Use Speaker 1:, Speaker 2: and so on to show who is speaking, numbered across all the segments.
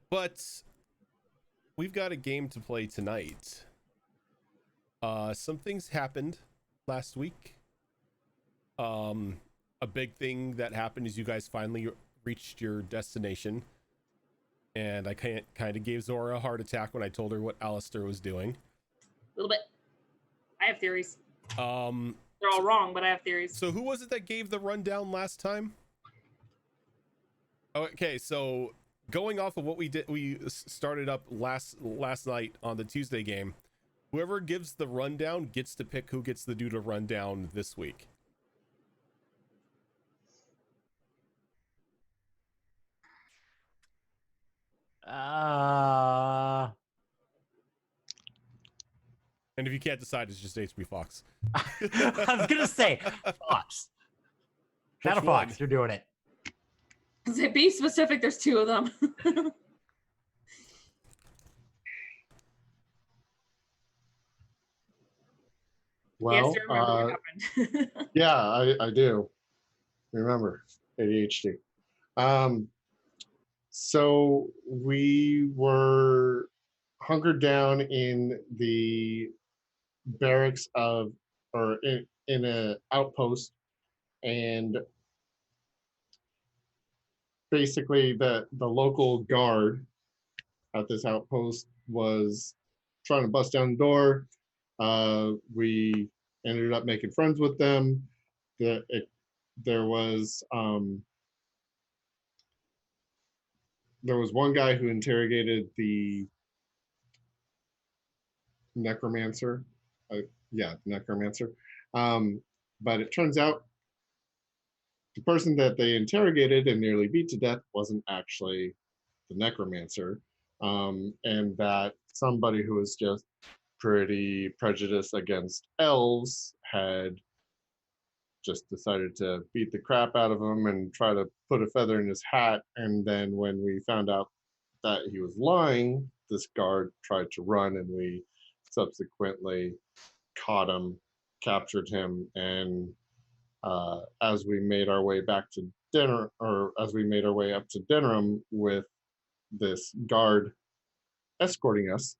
Speaker 1: But we've got a game to play tonight. Some things happened last week. A big thing that happened is you guys finally reached your destination, and I kind of gave Zora a heart attack when I told her what Alistair was doing.
Speaker 2: A little bit. I have theories. They're all
Speaker 1: so,
Speaker 2: wrong, but I have theories.
Speaker 1: So who was it that gave the rundown last time? Okay, so going off of what we did, we started up last night on the Tuesday game. Whoever gives the rundown gets to pick who gets to do the rundown this week.
Speaker 3: And
Speaker 1: if you can't decide, it's just HB Fox.
Speaker 3: I was gonna say Fox. Shadow Fox, you're doing it.
Speaker 2: Be specific. There's two of them.
Speaker 4: Well,
Speaker 2: yes, remember what happened.
Speaker 4: yeah, I do remember ADHD. So we were hunkered down in the barracks of, or in a outpost, and basically the local guard at this outpost was trying to bust down the door. We ended up making friends with them. There was one guy who interrogated the necromancer. Necromancer. But it turns out the person that they interrogated and nearly beat to death wasn't actually the necromancer, and that somebody who was just pretty prejudiced against elves had just decided to beat the crap out of him and try to put a feather in his hat. And then when we found out that he was lying, this guard tried to run, and we subsequently caught him, captured him, and as we made our way back to dinner, or as we made our way up to Denerim with this guard escorting us,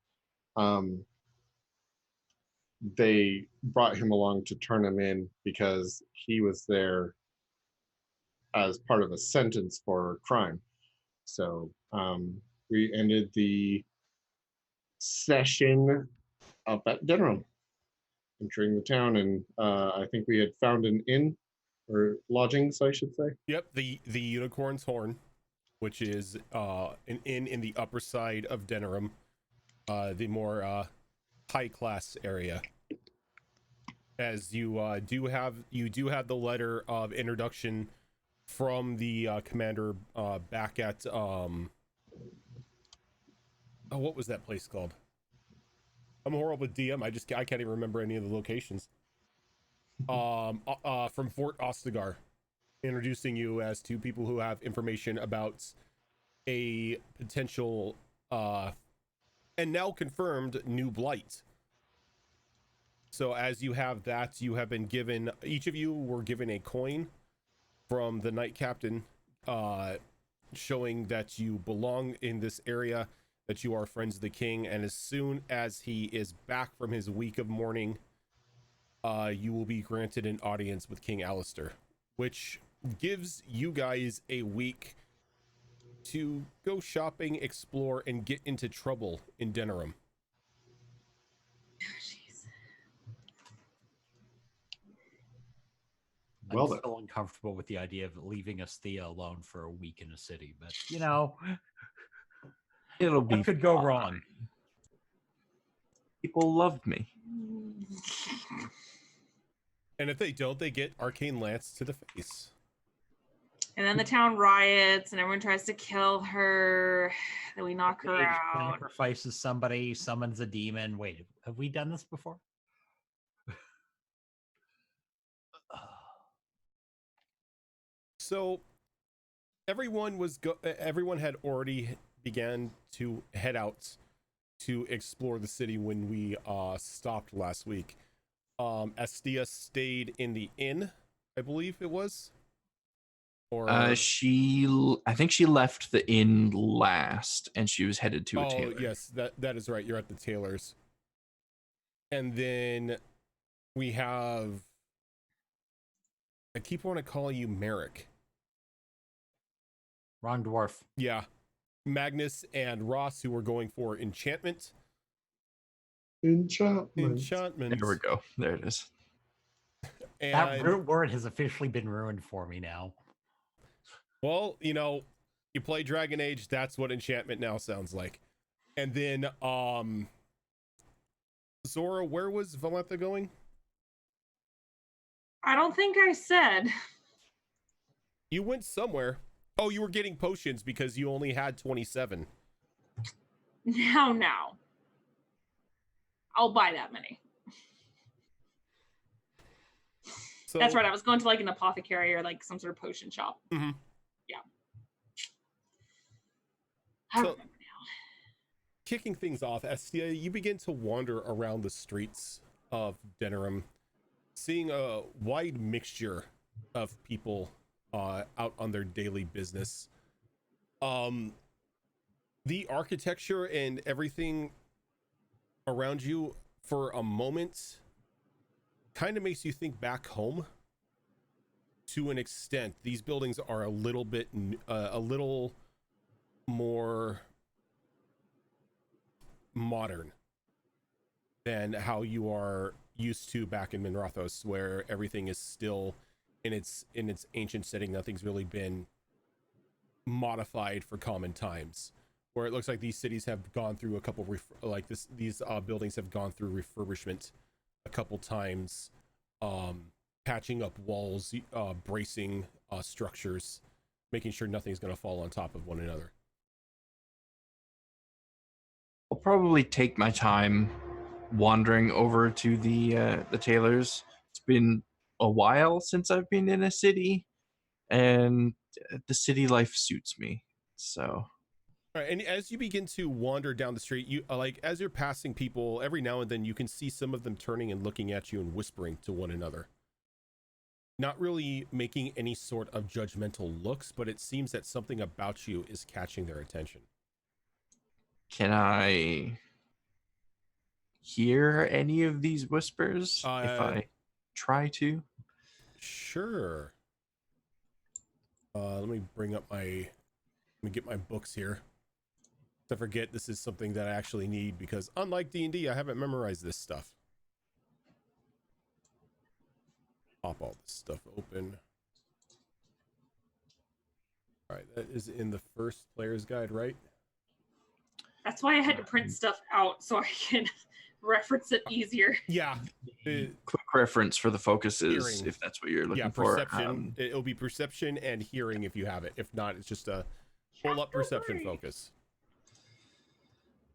Speaker 4: they brought him along to turn him in because he was there as part of a sentence for crime. So we ended the session up at Denerim, entering the town, and I think we had found an inn, or lodgings, I should say.
Speaker 1: Yep, the Unicorn's Horn, which is an inn in the upper side of Denerim, the more high class area. As you do have the letter of introduction from the commander back at what was that place called? I'm horrible with DM. I can't even remember any of the locations. From Fort Ostagar, introducing you as two people who have information about a potential and now confirmed new blight. So as you have that, you have been given, each of you were given a coin from the Knight Captain, showing that you belong in this area, that you are friends of the king, and as soon as he is back from his week of mourning, you will be granted an audience with King Alistair, which gives you guys a week to go shopping, explore, and get into trouble in Denerim.
Speaker 3: I'm still uncomfortable with the idea of leaving Asthea alone for a week in a city, but you know,
Speaker 5: it'll be.
Speaker 3: What could go wrong?
Speaker 5: People loved me.
Speaker 1: And if they don't, they get Arcane Lance to the face.
Speaker 2: And then the town riots, and everyone tries to kill her. Then we knock her out.
Speaker 3: Sacrifices somebody, summons a demon. Wait, have we done this before?
Speaker 1: So everyone had already began to head out to explore the city when we stopped last week. Astia stayed in the inn, I believe it was. Or
Speaker 5: I think she left the inn last, and she was headed to a
Speaker 1: oh
Speaker 5: tailor.
Speaker 1: yes, that is right. You're at the tailor's, and then we have. I keep wanting to call you Merrick.
Speaker 3: Wrong dwarf.
Speaker 1: Yeah, Magnus and Ross, who were going for enchantment. Enchantment.
Speaker 5: There we go. There it is.
Speaker 1: And
Speaker 3: That root word has officially been ruined for me now.
Speaker 1: well, you play Dragon Age, that's what enchantment now sounds like. And then Zora, where was Valentha going?
Speaker 2: I don't think I said.
Speaker 1: You went somewhere. Oh, you were getting potions because you only had 27.
Speaker 2: Now. I'll buy that many.
Speaker 1: So
Speaker 2: That's right. I was going to like an apothecary or like some sort of potion shop.
Speaker 1: Mhm.
Speaker 2: Yeah.
Speaker 1: So-
Speaker 2: I remember now.
Speaker 1: Kicking things off, Estia, you begin to wander around the streets of Denerim, seeing a wide mixture of people out on their daily business. The architecture and everything around you for a moment kind of makes you think back home to an extent. These buildings are a little more modern than how you are used to back in Minrathos, where everything is still in its ancient setting. Nothing's really been modified for common times, where it looks like these cities have gone through a couple these buildings have gone through refurbishment a couple times, patching up walls, bracing structures, making sure nothing's going to fall on top of one another.
Speaker 5: I'll probably take my time wandering over to the tailor's. It's been a while since I've been in a city, and the city life suits me. So,
Speaker 1: All right, and as you begin to wander down the street, you as you're passing people, every now and then you can see some of them turning and looking at you and whispering to one another. Not really making any sort of judgmental looks, but it seems that something about you is catching their attention.
Speaker 5: can I hear any of these whispers if I try to?
Speaker 1: Sure. Let me get my books here. I forget this is something that I actually need because unlike D&D, I haven't memorized this stuff. Pop all this stuff open. All right, that is in the first player's guide, right?
Speaker 2: That's why I had to print stuff out so I can reference it easier.
Speaker 1: Yeah.
Speaker 5: Quick reference for the focuses,
Speaker 1: Hearing.
Speaker 5: if that's what you're looking
Speaker 1: Yeah,
Speaker 5: for.
Speaker 1: perception. It'll be perception and hearing if you have it. If not, it's just a pull up perception focus.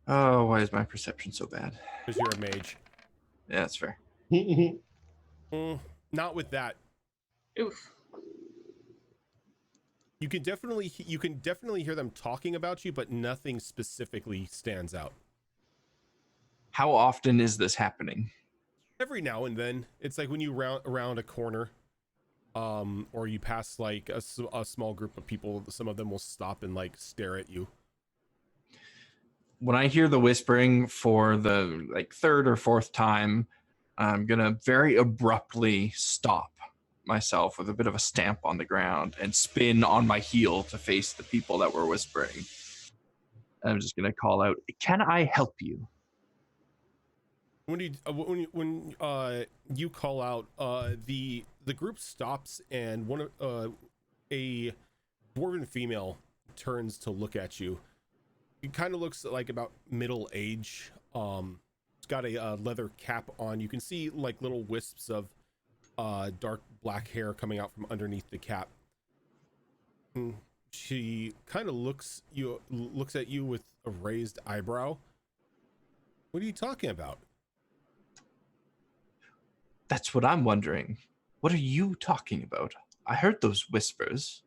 Speaker 5: Oh, why is my perception so bad?
Speaker 1: Because you're a mage.
Speaker 5: Yeah, that's fair.
Speaker 1: Not with that.
Speaker 2: Oof.
Speaker 1: You can definitely hear them talking about you, but nothing specifically stands out.
Speaker 5: How often is this happening?
Speaker 1: Every now and then, it's like when you around a corner, or you pass like a small group of people. Some of them will stop and like stare at you.
Speaker 5: When I hear the whispering for the third or fourth time, I'm gonna very abruptly stop myself with a bit of a stamp on the ground and spin on my heel to face the people that were whispering. I'm just gonna call out, "Can I help you?"
Speaker 1: When you call out, the group stops and a dwarven female turns to look at you. It kind of looks like about middle age. It's got a leather cap on. You can see like little wisps of dark black hair coming out from underneath the cap. She kind of looks at you with a raised eyebrow. What are you talking about?
Speaker 5: That's what I'm wondering. What are you talking about? I heard those whispers.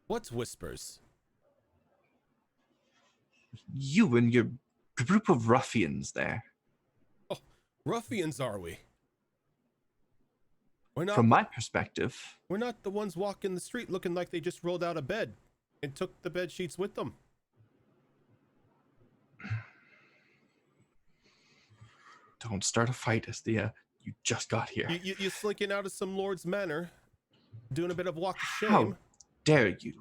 Speaker 1: What's whispers?
Speaker 5: You and your group of ruffians there.
Speaker 1: Oh, ruffians are we?
Speaker 5: from my perspective.
Speaker 1: We're not the ones walking the street looking like they just rolled out of bed and took the bed sheets with them.
Speaker 5: Don't start a fight, Esthea. You just got here.
Speaker 1: You slinking out of some lord's manor, doing a bit of walk of shame.
Speaker 5: How dare you?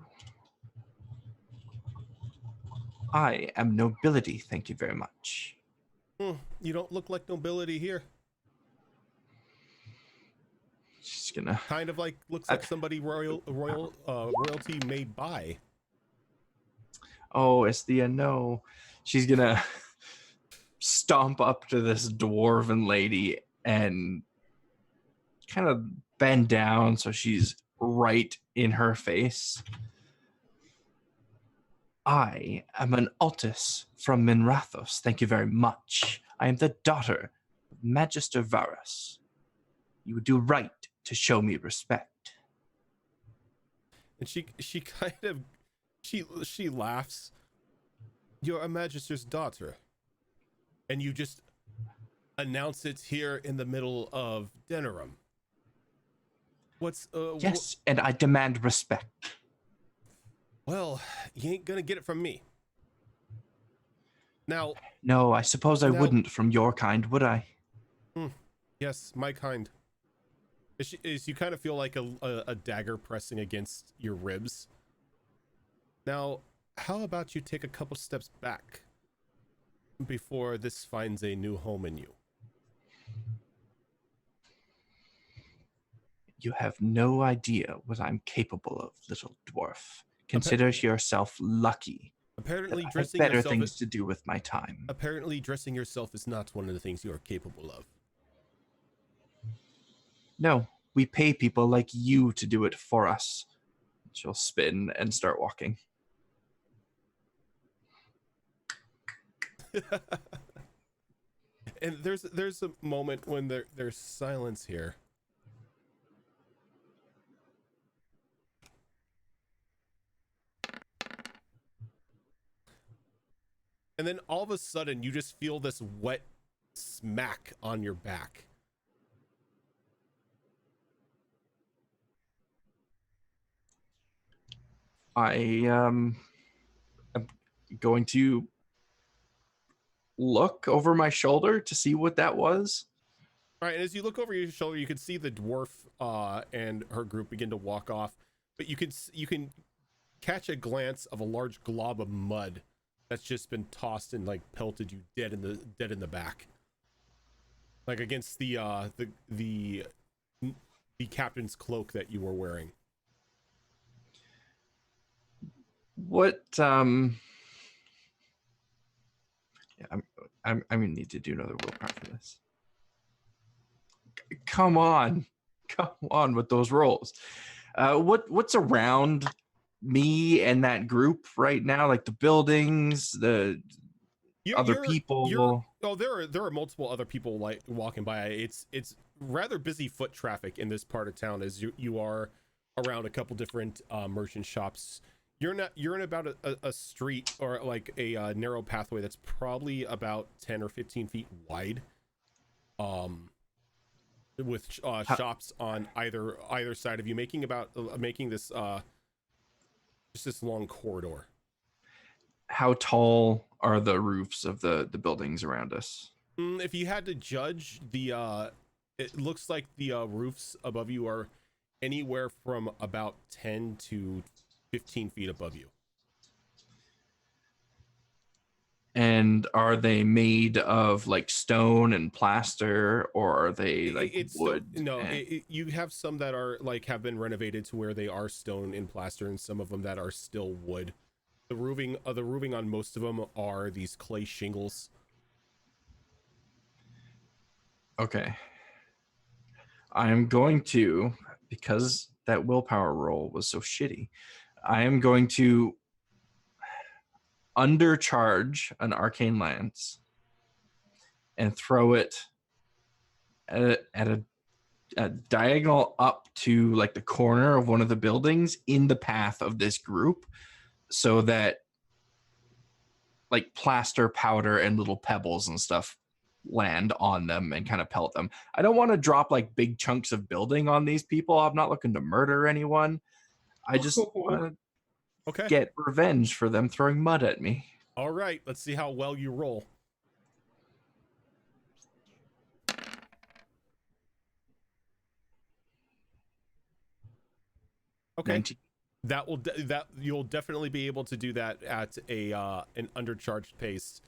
Speaker 5: I am nobility, thank you very much.
Speaker 1: You don't look like nobility here.
Speaker 5: She's gonna
Speaker 1: Kind of like looks like somebody royalty may buy.
Speaker 5: Oh, Esthea, no. She's gonna stomp up to this dwarven lady and kind of bend down so she's right in her face. I am an Altus from Minrathos. Thank you very much. I am the daughter of Magister Varus. You would do right to show me respect.
Speaker 1: And she kind of she laughs. You're a magister's daughter. And you just announce it here in the middle of Denerim. What's
Speaker 5: Yes, and I demand respect.
Speaker 1: Well, you ain't gonna get it from me. Now,
Speaker 5: No, I suppose I wouldn't from your kind, would I?
Speaker 1: Yes, my kind. Is you kind of feel like a dagger pressing against your ribs. Now, how about you take a couple steps back before this finds a new home in you?
Speaker 5: You have no idea what I'm capable of, little dwarf. Consider yourself lucky.
Speaker 1: Apparently,
Speaker 5: I have
Speaker 1: dressing
Speaker 5: better
Speaker 1: yourself
Speaker 5: things to do with my time.
Speaker 1: Apparently, dressing yourself is not one of the things you are capable of.
Speaker 5: No, we pay people like you to do it for us. She'll spin and start walking.
Speaker 1: And there's a moment when there's silence here. And then all of a sudden you just feel this wet smack on your back.
Speaker 5: I am going to look over my shoulder to see what that was.
Speaker 1: All right, and as you look over your shoulder, you can see the dwarf and her group begin to walk off, but you can catch a glance of a large glob of mud that's just been tossed and like pelted you dead in the back, like against the captain's cloak that you were wearing.
Speaker 5: What yeah, I'm gonna need to do another willpower for this. Come on with those rolls. What's around me and that group right now? Like the buildings, the other people.
Speaker 1: There are multiple other people like walking by. It's rather busy foot traffic in this part of town as you are around a couple different merchant shops. You're in about a street or like a narrow pathway that's probably about 10 or 15 feet wide. With shops on either side of you, making this just this long corridor.
Speaker 5: How tall are the roofs of the buildings around us?
Speaker 1: If you had to judge, it looks like the roofs above you are anywhere from about 10 to 15 feet above you.
Speaker 5: And are they made of like stone and plaster, or are they like wood?
Speaker 1: You have some that are like have been renovated to where they are stone and plaster, and some of them that are still wood. The roofing on most of them are these clay shingles.
Speaker 5: Okay. I am going to, because that willpower roll was so shitty, I am going to undercharge an arcane lance and throw it at a diagonal up to like the corner of one of the buildings in the path of this group, so that like plaster, powder, and little pebbles and stuff land on them and kind of pelt them. I don't want to drop like big chunks of building on these people. I'm not looking to murder anyone. I just want to
Speaker 1: Okay.
Speaker 5: get revenge for them throwing mud at me.
Speaker 1: All right. Let's see how well you roll. Okay.
Speaker 5: 19.
Speaker 1: That you'll definitely be able to do that at a an undercharged pace.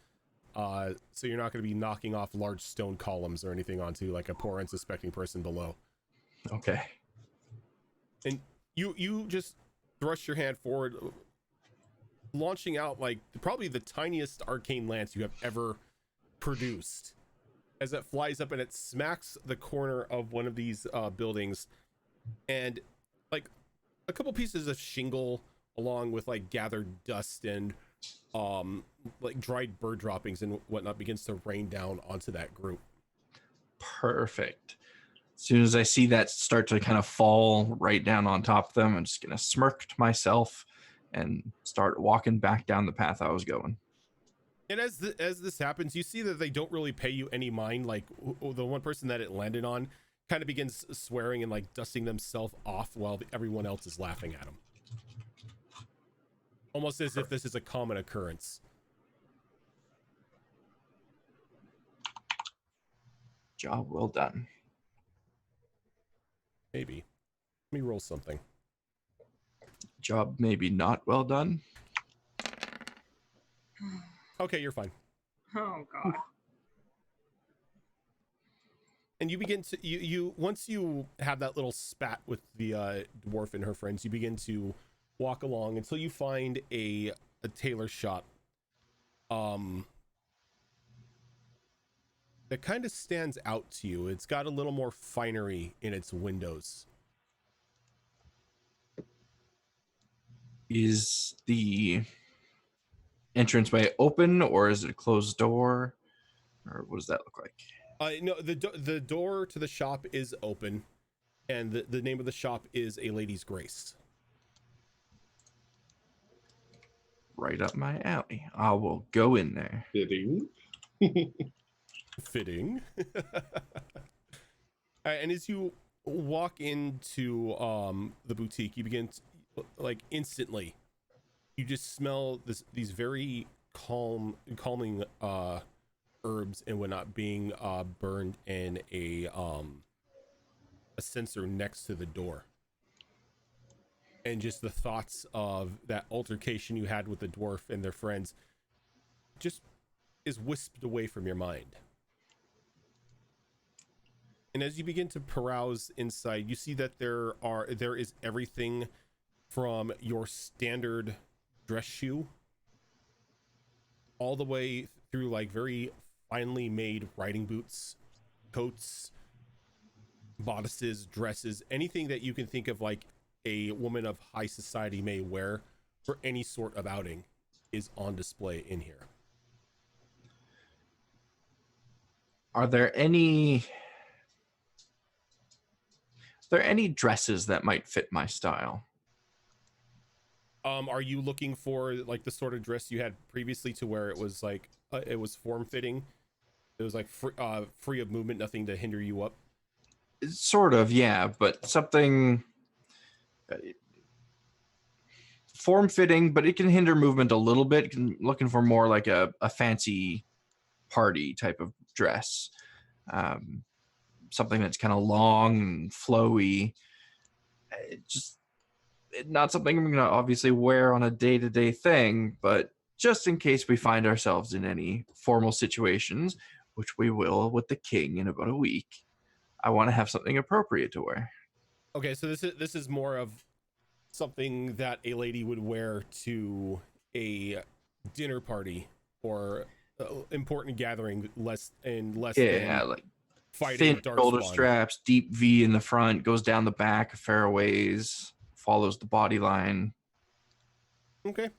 Speaker 1: So you're not going to be knocking off large stone columns or anything onto like a poor unsuspecting person below.
Speaker 5: Okay.
Speaker 1: And you just thrust your hand forward, launching out like probably the tiniest arcane lance you have ever produced, as it flies up and it smacks the corner of one of these buildings, and like a couple pieces of shingle along with like gathered dust and like dried bird droppings and whatnot begins to rain down onto that group.
Speaker 5: Perfect. As soon as I see that start to kind of fall right down on top of them, I'm just going to smirk to myself and start walking back down the path I was going.
Speaker 1: And as this happens, you see that they don't really pay you any mind. Like the one person that it landed on kind of begins swearing and like dusting themselves off while everyone else is laughing at them. Almost as if this is a common occurrence.
Speaker 5: Job well done.
Speaker 1: Maybe. Let me roll something.
Speaker 5: Job maybe not well done.
Speaker 1: Okay, you're fine.
Speaker 2: Oh god.
Speaker 1: And you begin to you once you have that little spat with the dwarf and her friends, you begin to walk along until you find a tailor shop that kind of stands out to you. It's got a little more finery in its windows.
Speaker 5: Is the entranceway open or is it a closed door? Or what does that look like?
Speaker 1: No, the door to the shop is open, and the name of the shop is A Lady's Grace.
Speaker 5: Right up my alley. I will go in there.
Speaker 4: Fitting.
Speaker 1: Fitting. And as you walk into the boutique, you begin to, like instantly, you just smell these very calming herbs and whatnot being burned in a censer next to the door. And just the thoughts of that altercation you had with the dwarf and their friends just is whisked away from your mind. And as you begin to peruse inside, you see that there is everything from your standard dress shoe all the way through like very finely made riding boots, coats, bodices, dresses, anything that you can think of like a woman of high society may wear for any sort of outing is on display in here.
Speaker 5: Are there any dresses that might fit my style?
Speaker 1: Are you looking for like the sort of dress you had previously to where it was like it was form fitting? It was like free of movement, nothing to hinder you up.
Speaker 5: Sort of, yeah, but something form fitting, but it can hinder movement a little bit. Looking for more like a fancy party type of dress. Something that's kind of long and flowy. Not something I'm going to obviously wear on a day-to-day thing, but just in case we find ourselves in any formal situations, which we will with the king in about a week, I want to have something appropriate to wear.
Speaker 1: Okay, so this is more of something that a lady would wear to a dinner party or important gathering, less
Speaker 5: Yeah,
Speaker 1: than
Speaker 5: like
Speaker 1: fighting
Speaker 5: thin
Speaker 1: dark
Speaker 5: shoulder
Speaker 1: spawn.
Speaker 5: straps, deep V in the front, goes down the back a fair ways, follows the body line.
Speaker 1: Okay.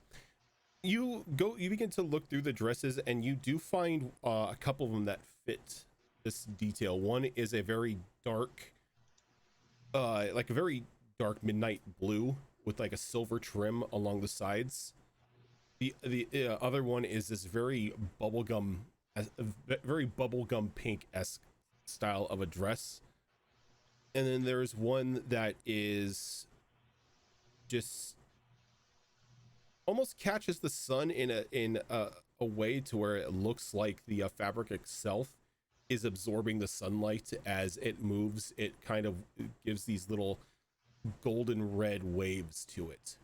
Speaker 1: You begin to look through the dresses and you do find a couple of them that fit this detail. One is a very dark like a very dark midnight blue with like a silver trim along the sides. The other one is this very bubblegum very bubblegum pink-esque style of a dress. And then there's one that is just almost catches the sun in a way to where it looks like the fabric itself is absorbing the sunlight as it moves. It kind of gives these little golden red waves to it.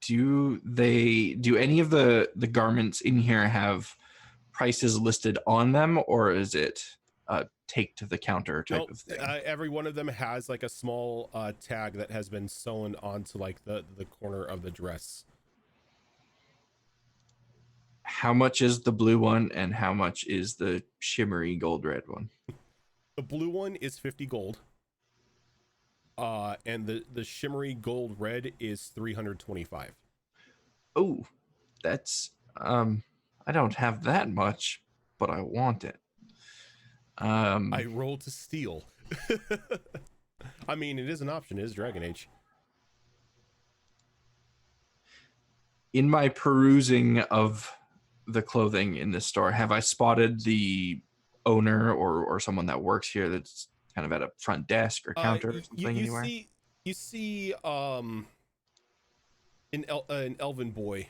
Speaker 5: Do any of the garments in here have prices listed on them, or is it take to the counter type of thing?
Speaker 1: Every one of them has like a small tag that has been sewn onto like the corner of the dress.
Speaker 5: How much is the blue one, and how much is the shimmery gold red one?
Speaker 1: The blue one is 50 gold. And the shimmery gold red is 325.
Speaker 5: Oh, that's I don't have that much, but I want it.
Speaker 1: I rolled to steal. I mean, it is an option. It is Dragon Age.
Speaker 5: In my perusing of the clothing in this store, have I spotted the owner or someone that works here that's kind of at a front desk or counter or something anywhere?
Speaker 1: You see an elven boy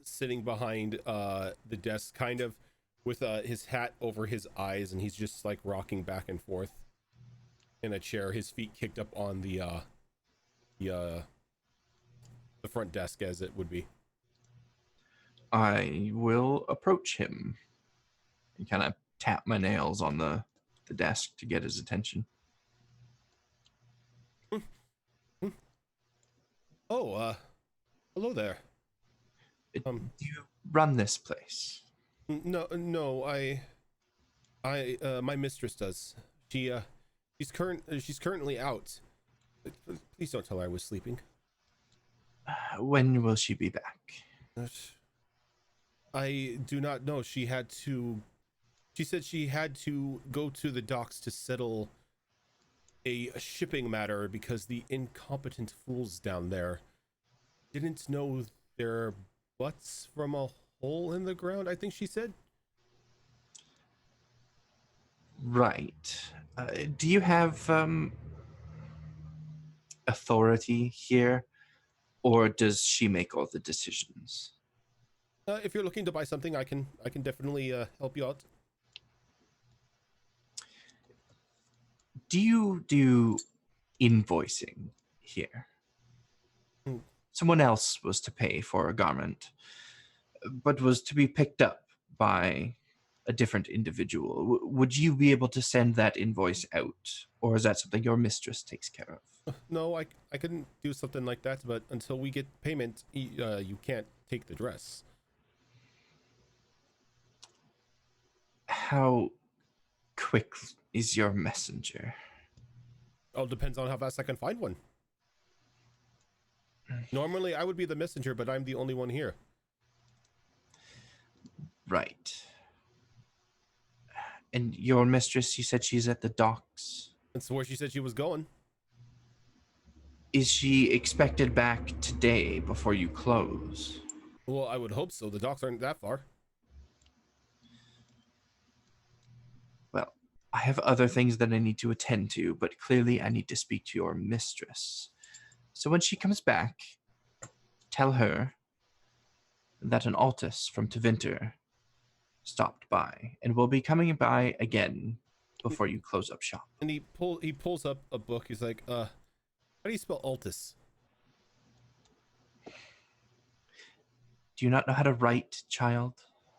Speaker 1: sitting behind the desk, kind of with his hat over his eyes, and he's just like rocking back and forth in a chair, his feet kicked up on the front desk, as it would be.
Speaker 5: I will approach him and kind of tap my nails on the desk to get his attention.
Speaker 1: Oh, hello there.
Speaker 5: Do you run this place?
Speaker 1: No, my mistress does. She's currently out. Please don't tell her I was sleeping.
Speaker 5: When will she be back?
Speaker 1: I do not know. She said she had to go to the docks to settle a shipping matter because the incompetent fools down there didn't know their butts from a hole in the ground, I think she said.
Speaker 5: Right. Do you have authority here, or does she make all the decisions?
Speaker 1: If you're looking to buy something, I can definitely help you out.
Speaker 5: Do you do invoicing here? Someone else was to pay for a garment, but was to be picked up by a different individual. Would you be able to send that invoice out, or is that something your mistress takes care of?
Speaker 1: No, I couldn't do something like that, but until we get payment, you can't take the dress.
Speaker 5: How quick is your messenger?
Speaker 1: Oh, depends on how fast I can find one. Normally, I would be the messenger, but I'm the only one here.
Speaker 5: Right. And your mistress, you said she's at the docks.
Speaker 1: That's where she said she was going.
Speaker 5: Is she expected back today before you close?
Speaker 1: Well, I would hope so. The docks aren't that far.
Speaker 5: Well, I have other things that I need to attend to, but clearly I need to speak to your mistress. So when she comes back, tell her that an Altus from Tevinter stopped by and will be coming by again before you close up shop.
Speaker 1: And he pulls up a book. He's like, how do you spell Altus?
Speaker 5: Do you not know how to write, child?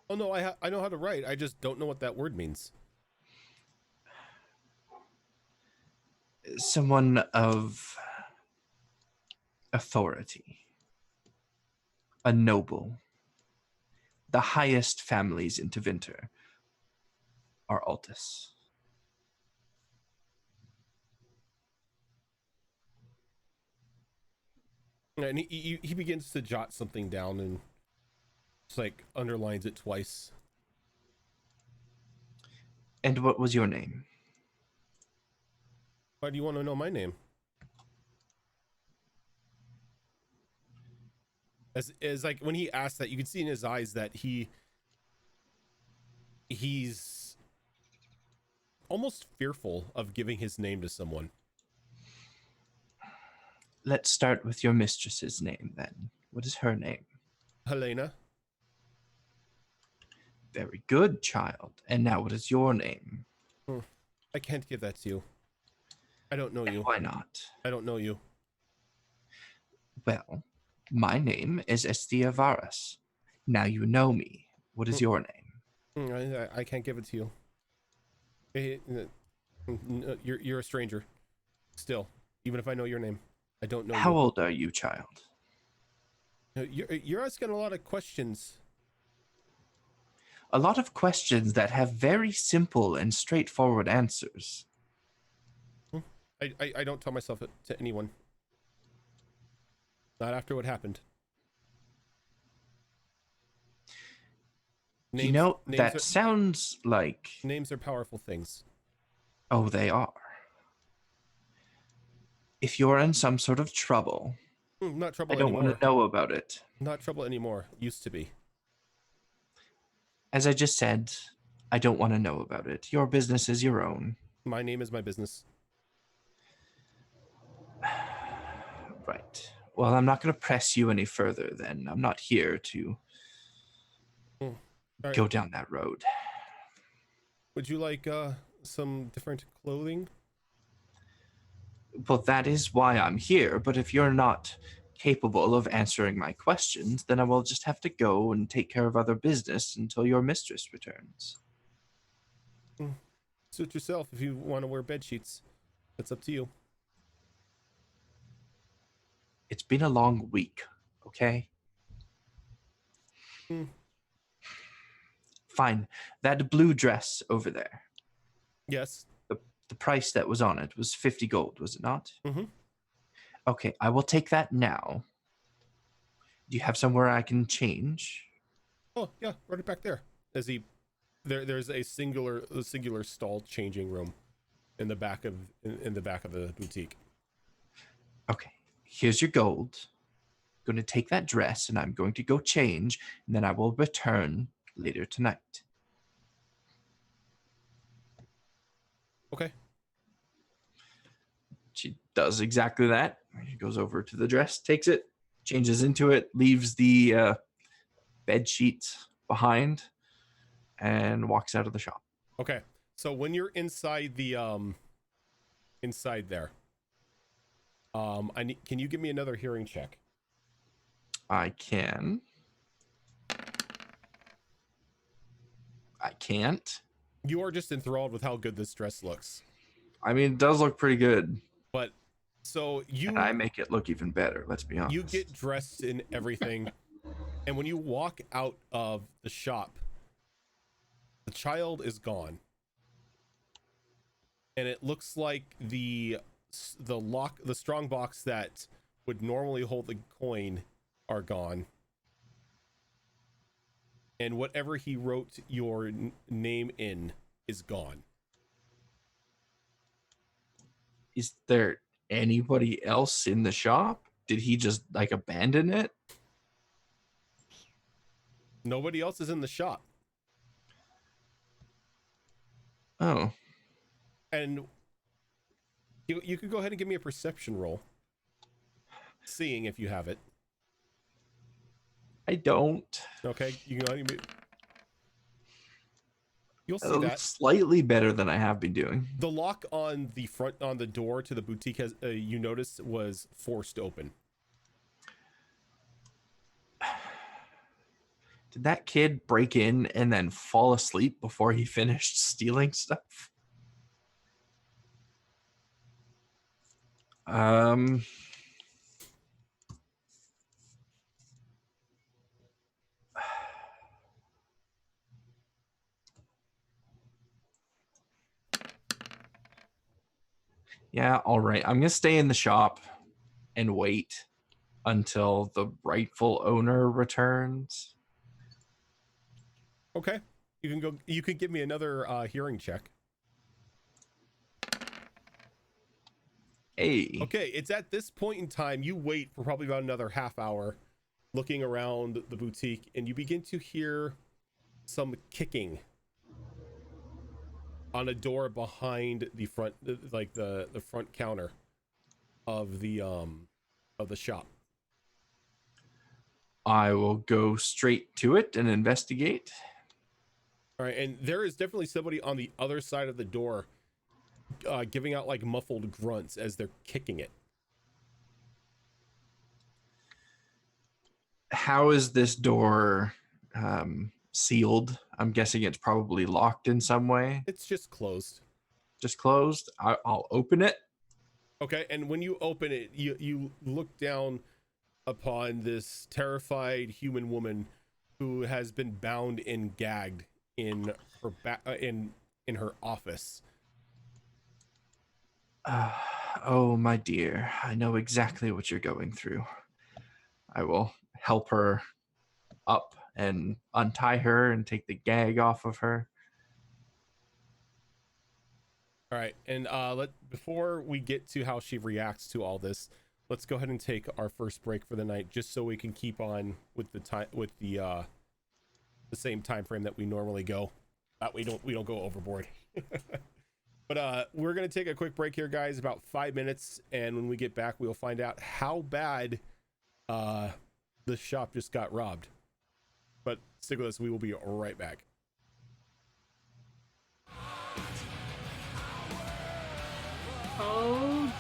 Speaker 1: Oh no, I know how to write. I just don't know what that word means.
Speaker 5: Someone of authority. A noble. The highest families in Tevinter are Altus.
Speaker 1: And he begins to jot something down and just like underlines it twice.
Speaker 5: And what was your name?
Speaker 1: Why do you want to know my name? As like when he asked that, you could see in his eyes that he's almost fearful of giving his name to someone.
Speaker 5: Let's start with your mistress's name then. What is her name?
Speaker 1: Helena.
Speaker 5: Very good, child. And now what is your name?
Speaker 1: I can't give that to you. I don't know you.
Speaker 5: Why not?
Speaker 1: I don't know you.
Speaker 5: Well, my name is Estia Varas. Now you know me. What is your name?
Speaker 1: I can't give it to you. You're a stranger. Still, even if I know your name, I don't know
Speaker 5: How
Speaker 1: you.
Speaker 5: old are you, child?
Speaker 1: You're asking a lot of questions.
Speaker 5: A lot of questions that have very simple and straightforward answers.
Speaker 1: I don't tell myself it to anyone. Not after what happened.
Speaker 5: You know, that
Speaker 1: are,
Speaker 5: sounds like...
Speaker 1: names are powerful things.
Speaker 5: Oh, they are. If you're in some sort of trouble,
Speaker 1: Not trouble
Speaker 5: I don't
Speaker 1: anymore.
Speaker 5: want to know about it.
Speaker 1: Not trouble anymore. Used to be.
Speaker 5: As I just said, I don't want to know about it. Your business is your own.
Speaker 1: My name is my business.
Speaker 5: Right. Well, I'm not going to press you any further then. I'm not here to
Speaker 1: Right.
Speaker 5: go down that road.
Speaker 1: Would you like some different clothing?
Speaker 5: Well, that is why I'm here, but if you're not capable of answering my questions, then I will just have to go and take care of other business until your mistress returns.
Speaker 1: Suit yourself if you want to wear bed sheets. That's up to you.
Speaker 5: It's been a long week, okay? Fine. That blue dress over there,
Speaker 1: Yes.
Speaker 5: the price that was on it was 50 gold, was it not?
Speaker 1: Mm-hmm.
Speaker 5: Okay, I will take that now. Do you have somewhere I can change?
Speaker 1: Oh yeah, right back there. There's a singular stall changing room in the back of the boutique.
Speaker 5: Okay, here's your gold. I'm going to take that dress and I'm going to go change, and then I will return later tonight.
Speaker 1: Okay.
Speaker 5: She does exactly that. She goes over to the dress, takes it, changes into it, leaves the bed sheets behind, and walks out of the shop.
Speaker 1: Okay. So when you're inside the inside there, can you give me another hearing check?
Speaker 5: I can. I can't.
Speaker 1: You are just enthralled with how good this dress looks.
Speaker 5: I mean, it does look pretty good.
Speaker 1: But so
Speaker 5: And I make it look even better, let's be honest.
Speaker 1: you get dressed in everything, and when you walk out of the shop, the child is gone, and it looks like the strong box that would normally hold the coin are gone, and whatever he wrote your name in is gone.
Speaker 5: Is there anybody else in the shop? Did he just like abandon it?
Speaker 1: Nobody else is in the shop.
Speaker 5: Oh,
Speaker 1: And you could go ahead and give me a perception roll, seeing if you have it.
Speaker 5: I don't.
Speaker 1: Okay, you can go ahead and you'll see
Speaker 5: That
Speaker 1: that
Speaker 5: looks slightly better than I have been doing.
Speaker 1: the lock on the door to the boutique has you noticed was forced open.
Speaker 5: Did that kid break in and then fall asleep before he finished stealing stuff? Yeah, all right. I'm going to stay in the shop and wait until the rightful owner returns.
Speaker 1: Okay, you can give me another hearing check.
Speaker 5: Hey.
Speaker 1: Okay, it's at this point in time you wait for probably about another half hour, looking around the boutique, and you begin to hear some kicking on a door behind the front, like the front counter of the shop.
Speaker 5: I will go straight to it and investigate.
Speaker 1: All right, and there is definitely somebody on the other side of the door giving out like muffled grunts as they're kicking it.
Speaker 5: How is this door sealed? I'm guessing it's probably locked in some way.
Speaker 1: It's just closed.
Speaker 5: Just closed. I'll open it.
Speaker 1: Okay, and when you open it, you look down upon this terrified human woman who has been bound and gagged in her in her office.
Speaker 5: Oh, my dear, I know exactly what you're going through. I will help her up and untie her and take the gag off of her.
Speaker 1: All right, and before we get to how she reacts to all this, let's go ahead and take our first break for the night, just so we can keep on with the same time frame that we normally go. That we don't go overboard. But we're gonna take a quick break here, guys, about 5 minutes, and when we get back, we'll find out how bad the shop just got robbed. But stick with us; we will be right back.
Speaker 2: Oh,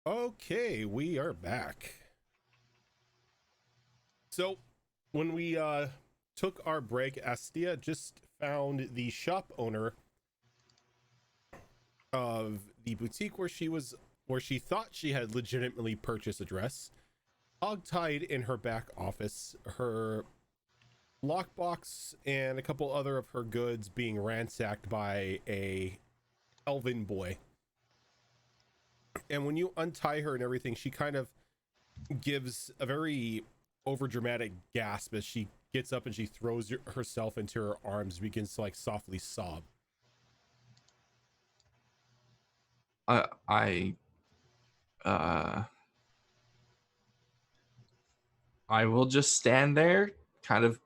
Speaker 1: Okay, we are back. So, when we took our break, Astia just found the shop owner of the boutique where she thought she had legitimately purchased a dress, hogtied in her back office, her lockbox and a couple other of her goods being ransacked by a elven boy. And when you untie her and everything, she kind of gives a very overdramatic gasp as she gets up and she throws herself into her arms, begins to like softly sob.
Speaker 5: I will just stand there, kind of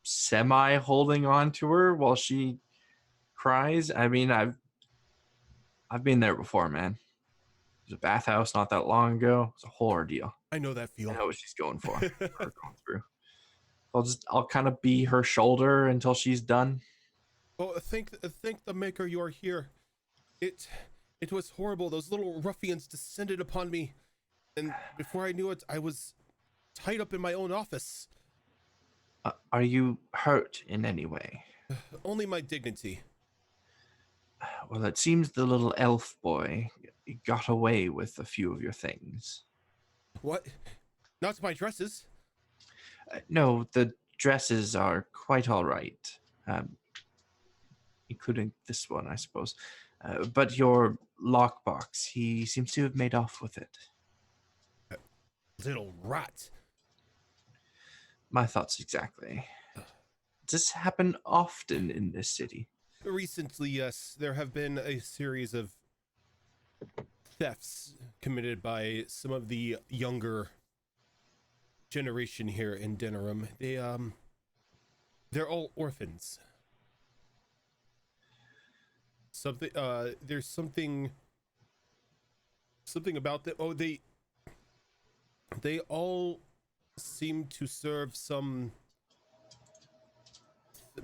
Speaker 5: semi holding on to her while she cries. I mean, I've been there before, man. There's a bathhouse not that long ago. It's a whole ordeal.
Speaker 1: I know that feel.
Speaker 5: I know what she's going for. Her going through. I'll kind of be her shoulder until she's done.
Speaker 1: Oh, thank the maker you are here. It was horrible. Those little ruffians descended upon me, and before I knew it, I was tied up in my own office.
Speaker 5: Are you hurt in any way?
Speaker 1: Only my dignity.
Speaker 5: Well, it seems the little elf boy got away with a few of your things.
Speaker 1: What? Not my dresses.
Speaker 5: No, the dresses are quite all right, including this one, I suppose. But your lockbox, he seems to have made off with it.
Speaker 1: Little rat.
Speaker 5: My thoughts exactly. Does this happen often in this city?
Speaker 1: Recently, yes, there have been a series of thefts committed by some of the younger generation here in Denerim. They're all orphans. There's something about them. Oh, they all seem to serve some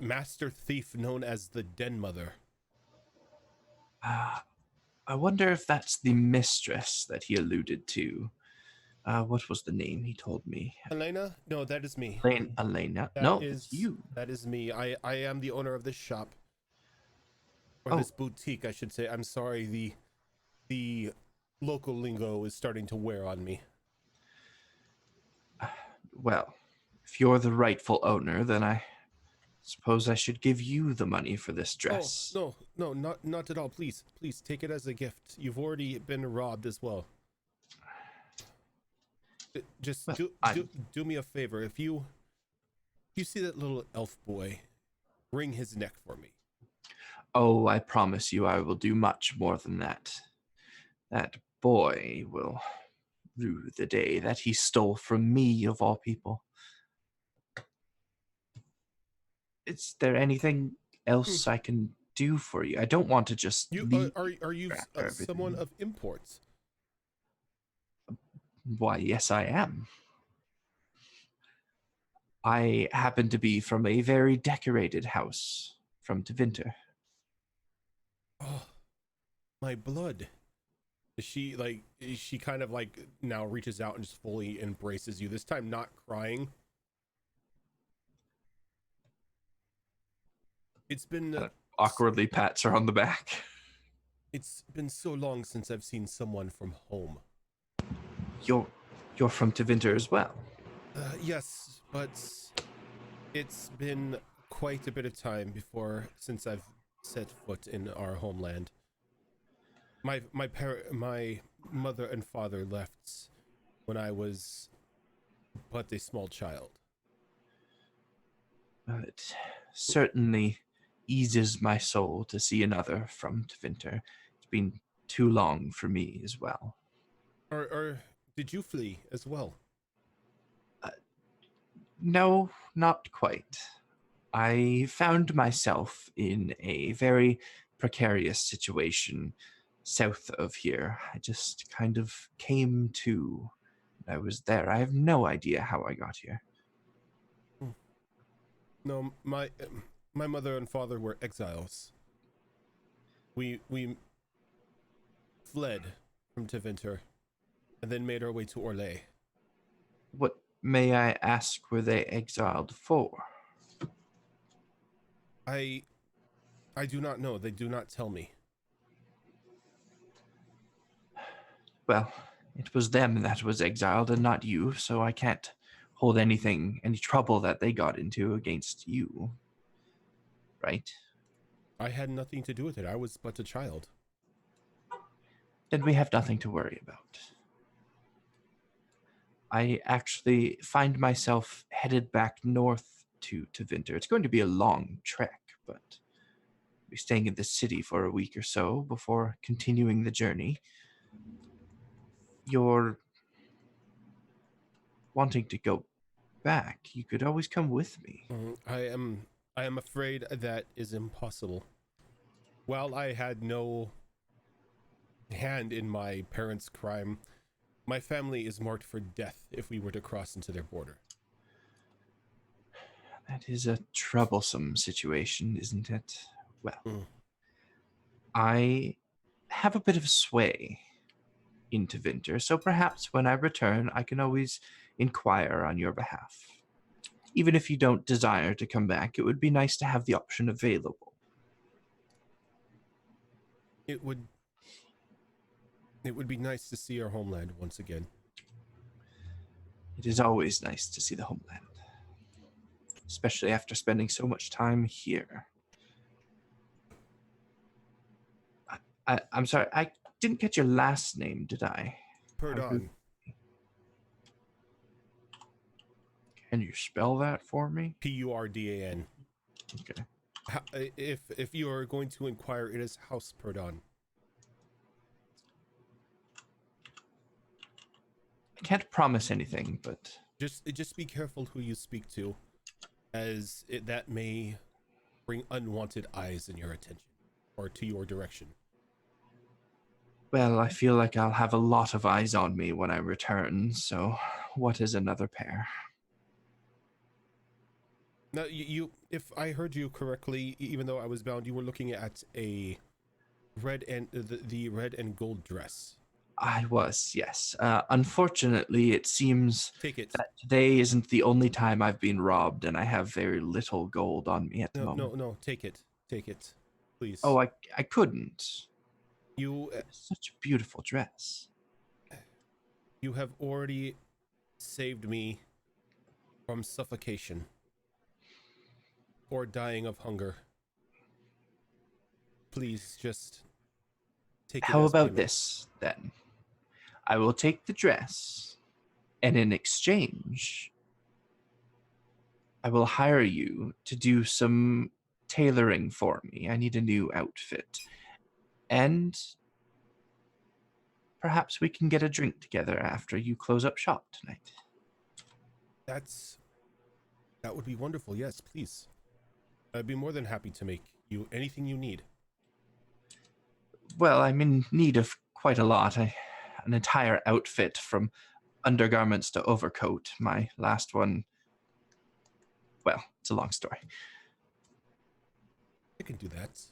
Speaker 1: master thief known as the Den Mother.
Speaker 5: I wonder if that's the mistress that he alluded to. What was the name he told me?
Speaker 1: Elena? No, that is me.
Speaker 5: Elena?
Speaker 1: That
Speaker 5: No,
Speaker 1: is
Speaker 5: it's you.
Speaker 1: That is me. I am the owner of this shop. Or
Speaker 5: Oh.
Speaker 1: this boutique, I should say. I'm sorry, the local lingo is starting to wear on me.
Speaker 5: Well, if you're the rightful owner, then I suppose I should give you the money for this dress.
Speaker 1: Oh, no, not at all. Please take it as a gift. You've already been robbed as well. Just
Speaker 5: Well,
Speaker 1: do me a favor. If you see that little elf boy, wring his neck for me.
Speaker 5: Oh, I promise you I will do much more than that. That boy will rue the day that he stole from me, of all people. Is there anything else I can do for you? I don't want to just leave.
Speaker 1: Are you someone of import?
Speaker 5: Why, yes, I am. I happen to be from a very decorated house from Tevinter.
Speaker 1: Oh, my blood. She kind of like now reaches out and just fully embraces you, this time not crying. It's been
Speaker 5: Awkwardly pats her on the back.
Speaker 1: It's been so long since I've seen someone from home.
Speaker 5: You're from Tevinter as well?
Speaker 1: Yes, but it's been quite a bit of time since I've set foot in our homeland. My mother and father left when I was but a small child.
Speaker 5: It certainly eases my soul to see another from Tevinter. It's been too long for me as well.
Speaker 1: Or did you flee as well?
Speaker 5: No, not quite. I found myself in a very precarious situation south of here. I just kind of came to. I was there. I have no idea how I got here.
Speaker 1: No, my mother and father were exiles. We fled from Tevinter and then made our way to Orlais.
Speaker 5: What, may I ask, were they exiled for?
Speaker 1: I do not know. They do not tell me.
Speaker 5: Well, it was them that was exiled and not you, so I can't hold any trouble that they got into against you. Right?
Speaker 1: I had nothing to do with it. I was but a child.
Speaker 5: Then we have nothing to worry about. I actually find myself headed back north to Vinter. It's going to be a long trek, but I'll be staying in the city for a week or so before continuing the journey. You're wanting to go back. You could always come with me.
Speaker 1: I am afraid that is impossible. While I had no hand in my parents' crime, my family is marked for death if we were to cross into their border.
Speaker 5: That is a troublesome situation, isn't it? Well, I have a bit of sway into Vinter, so perhaps when I return, I can always inquire on your behalf. Even if you don't desire to come back, it would be nice to have the option available.
Speaker 1: It would be nice to see our homeland once again.
Speaker 5: It is always nice to see the homeland, especially after spending so much time here. I'm sorry, I didn't get your last name, did I?
Speaker 1: Perdon.
Speaker 5: Can you spell that for me?
Speaker 1: Purdan.
Speaker 5: Okay.
Speaker 1: If you are going to inquire, it is House Perdon.
Speaker 5: I can't promise anything, but
Speaker 1: Just be careful who you speak to, as that may bring unwanted eyes in your attention or to your direction.
Speaker 5: well, I feel like I'll have a lot of eyes on me when I return, so what is another pair?
Speaker 1: Now, if I heard you correctly, even though I was bound, you were looking at a red and the red and gold dress.
Speaker 5: I was, yes. Unfortunately, it seems
Speaker 1: Take it.
Speaker 5: that today isn't the only time I've been robbed, and I have very little gold on me at the moment.
Speaker 1: No, take it, please.
Speaker 5: Oh, I couldn't.
Speaker 1: You
Speaker 5: It's such a beautiful dress.
Speaker 1: you have already saved me from suffocation or dying of hunger. Please just take it.
Speaker 5: How
Speaker 1: as
Speaker 5: about
Speaker 1: payment.
Speaker 5: this, then? I will take the dress, and in exchange, I will hire you to do some tailoring for me. I need a new outfit. And perhaps we can get a drink together after you close up shop tonight.
Speaker 1: That would be wonderful. Yes, please. I'd be more than happy to make you anything you need.
Speaker 5: Well, I'm in need of quite a lot. An entire outfit from undergarments to overcoat. My last one, well, it's a long story.
Speaker 1: I can do that.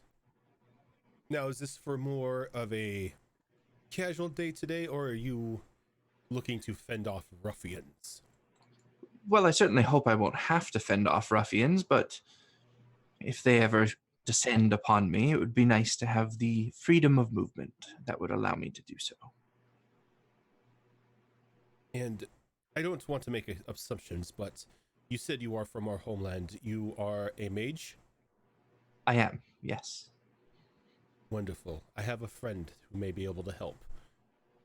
Speaker 1: Now, is this for more of a casual day today, or are you looking to fend off ruffians?
Speaker 5: Well, I certainly hope I won't have to fend off ruffians, but if they ever descend upon me, it would be nice to have the freedom of movement that would allow me to do so.
Speaker 1: And I don't want to make assumptions, but you said you are from our homeland. You are a mage?
Speaker 5: I am, yes.
Speaker 1: Wonderful. I have a friend who may be able to help.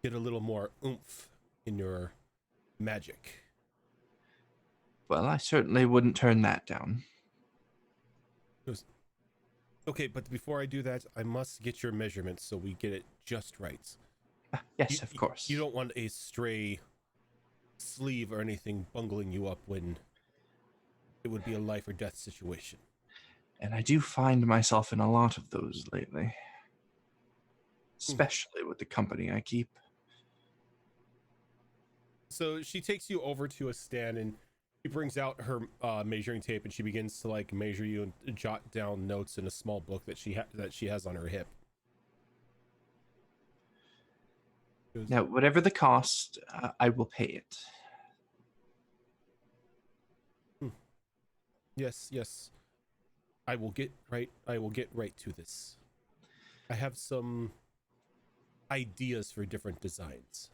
Speaker 1: Get a little more oomph in your magic.
Speaker 5: Well, I certainly wouldn't turn that down.
Speaker 1: Okay, but before I do that, I must get your measurements so we get it just right.
Speaker 5: Yes, of course.
Speaker 1: You don't want a stray sleeve or anything bungling you up when it would be a life or death situation.
Speaker 5: And I do find myself in a lot of those lately. Especially with the company I keep.
Speaker 1: So she takes you over to a stand and she brings out her measuring tape and she begins to like measure you and jot down notes in a small book that she has on her hip. Goes,
Speaker 5: Now, whatever the cost, I will pay it.
Speaker 1: yes, yes. I will get right to this. I have some ideas for different designs.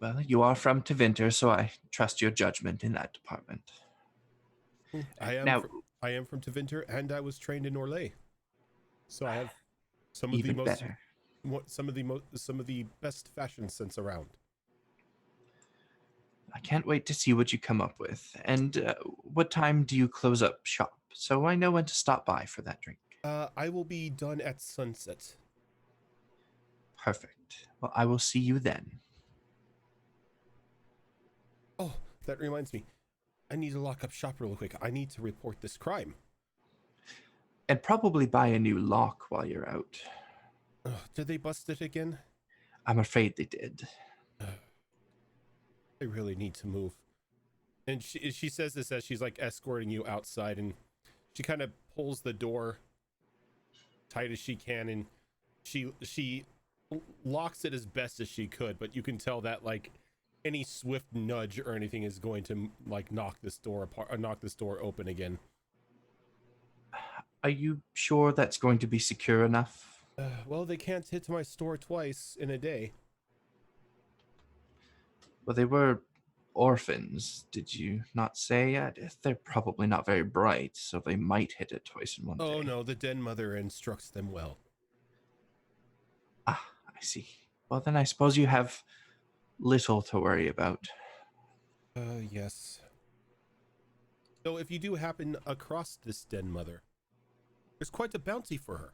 Speaker 5: Well, you are from Tevinter, so I trust your judgment in that department.
Speaker 1: I am
Speaker 5: Now,
Speaker 1: from Tevinter, and I was trained in Orlais, so I have some of the
Speaker 5: even
Speaker 1: most
Speaker 5: better.
Speaker 1: some of the best fashion sense around.
Speaker 5: I can't wait to see what you come up with. And what time do you close up shop? So I know when to stop by for that drink.
Speaker 1: I will be done at sunset.
Speaker 5: Perfect. Well, I will see you then.
Speaker 1: Oh, that reminds me. I need to lock up shop real quick. I need to report this crime.
Speaker 5: And probably buy a new lock while you're out.
Speaker 1: Did they bust it again?
Speaker 5: I'm afraid they did.
Speaker 1: I really need to move. And she says this as she's like escorting you outside, and she kind of pulls the door tight as she can, and she locks it as best as she could, but you can tell that like any swift nudge or anything is going to like knock this door apart or knock this door open again.
Speaker 5: Are you sure that's going to be secure enough?
Speaker 1: Well, they can't hit my store twice in a day.
Speaker 5: Well, they were orphans, did you not say? They're probably not very bright, so they might hit it twice in one day.
Speaker 1: Oh no, the den mother instructs them well.
Speaker 5: Ah, I see. Well, then I suppose you have little to worry about.
Speaker 1: Yes. So if you do happen across this den mother, there's quite a bounty for her.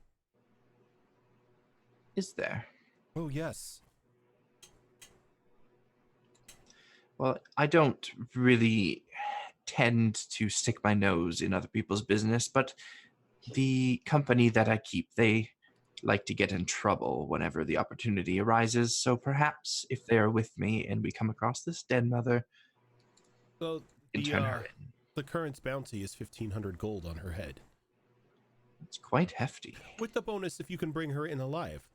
Speaker 5: Is there?
Speaker 1: Oh yes.
Speaker 5: Well, I don't really tend to stick my nose in other people's business, but the company that I keep, they like to get in trouble whenever the opportunity arises. So perhaps if they are with me and we come across this den mother,
Speaker 1: So
Speaker 5: we can turn her in.
Speaker 1: the current bounty is 1,500 gold on her head.
Speaker 5: It's quite hefty.
Speaker 1: With the bonus if you can bring her in alive.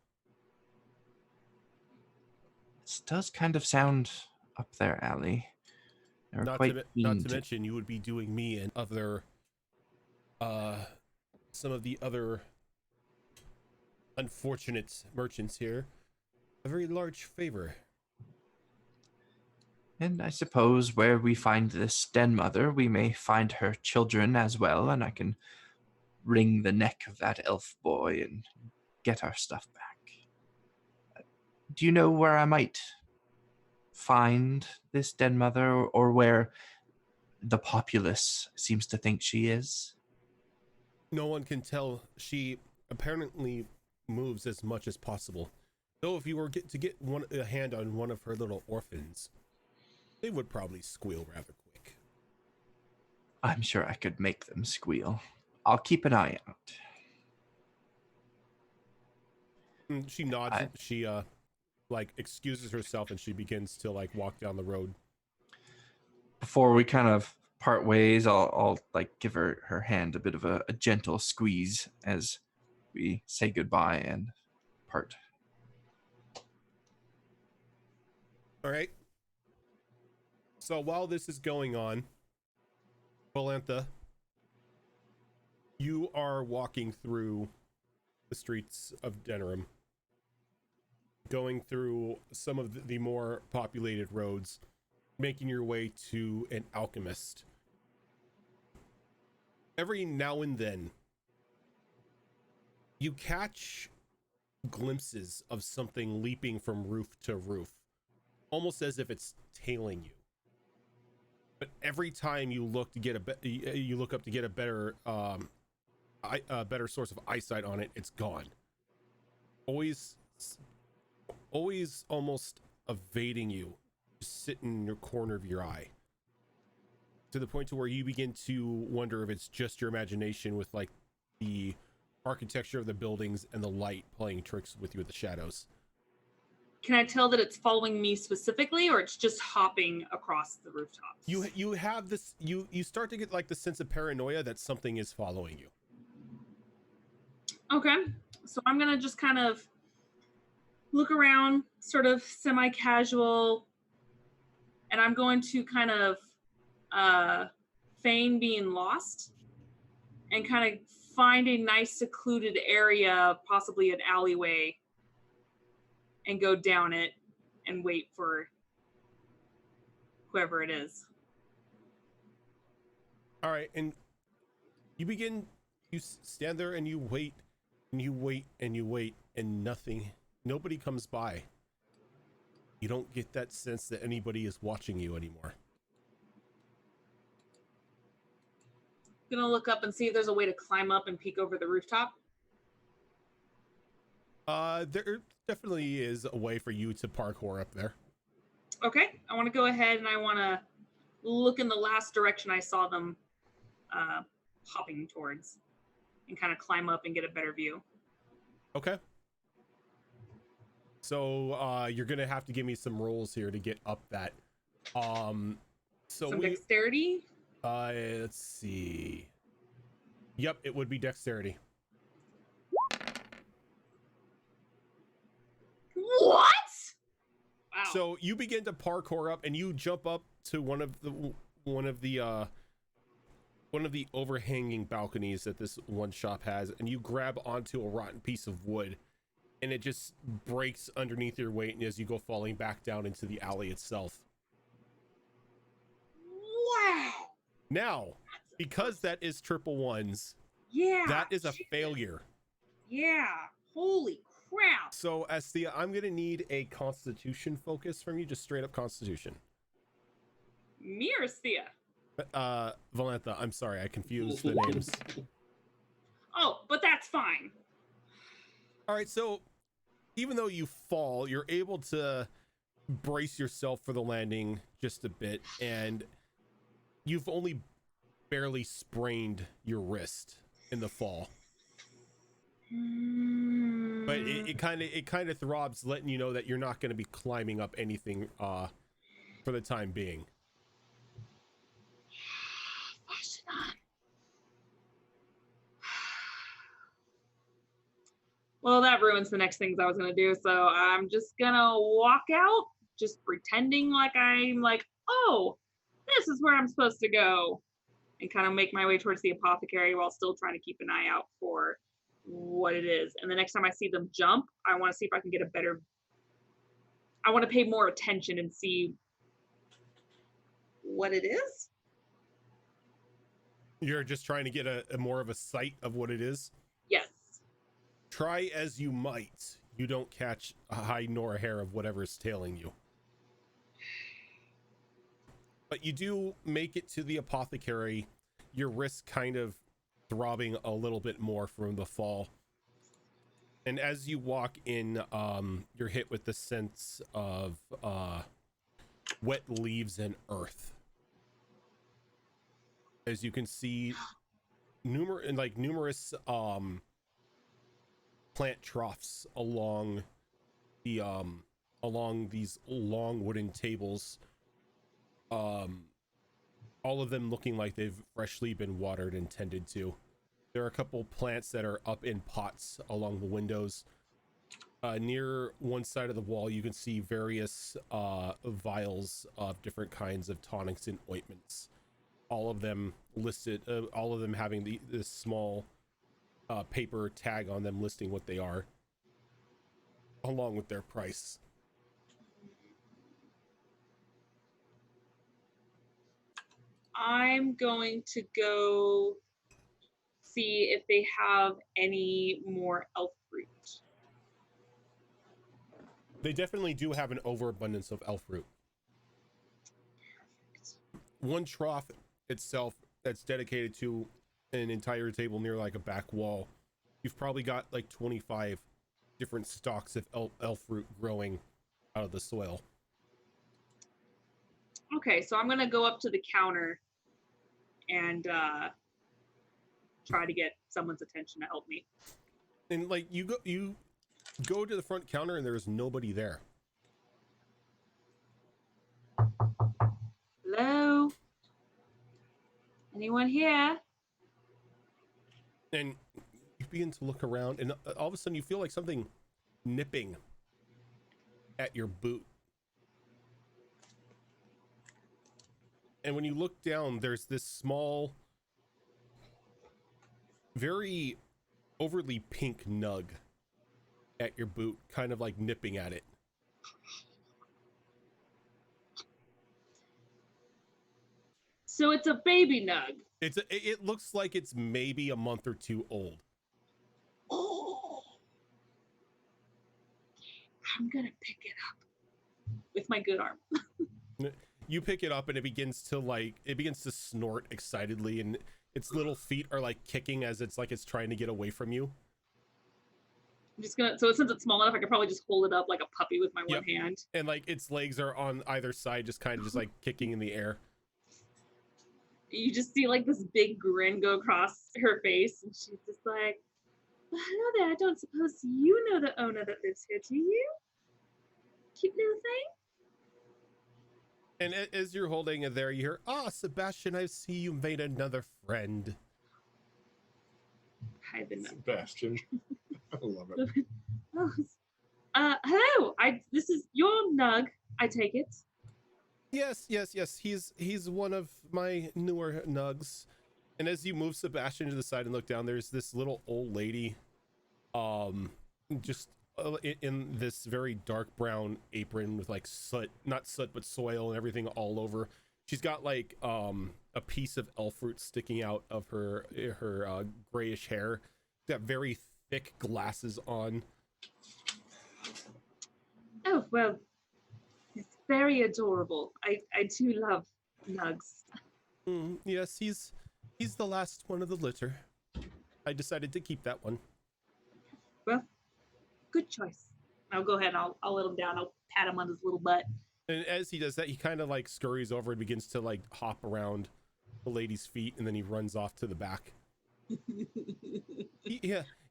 Speaker 5: This does kind of sound up their alley. They're
Speaker 1: Not
Speaker 5: quite
Speaker 1: to
Speaker 5: keen
Speaker 1: mention you would be doing me and other some of the other unfortunate merchants here a very large favor.
Speaker 5: And I suppose where we find this den mother, we may find her children as well, and I can wring the neck of that elf boy and get our stuff back. Do you know where I might find this den mother, or where the populace seems to think she is?
Speaker 1: No one can tell. She apparently moves as much as possible. Though if you were to get a hand on one of her little orphans, they would probably squeal rather quick.
Speaker 5: I'm sure I could make them squeal. I'll keep an eye out.
Speaker 1: She nods. She like excuses herself, and she begins to like walk down the road.
Speaker 5: Before we kind of part ways, I'll like give her hand a bit of a gentle squeeze as we say goodbye and part.
Speaker 1: All right. So while this is going on, Valentha, you are walking through the streets of Denerim, going through some of the more populated roads, making your way to an alchemist. Every now and then, you catch glimpses of something leaping from roof to roof, almost as if it's tailing you. But every time you look to get you look up to get a better source of eyesight on it, it's gone. Always almost evading you, just sitting in your corner of your eye, to the point to where you begin to wonder if it's just your imagination with like the architecture of the buildings and the light playing tricks with you with the shadows.
Speaker 2: Can I tell that it's following me specifically, or it's just hopping across the rooftops?
Speaker 1: You have this, you start to get like the sense of paranoia that something is following you.
Speaker 2: Okay, so I'm gonna just kind of look around, sort of semi-casual, and I'm going to kind of feign being lost and kind of find a nice secluded area, possibly an alleyway, and go down it and wait for whoever it is.
Speaker 1: All right, and you stand there and you wait, and you wait, and you wait, and nobody comes by. You don't get that sense that anybody is watching you anymore.
Speaker 2: Gonna look up and see if there's a way to climb up and peek over the rooftop.
Speaker 1: There definitely is a way for you to parkour up there.
Speaker 2: Okay, I want to go ahead and I want to look in the last direction I saw them hopping towards and kind of climb up and get a better view.
Speaker 1: Okay. So you're gonna have to give me some rolls here to get up that. So
Speaker 2: Some dexterity.
Speaker 1: Let's see. Yep, it would be dexterity.
Speaker 2: What? Wow.
Speaker 1: So you begin to parkour up, and you jump up to one of the overhanging balconies that this one shop has, and you grab onto a rotten piece of wood, and it just breaks underneath your weight, and as you go falling back down into the alley itself.
Speaker 2: Wow.
Speaker 1: Now, because that is triple ones,
Speaker 2: Yeah.
Speaker 1: that is a failure.
Speaker 2: Yeah. Holy crap.
Speaker 1: So, Asthea, I'm gonna need a Constitution focus from you, just straight up Constitution.
Speaker 2: Me or Thea?
Speaker 1: Valentha, I'm sorry, I confused the names.
Speaker 2: Oh, but that's fine.
Speaker 1: All right, so even though you fall, you're able to brace yourself for the landing just a bit, and you've only barely sprained your wrist in the fall. But it kind of throbs, letting you know that you're not going to be climbing up anything for the time being.
Speaker 2: Well, that ruins the next things I was gonna do, so I'm just gonna walk out, just pretending like I'm like, oh, this is where I'm supposed to go, and kind of make my way towards the apothecary while still trying to keep an eye out for what it is. And the next time I see them jump, I want to see if I can get a better. I want to pay more attention and see what it is.
Speaker 1: You're just trying to get a more of a sight of what it is.
Speaker 2: Yes.
Speaker 1: Try as you might, you don't catch a hide nor a hair of whatever's tailing you. But you do make it to the apothecary, your wrist kind of throbbing a little bit more from the fall. And as you walk in, you're hit with the sense of wet leaves and earth. As you can see, numerous plant troughs along these long wooden tables, all of them looking like they've freshly been watered and tended to. There are a couple plants that are up in pots along the windows. Near one side of the wall, you can see various vials of different kinds of tonics and ointments, all of them listed, all of them having this small paper tag on them listing what they are, along with their price.
Speaker 2: I'm going to go see if they have any more elf fruit.
Speaker 1: They definitely do have an overabundance of elf root. One trough itself that's dedicated to an entire table near like a back wall, you've probably got like 25 different stalks of elf root growing out of the soil.
Speaker 2: Okay, so I'm gonna go up to the counter and try to get someone's attention to help me.
Speaker 1: And like you go to the front counter and there's nobody there.
Speaker 2: Hello? Anyone here?
Speaker 1: And you begin to look around, and all of a sudden you feel like something nipping at your boot. And when you look down, there's this small, very overly pink nug at your boot, kind of like nipping at it.
Speaker 2: So it's a baby nug.
Speaker 1: It looks like it's maybe a month or two old.
Speaker 2: Oh, I'm gonna pick it up with my good arm.
Speaker 1: You pick it up and it begins to snort excitedly, and its little feet are like kicking as it's trying to get away from you.
Speaker 2: I'm just gonna, so since it's small enough, I could probably just hold it up like a puppy with my one hand.
Speaker 1: And like its legs are on either side, just kind of just like kicking in the air.
Speaker 2: You just see like this big grin go across her face, and she's just like, well, hello there, I don't suppose you know the owner that lives here, do you? Cute little thing.
Speaker 1: And as you're holding it there, you hear, Sebastian, I see you made another friend.
Speaker 2: Hi, the nug.
Speaker 4: Sebastian. I love it.
Speaker 2: Oh, hello, this is your nug, I take it.
Speaker 1: Yes. He's one of my newer nugs. And as you move Sebastian to the side and look down, there's this little old lady, just in this very dark brown apron with like soot, not soot, but soil and everything all over. She's got like a piece of elf fruit sticking out of her grayish hair. Got very thick glasses on.
Speaker 2: Oh, well, it's very adorable. I do love nugs.
Speaker 1: Yes, he's the last one of the litter. I decided to keep that one.
Speaker 2: Well, good choice. I'll go ahead and I'll let him down. I'll pat him on his little butt.
Speaker 1: And as he does that, he kind of like scurries over and begins to like hop around the lady's feet, and then he runs off to the back.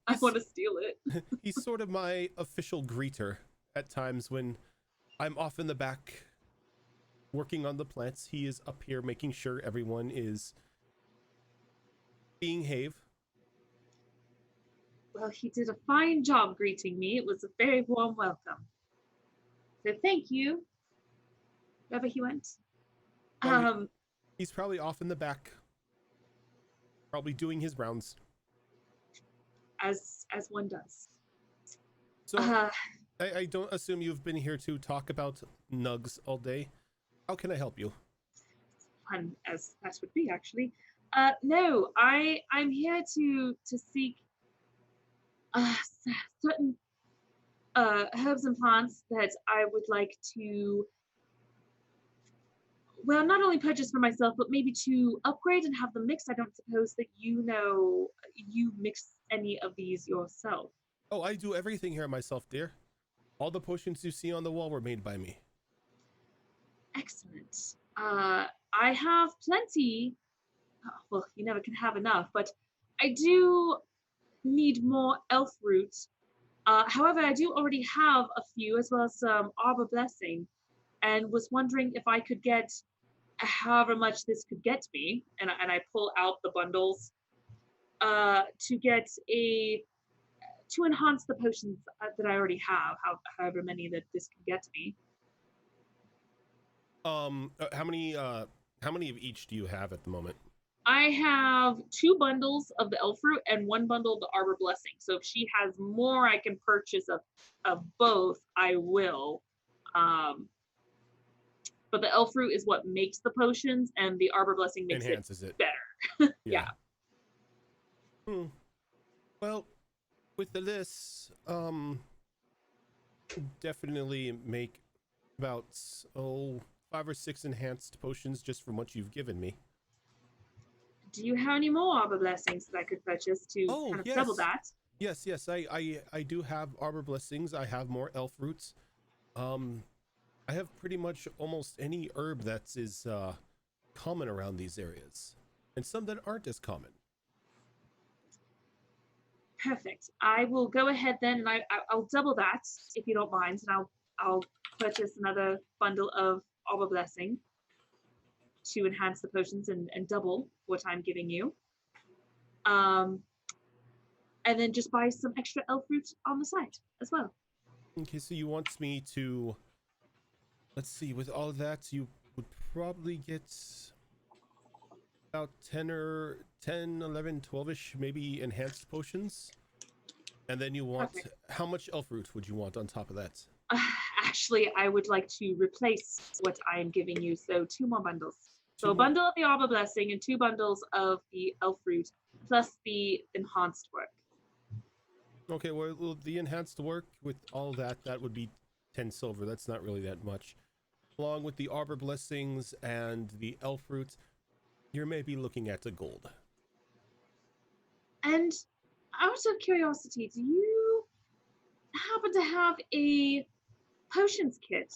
Speaker 2: I want to steal it.
Speaker 1: He's sort of my official greeter at times when I'm off in the back working on the plants. He is up here making sure everyone is being have.
Speaker 2: Well, he did a fine job greeting me. It was a very warm welcome. So thank you. Wherever he went.
Speaker 1: He's probably off in the back, probably doing his rounds.
Speaker 2: As one does.
Speaker 1: So I don't assume you've been here to talk about nugs all day. How can I help you?
Speaker 2: Fun as that would be, actually. No, I'm here to seek certain herbs and plants that I would like to, well, not only purchase for myself, but maybe to upgrade and have them mixed. I don't suppose that you mix any of these yourself.
Speaker 1: Oh, I do everything here myself, dear. All the potions you see on the wall were made by me.
Speaker 2: Excellent. I have plenty. Well, you never can have enough, but I do need more elf root. However, I do already have a few, as well as some arbor blessing, and was wondering if I could get however much this could get me, and I pull out the bundles to get to enhance the potions that I already have, however many that this could get me.
Speaker 1: How many of each do you have at the moment?
Speaker 2: I have 2 bundles of the elf fruit and 1 bundle of the arbor blessing. So if she has more I can purchase of both, I will. But the elf fruit is what makes the potions, and the arbor blessing makes
Speaker 1: Enhances it
Speaker 2: better. Yeah.
Speaker 1: Well, with this, definitely make about 5 or 6 enhanced potions just from what you've given me.
Speaker 2: Do you have any more arbor blessings that I could purchase to kind of double that?
Speaker 1: Yes, I do have arbor blessings. I have more elf roots. I have pretty much almost any herb that is common around these areas, and some that aren't as common.
Speaker 2: Perfect. I will go ahead then, and I'll double that if you don't mind, and I'll purchase another bundle of arbor blessing to enhance the potions and double what I'm giving you. And then just buy some extra elf fruit on the side as well.
Speaker 1: Okay, so you want me to, let's see, with all that, you would probably get about 10 or 10, 11, 12-ish, maybe enhanced potions. And then you want,
Speaker 2: Perfect.
Speaker 1: how much elf root would you want on top of that?
Speaker 2: Actually, I would like to replace what I am giving you, so 2 more bundles. So
Speaker 1: Two
Speaker 2: a
Speaker 1: more-
Speaker 2: bundle of the Arbor Blessing and 2 bundles of the Elf Root, plus the enhanced work.
Speaker 1: Okay, well, the enhanced work with all that, that would be 10 silver. That's not really that much. Along with the Arbor Blessings and the elf root, you're maybe looking at a gold.
Speaker 2: And out of curiosity, do you happen to have a potions kit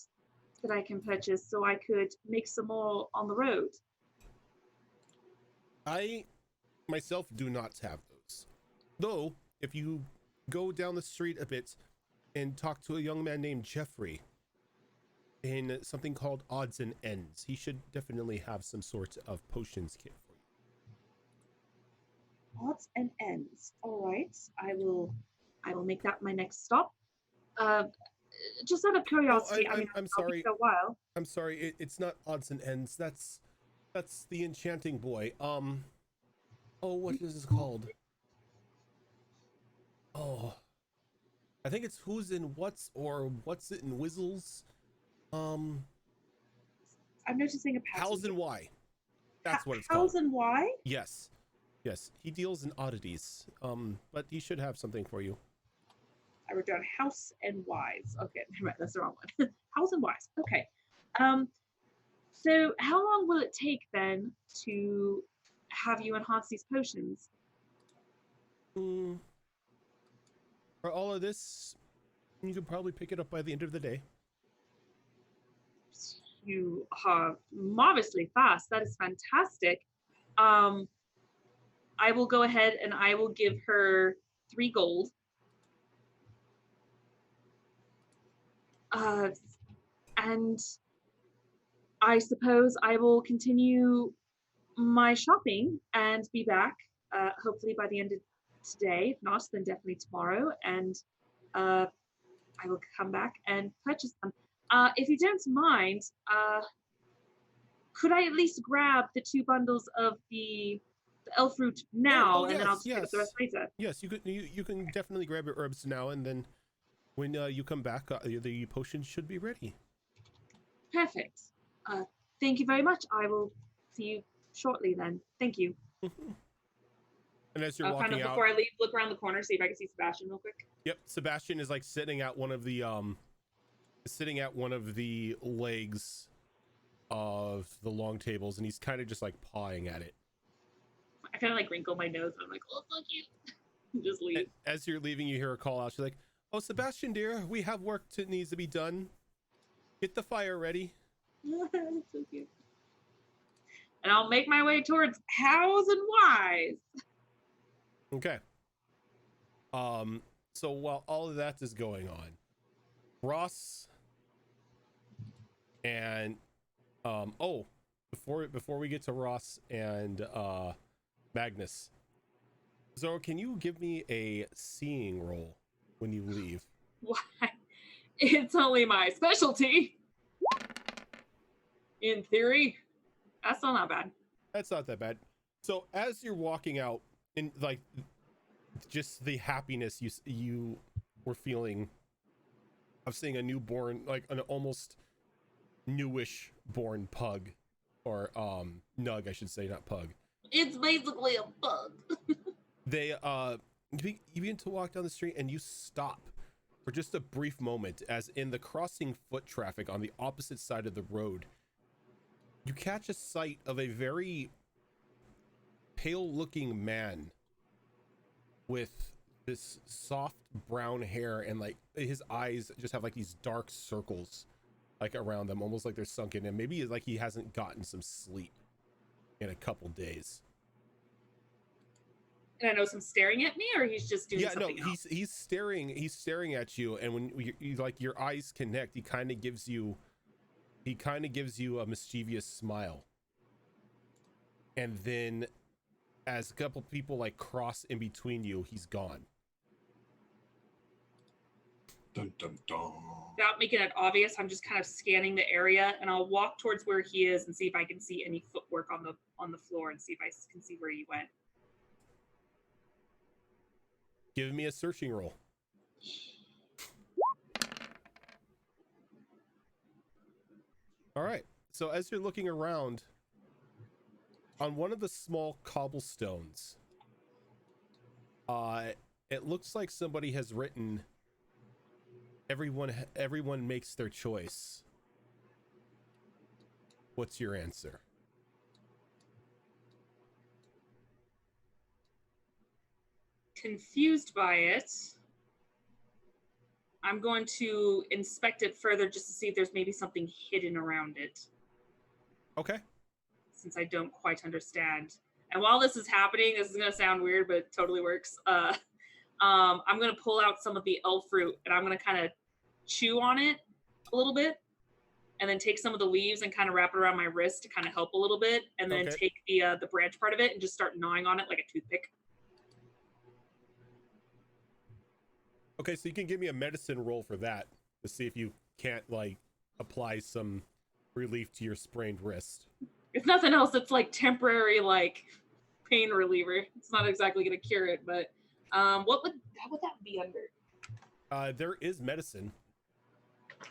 Speaker 2: that I can purchase so I could make some more on the road?
Speaker 1: I myself do not have those. Though, if you go down the street a bit and talk to a young man named Jeffrey in something called Odds and Ends, he should definitely have some sort of potions kit for you.
Speaker 2: Odds and ends. All right, I will make that my next stop. Just out of curiosity, I mean,
Speaker 1: I'm
Speaker 2: I'll be
Speaker 1: sorry.
Speaker 2: for a while.
Speaker 1: I'm sorry. It's not Odds and Ends. That's the enchanting boy. Oh, what is this called? Oh, I think it's Who's in What's or What's It in Whizzles.
Speaker 2: I'm noticing a pattern.
Speaker 1: How's and Why. That's what it's
Speaker 2: How's
Speaker 1: called.
Speaker 2: and why?
Speaker 1: Yes. Yes. He deals in oddities. But he should have something for you.
Speaker 2: I wrote down house and wise. Okay, right, that's the wrong one. House and wise. Okay. So how long will it take then to have you enhance these potions?
Speaker 1: For all of this, you could probably pick it up by the end of the day.
Speaker 2: You are marvelously fast. That is fantastic. I will go ahead and I will give her 3 gold. And I suppose I will continue my shopping and be back hopefully by the end of today. If not, then definitely tomorrow. And I will come back and purchase them. If you don't mind, could I at least grab the 2 bundles of the elf root now, and then I'll just pick up the rest later?
Speaker 1: Yes, you can definitely grab your herbs now, and then when you come back, the potions should be ready.
Speaker 2: Perfect. Thank you very much. I will see you shortly then. Thank you.
Speaker 1: And as you're
Speaker 2: Kind
Speaker 1: walking
Speaker 2: of
Speaker 1: out,
Speaker 2: before I leave, look around the corner, see if I can see Sebastian real quick.
Speaker 1: yep, Sebastian is like sitting at one of the legs of the long tables, and he's kind of just like pawing at it.
Speaker 2: I kind of like wrinkle my nose, and I'm like, "Oh, fuck you!" And just leave.
Speaker 1: And as you're leaving, you hear a call out. She's like, "Oh, Sebastian, dear, we have work that needs to be done. Get the fire ready."
Speaker 2: That's so cute. And I'll make my way towards House and Wise.
Speaker 1: Okay. So while all of that is going on, Ross and before we get to Ross and Magnus, Zoro, can you give me a seeing roll when you leave?
Speaker 2: Why? It's only my specialty. In theory, that's still not bad.
Speaker 1: That's not that bad. So as you're walking out, and like just the happiness you were feeling of seeing a newborn, like an almost newish born pug, or nug, I should say, not pug.
Speaker 2: It's basically a bug.
Speaker 1: They you begin to walk down the street, and you stop for just a brief moment, as in the crossing foot traffic on the opposite side of the road, you catch a sight of a very pale looking man with this soft brown hair, and like his eyes just have like these dark circles like around them, almost like they're sunken, and maybe like he hasn't gotten some sleep in a couple days.
Speaker 2: And I know some staring at me, or he's just doing something else?
Speaker 1: He's staring at you, and when you like your eyes connect, he kind of gives you a mischievous smile. And then as a couple people like cross in between you, he's gone.
Speaker 4: Dun, dun, dun.
Speaker 2: Without making it obvious, I'm just kind of scanning the area, and I'll walk towards where he is and see if I can see any footwork on the floor and see if I can see where he went.
Speaker 1: Give me a searching roll. All right. So as you're looking around, on one of the small cobblestones, it looks like somebody has written, everyone makes their choice. What's your answer?
Speaker 2: Confused by it, I'm going to inspect it further just to see if there's maybe something hidden around it,
Speaker 1: Okay.
Speaker 2: since I don't quite understand. And while this is happening, this is going to sound weird, but it totally works. I'm going to pull out some of the elf fruit, and I'm going to kind of chew on it a little bit, and then take some of the leaves and kind of wrap it around my wrist to kind of help a little bit, and then
Speaker 1: Okay.
Speaker 2: take the branch part of it and just start gnawing on it like a toothpick.
Speaker 1: Okay, so you can give me a medicine roll for that to see if you can't like apply some relief to your sprained wrist.
Speaker 2: If nothing else, it's like temporary like pain reliever. It's not exactly going to cure it, but how would that be under?
Speaker 1: There is medicine.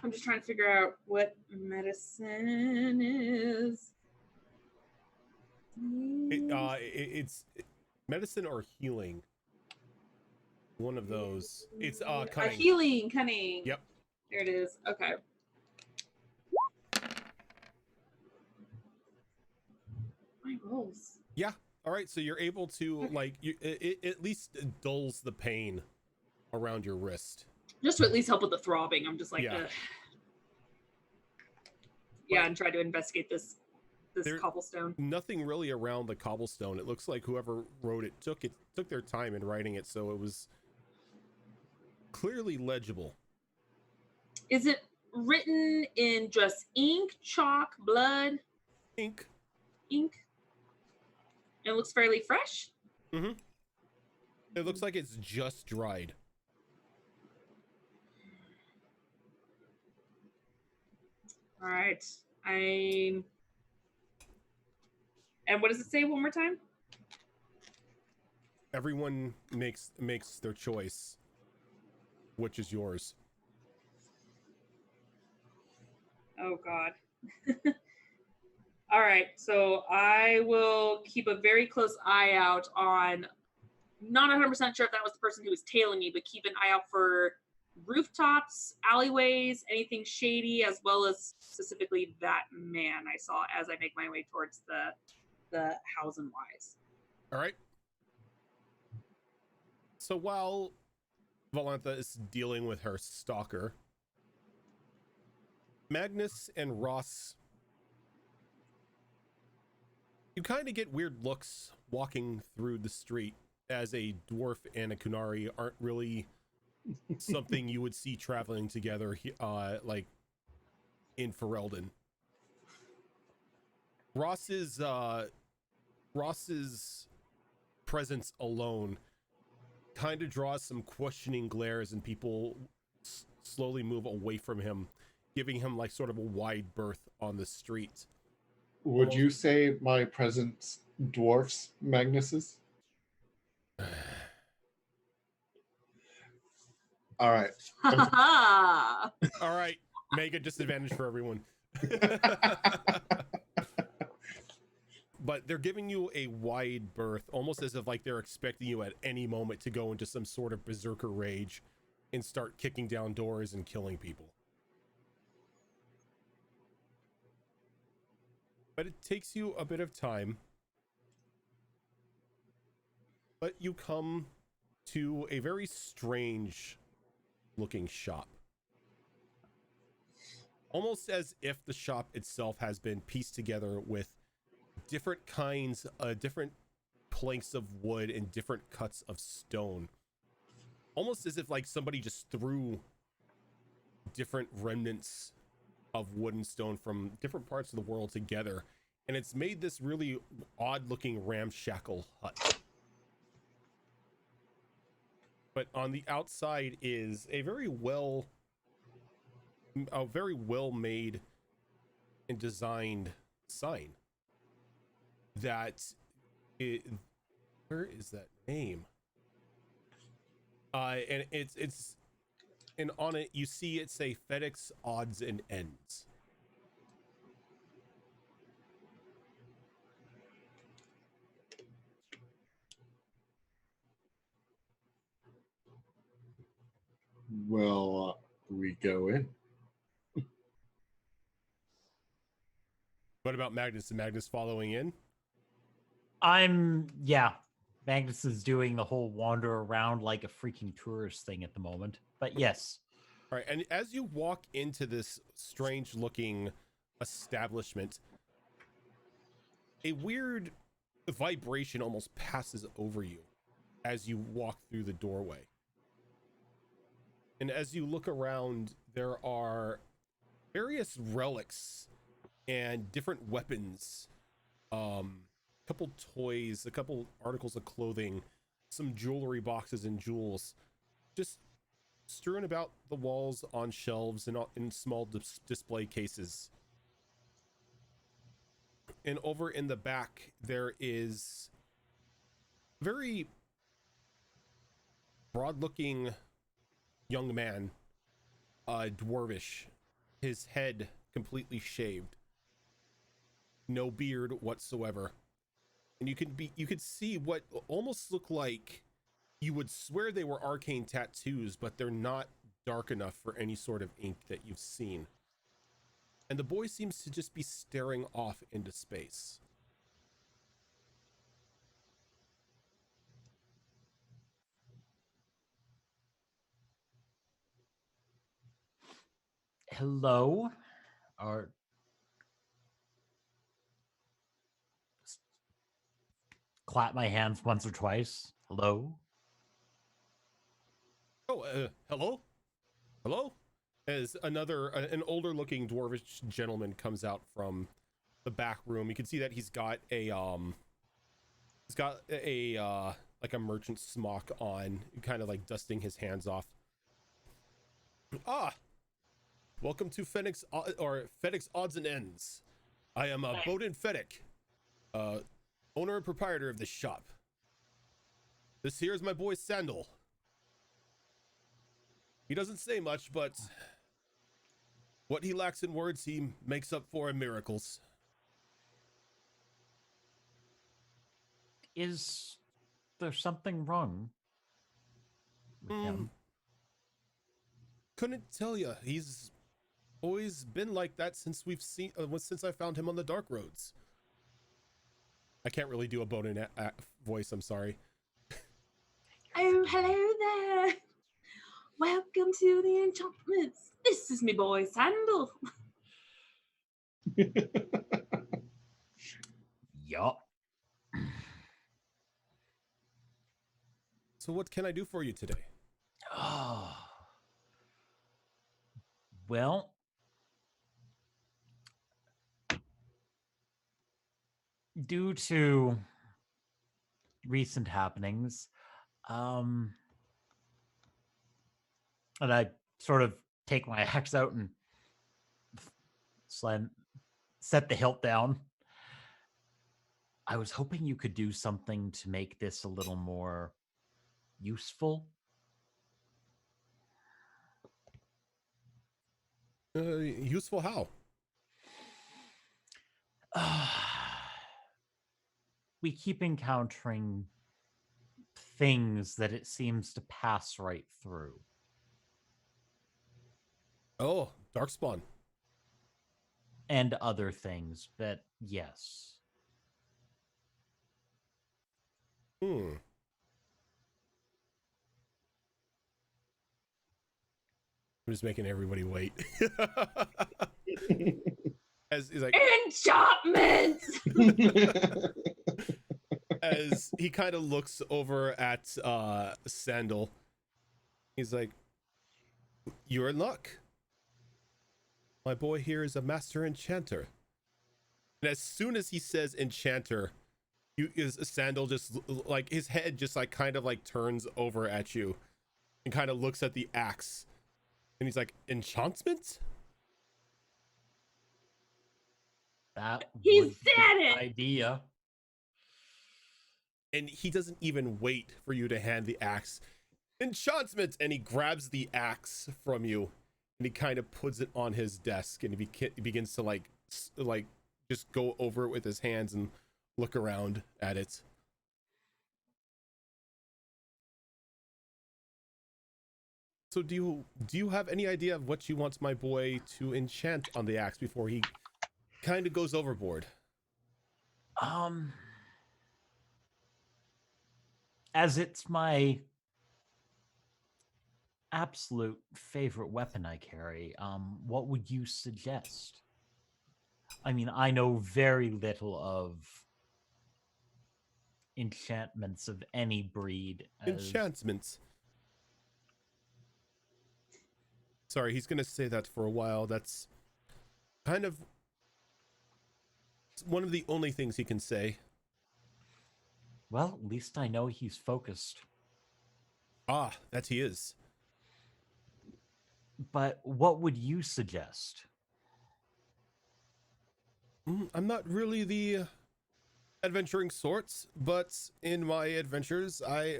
Speaker 2: I'm just trying to figure out what medicine is.
Speaker 1: It's medicine or healing. One of those. It's cunning.
Speaker 2: Cunning.
Speaker 1: Yep.
Speaker 2: There it is. Okay. My rolls.
Speaker 1: Yeah. All right. So you're able to like it at least dulls the pain around your wrist.
Speaker 2: Just to at least help with the throbbing. I'm just like,
Speaker 1: Yeah.
Speaker 2: ugh. Yeah, and try to investigate this cobblestone.
Speaker 1: Nothing really around the cobblestone. It looks like whoever wrote it took their time in writing it, so it was clearly legible.
Speaker 2: Is it written in just ink, chalk, blood?
Speaker 1: Ink.
Speaker 2: Ink. It looks fairly fresh.
Speaker 1: Mm-hmm. It looks like it's just dried.
Speaker 2: All right. And what does it say one more time?
Speaker 1: Everyone makes their choice. Which is yours?
Speaker 2: Oh God. All right. So I will keep a very close eye out on, not 100% sure if that was the person who was tailing me, but keep an eye out for rooftops, alleyways, anything shady, as well as specifically that man I saw as I make my way towards the house and wise.
Speaker 1: All right. So while Valentha is dealing with her stalker, Magnus and Ross, you kind of get weird looks walking through the street, as a dwarf and a Kunari aren't really something you would see traveling together, like in Ferelden. Ross's presence alone kind of draws some questioning glares, and people slowly move away from him, giving him like sort of a wide berth on the street.
Speaker 4: Would you say my presence dwarfs Magnus's? All right.
Speaker 1: All right, make a disadvantage for everyone. But they're giving you a wide berth, almost as if like they're expecting you at any moment to go into some sort of berserker rage and start kicking down doors and killing people. But it takes you a bit of time. But you come to a very strange looking shop. Almost as if the shop itself has been pieced together with different kinds, different planks of wood and different cuts of stone. Almost as if like somebody just threw different remnants of wood and stone from different parts of the world together, and it's made this really odd looking ramshackle hut. but on the outside is a very well made and designed sign that where is that name? And it's and on it you see it say FedEx Odds and Ends.
Speaker 4: Well, we go in.
Speaker 1: What about Magnus? Is Magnus following in?
Speaker 3: Yeah. Magnus is doing the whole wander around like a freaking tourist thing at the moment. But yes.
Speaker 1: All right, and as you walk into this strange looking establishment, a weird vibration almost passes over you as you walk through the doorway. And as you look around, there are various relics and different weapons, a couple toys, a couple articles of clothing, some jewelry boxes and jewels, just strewn about the walls on shelves and in small display cases. And over in the back, there is very broad-looking young man, dwarvish, his head completely shaved, no beard whatsoever, and you could see what almost look like, you would swear they were arcane tattoos, but they're not dark enough for any sort of ink that you've seen. And the boy seems to just be staring off into space.
Speaker 3: Hello? Or clap my hands once or twice. Hello?
Speaker 1: Oh, hello? Hello? As an older looking dwarvish gentleman comes out from the back room. You can see that he's got a like a merchant smock on, kind of like dusting his hands off. Welcome to FedEx Odds and Ends. I am Bowden Fedek, owner and proprietor of this shop. This here is my boy Sandal. He doesn't say much, but what he lacks in words, he makes up for in miracles.
Speaker 3: Is there something wrong with him?
Speaker 1: Couldn't tell you. He's always been like that since since I found him on the dark roads. I can't really do a Bowden voice. I'm sorry.
Speaker 2: Oh, hello there. Welcome to the enchantments. This is me boy Sandal.
Speaker 3: Yup.
Speaker 1: So what can I do for you today?
Speaker 3: Oh. Well, due to recent happenings, and I sort of take my axe out and set the hilt down. I was hoping you could do something to make this a little more useful.
Speaker 1: Useful how?
Speaker 3: We keep encountering things that it seems to pass right through.
Speaker 1: Oh, Darkspawn.
Speaker 3: And other things, but yes.
Speaker 1: I'm just making everybody wait. As he's like,
Speaker 2: Enchantments!
Speaker 1: as he kind of looks over at Sandal, he's like, "You're in luck. My boy here is a master enchanter." And as soon as he says enchanter, Sandal just like his head just like kind of like turns over at you, and kind of looks at the axe, and he's like, enchantment?
Speaker 3: That
Speaker 2: He
Speaker 3: would be
Speaker 2: said
Speaker 3: an
Speaker 2: it!
Speaker 3: idea.
Speaker 1: And he doesn't even wait for you to hand the axe. Enchantment! And he grabs the axe from you, and he kind of puts it on his desk, and he begins to like just go over it with his hands and look around at it. So do you have any idea of what you want my boy to enchant on the axe before he kind of goes overboard?
Speaker 3: As it's my absolute favorite weapon I carry, what would you suggest? I mean, I know very little of enchantments of any breed.
Speaker 1: Enchantments. Sorry, he's gonna say that for a while. That's kind of one of the only things he can say.
Speaker 3: Well, at least I know he's focused.
Speaker 1: Ah, that he is.
Speaker 3: But what would you suggest?
Speaker 1: I'm not really the adventuring sorts, but in my adventures, I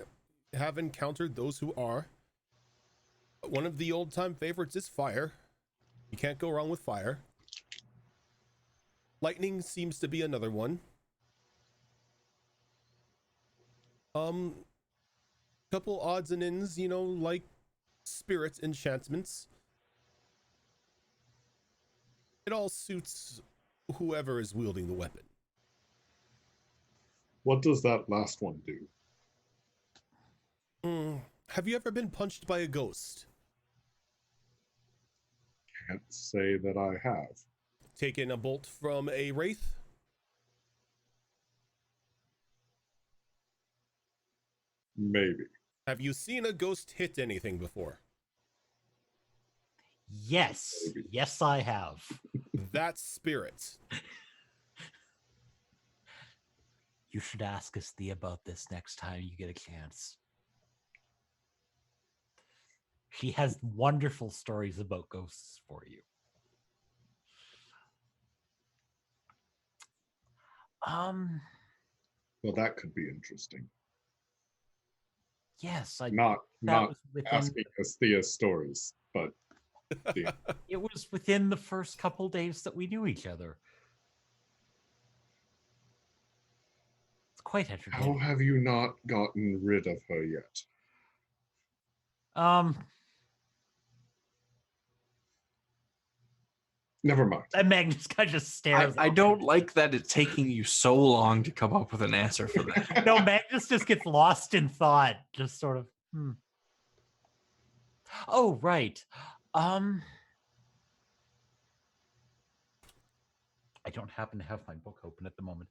Speaker 1: have encountered those who are. One of the old-time favorites is fire. You can't go wrong with fire. Lightning seems to be another one. Couple odds and ends, you know, like spirit enchantments. It all suits whoever is wielding the weapon.
Speaker 4: What does that last one do?
Speaker 1: Have you ever been punched by a ghost?
Speaker 4: Can't say that I have.
Speaker 1: Taken a bolt from a wraith?
Speaker 4: Maybe.
Speaker 1: Have you seen a ghost hit anything before?
Speaker 3: Yes.
Speaker 4: Maybe.
Speaker 3: Yes, I have.
Speaker 1: That's spirit.
Speaker 3: You should ask Thea about this next time you get a chance. She has wonderful stories about ghosts for you.
Speaker 4: Well, that could be interesting.
Speaker 3: Yes,
Speaker 4: Not
Speaker 3: was within,
Speaker 4: asking Thea's stories, but Thea.
Speaker 3: it was within the first couple days that we knew each other. It's quite
Speaker 4: How
Speaker 3: entertaining.
Speaker 4: have you not gotten rid of her yet? Never mind.
Speaker 3: And Magnus kind of just stares.
Speaker 5: I
Speaker 3: off.
Speaker 5: don't like that it's taking you so long to come up with an answer for that.
Speaker 3: No, Magnus just gets lost in thought. Just sort of. Oh, right. I don't happen to have my book open at the moment.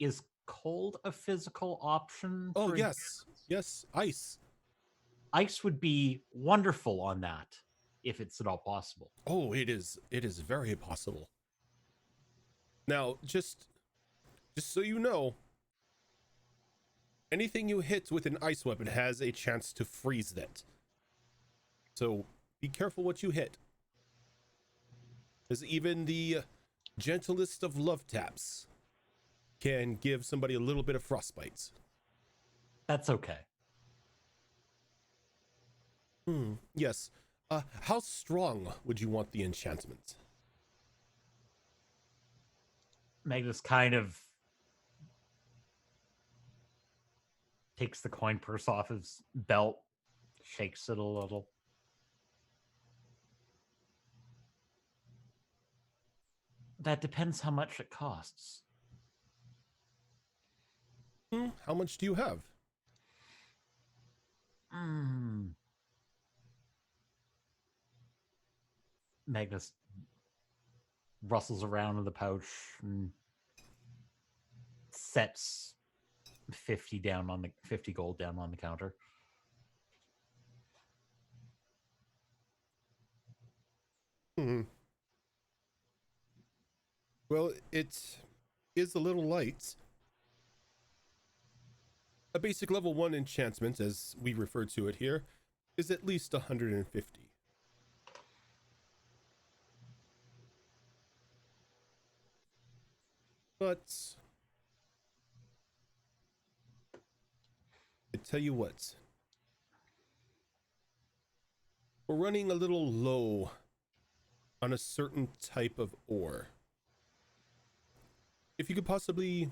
Speaker 3: Is cold a physical option?
Speaker 1: Oh,
Speaker 3: for
Speaker 1: yes. Yes, ice.
Speaker 3: Ice would be wonderful on that, if it's at all possible.
Speaker 1: Oh, it is very possible. Now, just so you know, anything you hit with an ice weapon has a chance to freeze that. So be careful what you hit. Because even the gentlest of love taps can give somebody a little bit of frostbite.
Speaker 3: That's okay.
Speaker 1: Yes. How strong would you want the enchantment?
Speaker 3: Magnus kind of takes the coin purse off his belt, shakes it a little. That depends how much it costs.
Speaker 1: How much do you have?
Speaker 3: Magnus rustles around in the pouch and sets 50 gold down on the counter.
Speaker 1: Well, it is a little light. A basic level 1 enchantment, as we refer to it here, is at least 150. But I tell you what, we're running a little low on a certain type of ore. If you could possibly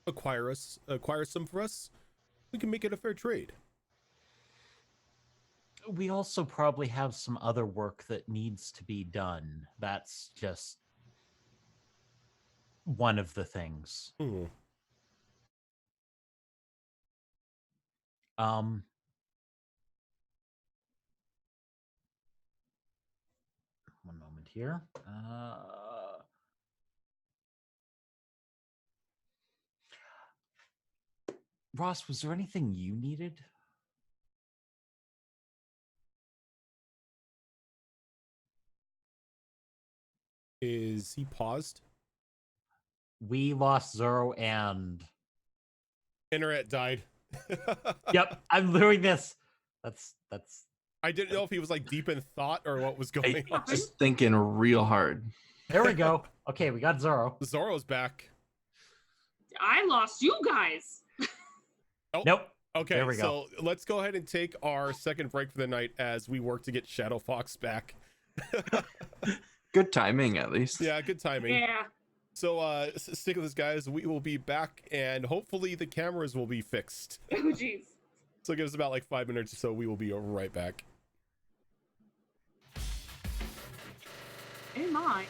Speaker 1: acquire some for us, we can make it a fair trade.
Speaker 3: We also probably have some other work that needs to be done. That's just one of the things.
Speaker 1: Hmm.
Speaker 3: One moment here. Ross, was there anything you needed?
Speaker 1: Is he paused?
Speaker 3: We lost Zoro and...
Speaker 1: Internet died.
Speaker 3: Yep, I'm doing this. That's...
Speaker 1: I didn't know if he was like deep in thought or what was going on.
Speaker 5: Just thinking real hard.
Speaker 3: There we go. Okay, we got Zoro.
Speaker 1: Zoro's back.
Speaker 2: I lost you guys.
Speaker 1: Oh,
Speaker 3: Nope.
Speaker 1: okay.
Speaker 3: There we go.
Speaker 1: So let's go ahead and take our second break for the night as we work to get Shadow Fox back.
Speaker 5: Good timing, at least.
Speaker 1: Yeah, good timing.
Speaker 2: Yeah.
Speaker 1: So stick with us, guys. We will be back, and hopefully the cameras will be fixed.
Speaker 2: Oh, jeez.
Speaker 1: So give us about like 5 minutes or so. We will be right back.
Speaker 2: Oh my.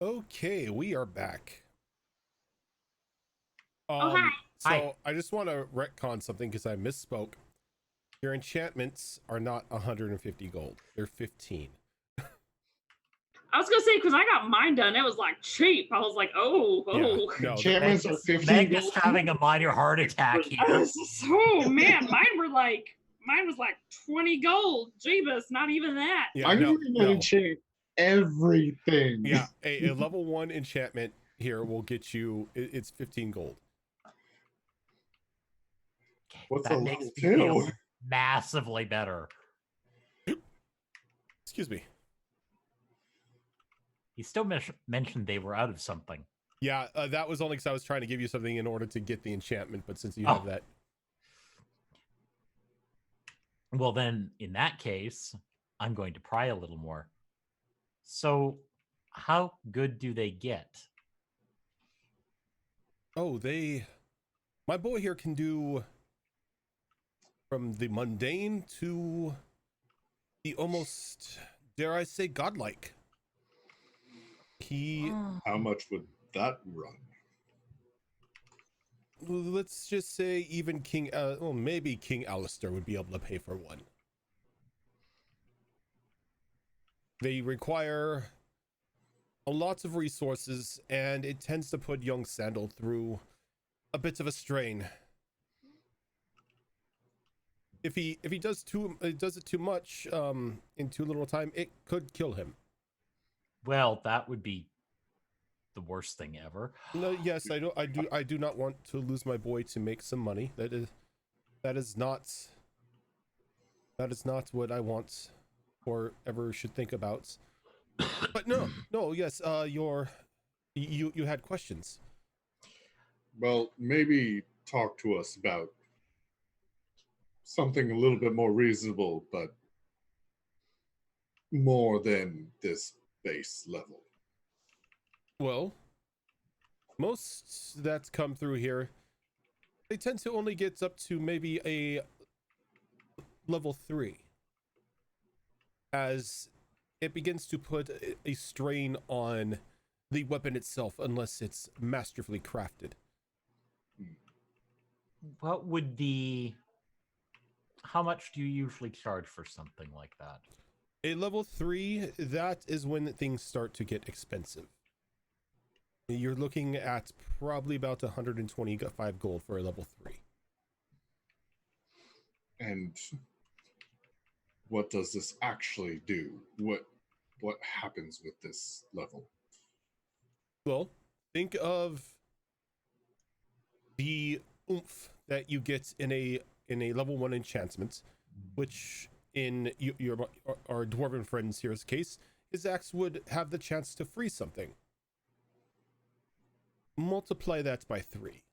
Speaker 1: Okay, we are back.
Speaker 2: Oh, hi.
Speaker 1: So
Speaker 3: Hi.
Speaker 1: I just want to retcon something because I misspoke. Your enchantments are not 150 gold; they're 15.
Speaker 2: I was gonna say because I got mine done, it was like cheap. I was like, oh.
Speaker 1: No,
Speaker 4: Enchantments are
Speaker 3: Meg
Speaker 4: 15
Speaker 3: is
Speaker 4: gold.
Speaker 3: having a minor heart attack
Speaker 2: I
Speaker 3: here.
Speaker 2: was just, oh man, mine was like 20 gold. Jeebus, not even that.
Speaker 1: yeah,
Speaker 4: I'm
Speaker 1: no,
Speaker 4: going to enchant everything.
Speaker 1: yeah. A level 1 enchantment here will get you. It's 15 gold.
Speaker 4: What's
Speaker 3: That
Speaker 4: a
Speaker 3: makes
Speaker 4: level
Speaker 3: me feel
Speaker 4: 2?
Speaker 3: massively better.
Speaker 1: Excuse me.
Speaker 3: He still mentioned they were out of something.
Speaker 1: Yeah, that was only because I was trying to give you something in order to get the enchantment, but since you
Speaker 3: Oh.
Speaker 1: have that,
Speaker 3: Well, then, in that case, I'm going to pry a little more. So, how good do they get?
Speaker 1: oh, my boy here can do from the mundane to the almost, dare I say, godlike. He,
Speaker 4: How much would that run?
Speaker 1: let's just say even well, maybe King Alistair would be able to pay for one. They require a lot of resources, and it tends to put young Sandal through a bit of a strain. If he does it too much in too little time, it could kill him.
Speaker 3: Well, that would be the worst thing ever.
Speaker 1: No, yes, I do not want to lose my boy to make some money. That is not what I want or ever should think about. But no, yes, you had questions.
Speaker 4: Well, maybe talk to us about something a little bit more reasonable, but more than this base level.
Speaker 1: Well, most that come through here, they tend to only get up to maybe a level 3, as it begins to put a strain on the weapon itself unless it's masterfully crafted.
Speaker 3: What would how much do you usually charge for something like that?
Speaker 1: A level 3, that is when things start to get expensive. You're looking at probably about 125 gold for a level 3.
Speaker 4: And what does this actually do? What happens with this level?
Speaker 1: Well, think of the oomph that you get in a level 1 enchantment, which in our dwarven friends here's case, his axe would have the chance to freeze something. Multiply that by 3.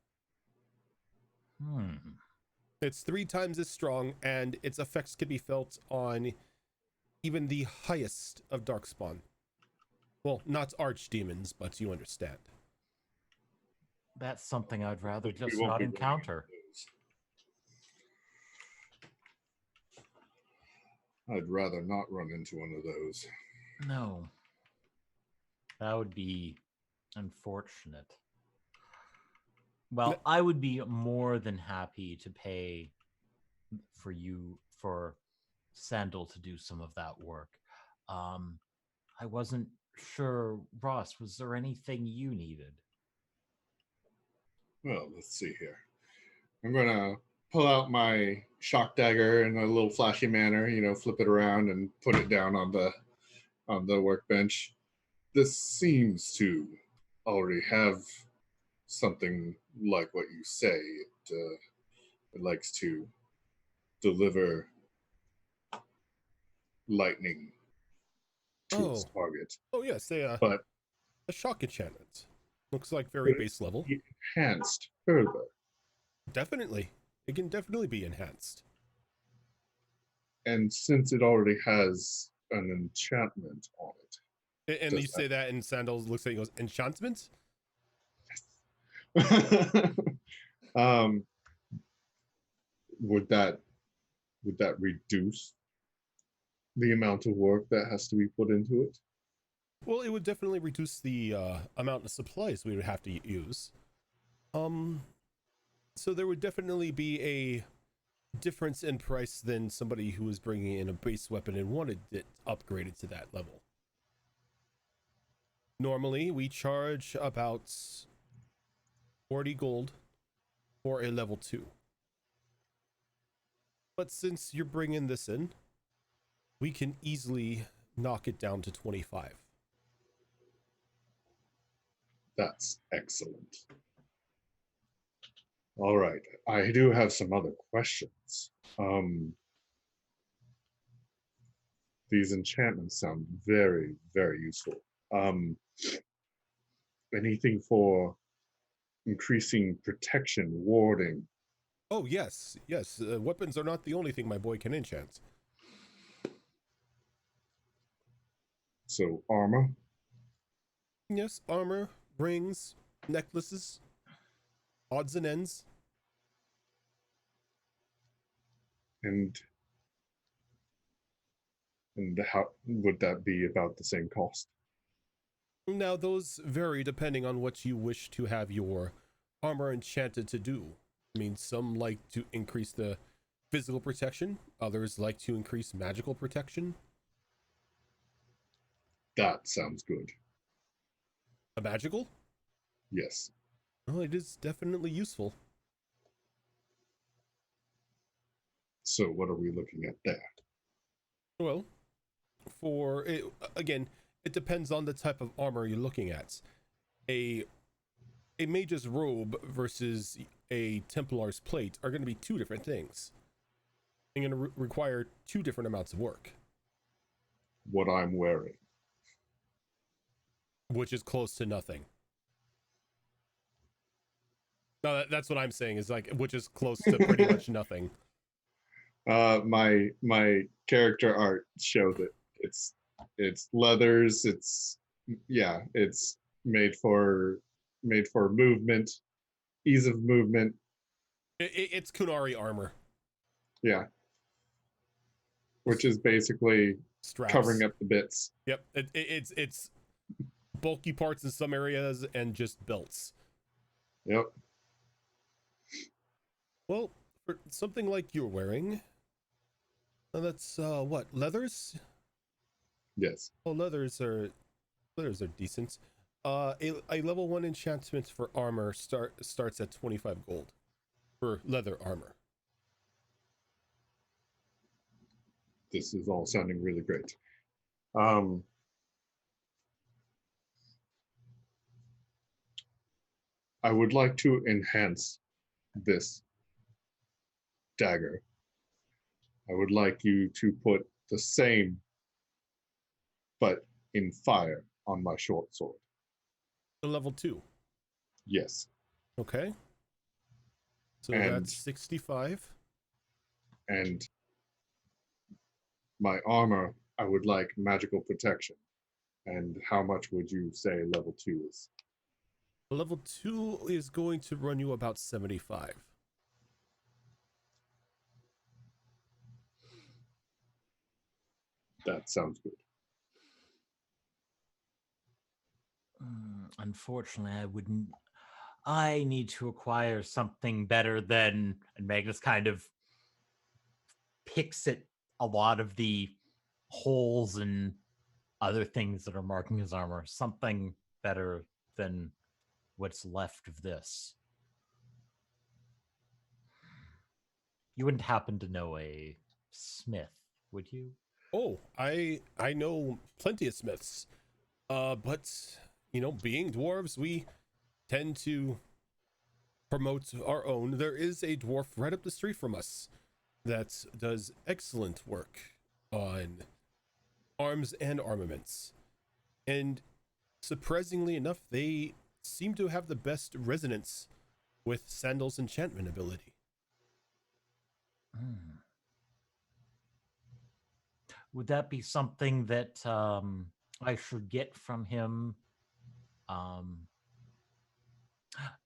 Speaker 1: It's 3 times as strong, and its effects can be felt on even the highest of darkspawn. Well, not archdemons, but you understand.
Speaker 3: That's something I'd rather
Speaker 4: We
Speaker 3: just
Speaker 4: won't
Speaker 3: not
Speaker 4: be running
Speaker 3: encounter.
Speaker 4: into those. I'd rather not run into one of those.
Speaker 3: No. That would be unfortunate. Well, I would be more than happy to pay for Sandal to do some of that work. I wasn't sure, Ross, was there anything you needed?
Speaker 4: Well, let's see here. I'm gonna pull out my shock dagger in a little flashy manner, flip it around and put it down on the workbench. This seems to already have something like what you say. It likes to deliver lightning to its target.
Speaker 1: Oh yes,
Speaker 4: But
Speaker 1: a shock enchantment. Looks like very base level.
Speaker 4: Enhanced further.
Speaker 1: Definitely. It can definitely be enhanced.
Speaker 4: And since it already has an enchantment on it.
Speaker 1: And you say that, and Sandals looks at you and goes, enchantments?
Speaker 4: Would that reduce the amount of work that has to be put into it?
Speaker 1: Well, it would definitely reduce the amount of supplies we would have to use. So there would definitely be a difference in price than somebody who was bringing in a base weapon and wanted it upgraded to that level. Normally, we charge about 40 gold for a level 2. But since you're bringing this in, we can easily knock it down to 25.
Speaker 4: That's excellent. All right, I do have some other questions. These enchantments sound very, very useful. Anything for increasing protection, warding?
Speaker 1: Oh, yes, yes. Weapons are not the only thing my boy can enchant.
Speaker 4: So armor?
Speaker 1: Yes, armor, rings, necklaces, odds and ends.
Speaker 4: And how would that be about the same cost?
Speaker 1: Now, those vary depending on what you wish to have your armor enchanted to do. I mean, some like to increase the physical protection, others like to increase magical protection.
Speaker 4: That sounds good.
Speaker 1: A magical?
Speaker 4: Yes.
Speaker 1: Well, it is definitely useful.
Speaker 4: So what are we looking at there?
Speaker 1: Well, for it, again, it depends on the type of armor you're looking at. A mage's robe versus a Templar's plate are going to be two different things. They're going to require two different amounts of work,
Speaker 4: What I'm wearing.
Speaker 1: which is close to nothing. No, that's what I'm saying is like, which is close to pretty much nothing.
Speaker 4: My character art shows it. It's leathers. It's made for movement, ease of movement.
Speaker 1: It's Kunari armor.
Speaker 4: Yeah, which is basically
Speaker 1: Straps.
Speaker 4: covering up the bits.
Speaker 1: Yep, it's bulky parts in some areas and just belts.
Speaker 4: Yep.
Speaker 1: Well, for something like you're wearing, that's what, leathers?
Speaker 4: Yes.
Speaker 1: Well, leathers are decent. A level 1 enchantment for armor starts at 25 gold for leather armor.
Speaker 4: This is all sounding really great. I would like to enhance this dagger. I would like you to put the same, but in fire, on my short sword.
Speaker 1: The level 2.
Speaker 4: Yes.
Speaker 1: Okay. So
Speaker 4: And-
Speaker 1: that's 65.
Speaker 4: And my armor, I would like magical protection. And how much would you say level 2 is?
Speaker 1: Level 2 is going to run you about 75.
Speaker 4: That sounds good.
Speaker 3: Unfortunately, I wouldn't. I need to acquire something better than. And Magnus kind of picks at a lot of the holes and other things that are marking his armor. Something better than what's left of this. You wouldn't happen to know a smith, would you?
Speaker 1: Oh, I know plenty of smiths. But you know, being dwarves, we tend to promote our own. There is a dwarf right up the street from us that does excellent work on arms and armaments. And surprisingly enough, they seem to have the best resonance with Sandal's enchantment ability.
Speaker 3: Would that be something that I should get from him?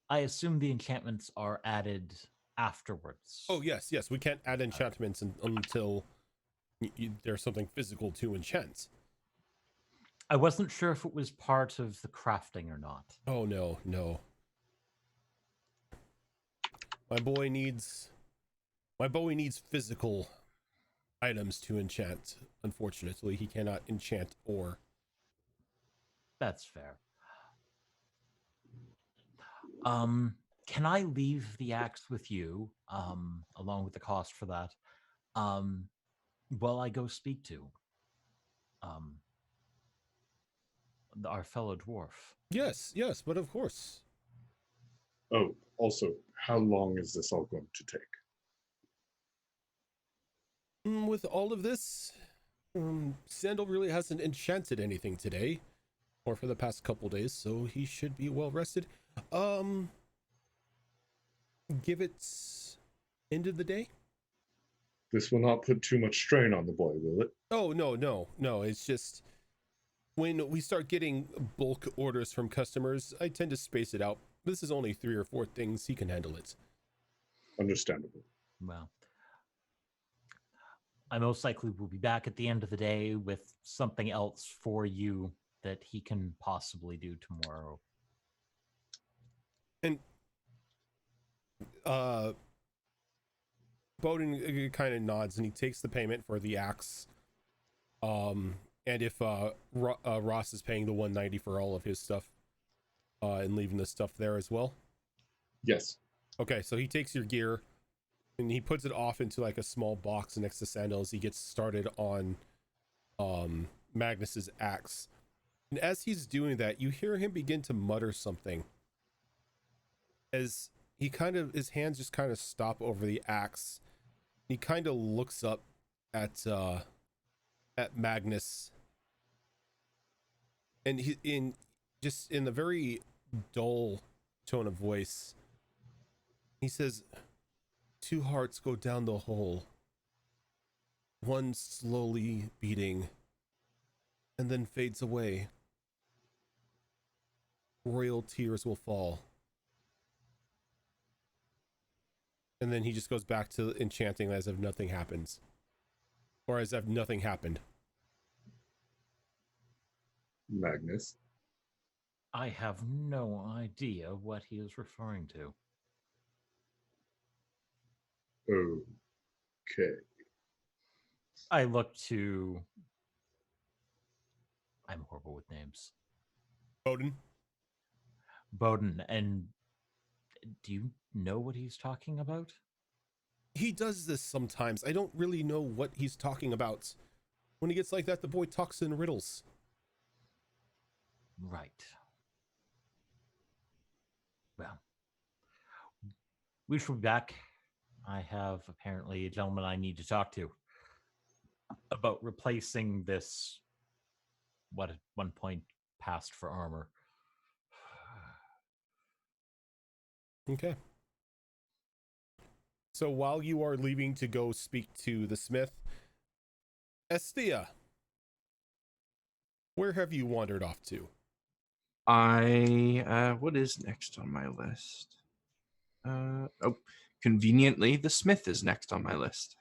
Speaker 3: I assume the enchantments are added afterwards.
Speaker 1: Oh, yes, we can't add enchantments until there's something physical to enchant.
Speaker 3: I wasn't sure if it was part of the crafting or not.
Speaker 1: Oh no, no. My boy needs physical items to enchant. Unfortunately, he cannot enchant ore.
Speaker 3: That's fair. Can I leave the axe with you, along with the cost for that, while I go speak to our fellow dwarf?
Speaker 1: Yes, yes, but of course.
Speaker 4: Oh, also, how long is this all going to take?
Speaker 1: With all of this, Sandal really hasn't enchanted anything today, or for the past couple days, so he should be well rested. Give it end of the day.
Speaker 4: This will not put too much strain on the boy, will it?
Speaker 1: Oh no. It's just when we start getting bulk orders from customers, I tend to space it out. This is only 3 or 4 things. He can handle it.
Speaker 4: Understandable.
Speaker 3: Well, I most likely will be back at the end of the day with something else for you that he can possibly do tomorrow.
Speaker 1: And Bowden kind of nods and he takes the payment for the axe. And if Ross is paying the 190 for all of his stuff, and leaving the stuff there as well.
Speaker 4: Yes.
Speaker 1: Okay, so he takes your gear and he puts it off into like a small box next to Sandal as he gets started on Magnus's axe. And as he's doing that, you hear him begin to mutter something. As his hands just kind of stop over the axe. He kind of looks up at Magnus, and he in the very dull tone of voice, he says, 2 hearts go down the hole, one slowly beating, and then fades away. Royal tears will fall. And then he just goes back to enchanting as if nothing happens. Or as if nothing happened.
Speaker 4: Magnus.
Speaker 3: I have no idea what he is referring to.
Speaker 4: Okay.
Speaker 3: I look to... I'm horrible with names.
Speaker 1: Bowden?
Speaker 3: Bowden, and do you know what he's talking about?
Speaker 1: He does this sometimes. I don't really know what he's talking about. When he gets like that, the boy talks in riddles.
Speaker 3: Right. Well, we should be back. I have apparently a gentleman I need to talk to about replacing this, what at one point passed for armor.
Speaker 1: Okay. So while you are leaving to go speak to the smith, Estia, where have you wandered off to?
Speaker 5: What is next on my list? Conveniently, the smith is next on my list.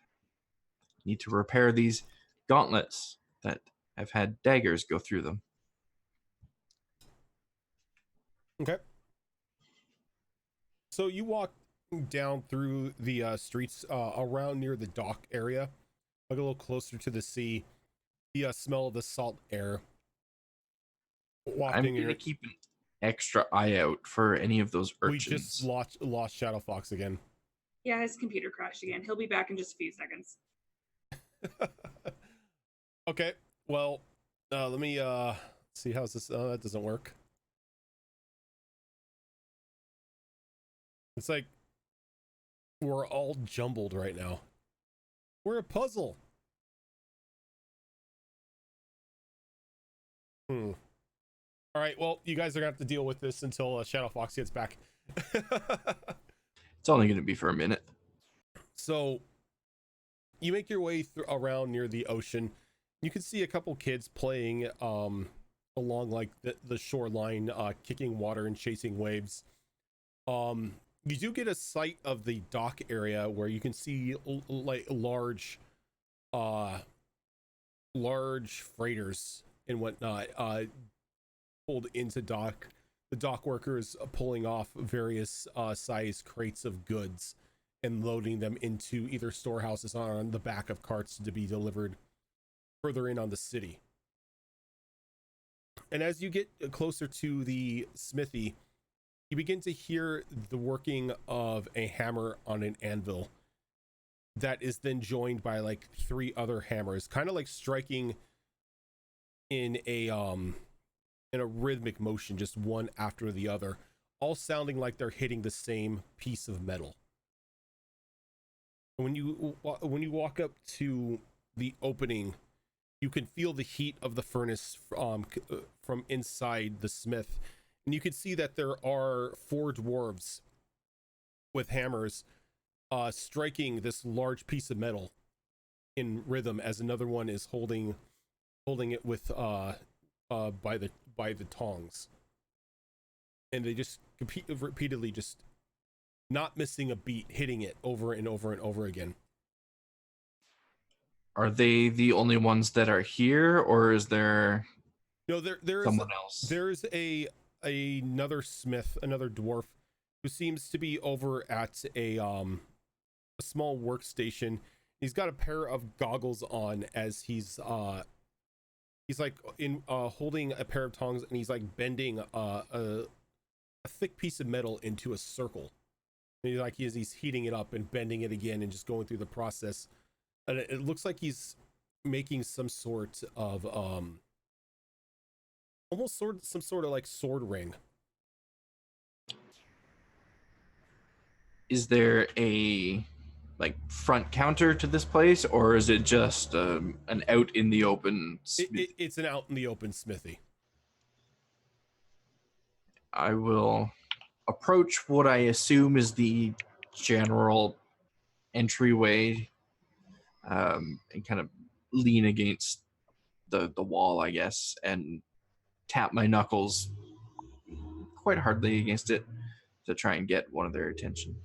Speaker 5: Need to repair these gauntlets that have had daggers go through them.
Speaker 1: Okay. So you walk down through the streets around near the dock area, like a little closer to the sea. The smell of the salt air.
Speaker 5: I'm going to keep an extra eye out for any of those urchins.
Speaker 1: We just lost Shadow Fox again.
Speaker 2: Yeah, his computer crashed again. He'll be back in just a few seconds.
Speaker 1: Okay, well, let me see how's this. That doesn't work. It's like we're all jumbled right now. We're a puzzle. All right, well, you guys are gonna have to deal with this until Shadow Fox gets back.
Speaker 5: It's only going to be for a minute.
Speaker 1: So you make your way around near the ocean. You can see a couple kids playing along like the shoreline, kicking water and chasing waves. You do get a sight of the dock area where you can see like large freighters and whatnot pulled into dock. The dock workers pulling off various size crates of goods and loading them into either storehouses or on the back of carts to be delivered further in on the city. And as you get closer to the smithy, you begin to hear the working of a hammer on an anvil that is then joined by like 3 other hammers, kind of like striking in a rhythmic motion, just one after the other, all sounding like they're hitting the same piece of metal. When you walk up to the opening, you can feel the heat of the furnace from inside the smith, and you can see that there are 4 dwarves with hammers striking this large piece of metal in rhythm as another one is holding it with by the tongs, and they just repeatedly, just not missing a beat, hitting it over and over and over again.
Speaker 5: Are they the only ones that are here, or is there
Speaker 1: No, there's
Speaker 5: someone else?
Speaker 1: There's another smith, another dwarf, who seems to be over at a small workstation. He's got a pair of goggles on as he's like holding a pair of tongs, and he's like bending a thick piece of metal into a circle. And he's heating it up and bending it again and just going through the process. And it looks like he's making some sort of some sort of like sword ring.
Speaker 5: Is there a like front counter to this place, or is it just an out in the open?
Speaker 1: It's an out in the open smithy.
Speaker 5: I will approach what I assume is the general entryway, and kind of lean against the wall, I guess, and tap my knuckles quite hardly against it to try and get one of their attention,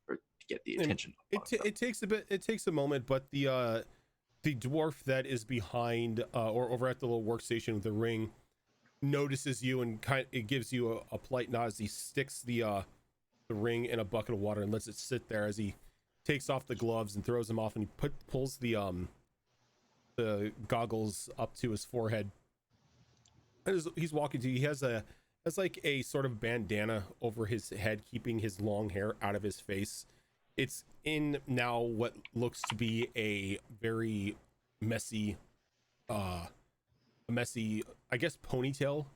Speaker 5: or to get the attention.
Speaker 1: It takes a moment, but the dwarf that is behind or over at the little workstation with the ring notices you, and it gives you a polite nod as he sticks the ring in a bucket of water and lets it sit there as he takes off the gloves and throws them off, and he pulls the goggles up to his forehead. As he's walking to you, he has like a sort of bandana over his head, keeping his long hair out of his face. It's in now what looks to be a very messy, I guess, ponytail,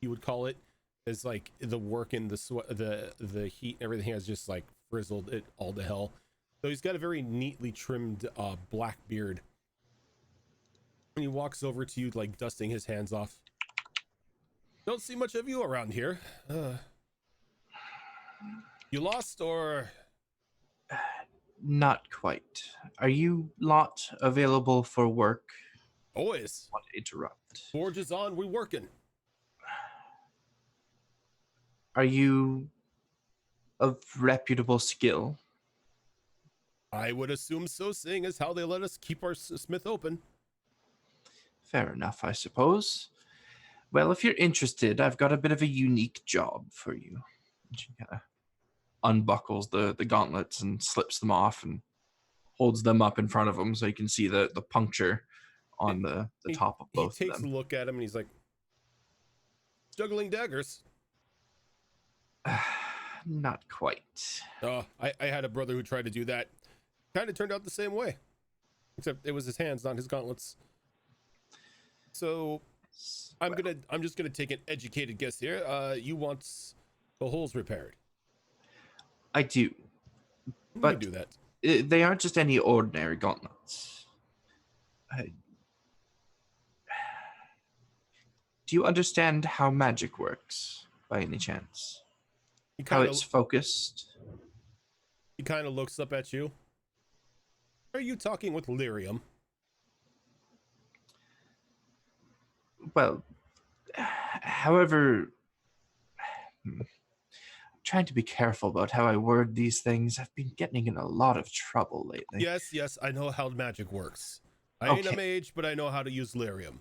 Speaker 1: you would call it, as like the work and the heat and everything has just like frizzled it all to hell. So he's got a very neatly trimmed black beard, and he walks over to you, like dusting his hands off. Don't see much of you around here. You lost, or?
Speaker 5: Not quite. Are you lot available for work?
Speaker 1: Always.
Speaker 5: Want to interrupt?
Speaker 1: Forge is on. We're working.
Speaker 5: Are you of reputable skill?
Speaker 1: I would assume so, seeing as how they let us keep our smith open.
Speaker 5: Fair enough, I suppose. Well, if you're interested, I've got a bit of a unique job for you. She kind of unbuckles the gauntlets and slips them off and holds them up in front of him so you can see the puncture on the top of both of them.
Speaker 1: He takes a look at him and he's like, juggling daggers.
Speaker 5: Not quite.
Speaker 1: I had a brother who tried to do that. Kind of turned out the same way, except it was his hands, not his gauntlets. So I'm just gonna take an educated guess here. You want the holes repaired?
Speaker 5: I do,
Speaker 1: But you can do that.
Speaker 5: They aren't just any ordinary gauntlets. Do you understand how magic works, by any chance? How it's focused?
Speaker 1: He kind of looks up at you. Are you talking with lyrium?
Speaker 5: Well, however, I'm trying to be careful about how I word these things. I've been getting in a lot of trouble lately.
Speaker 1: Yes, I know how magic works. I ain't a
Speaker 5: Okay.
Speaker 1: mage, but I know how to use lyrium.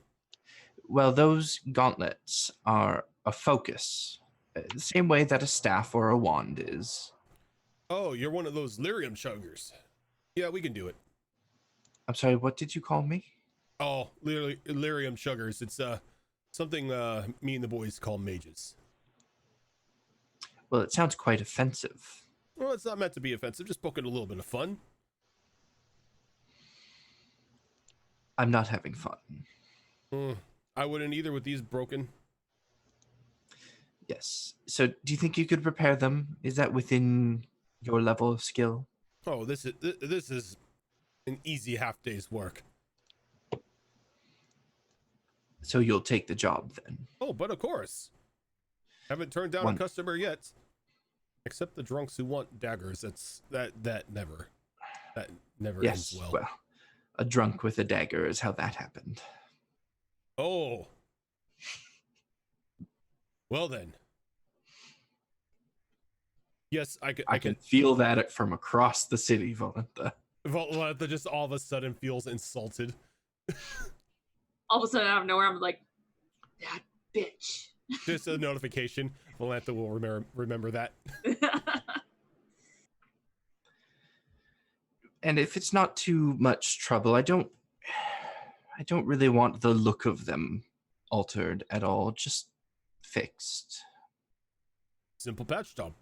Speaker 5: Well, those gauntlets are a focus, the same way that a staff or a wand is.
Speaker 1: Oh, you're one of those lyrium chuggers. Yeah, we can do it.
Speaker 5: I'm sorry, what did you call me?
Speaker 1: Oh, lyrium chuggers. It's something me and the boys call mages.
Speaker 5: Well, it sounds quite offensive.
Speaker 1: Well, it's not meant to be offensive, just poking a little bit of fun.
Speaker 5: I'm not having fun.
Speaker 1: I wouldn't either with these broken.
Speaker 5: Yes. So, do you think you could repair them? Is that within your level of skill?
Speaker 1: Oh, this is an easy half day's work.
Speaker 5: So you'll take the job then.
Speaker 1: Oh, but of course. Haven't turned down a
Speaker 5: One-
Speaker 1: customer yet. Except the drunks who want daggers. That never
Speaker 5: Yes.
Speaker 1: ends well.
Speaker 5: Well, a drunk with a dagger is how that happened.
Speaker 1: Oh. Well then. Yes, I
Speaker 5: I can feel that from across the city, Volenta.
Speaker 1: Valentha just all of a sudden feels insulted.
Speaker 2: All of a sudden, out of nowhere, I'm like, that bitch.
Speaker 1: Just a notification. Valentha will remember that.
Speaker 5: And if it's not too much trouble, I don't really want the look of them altered at all, just fixed.
Speaker 1: Simple patch job.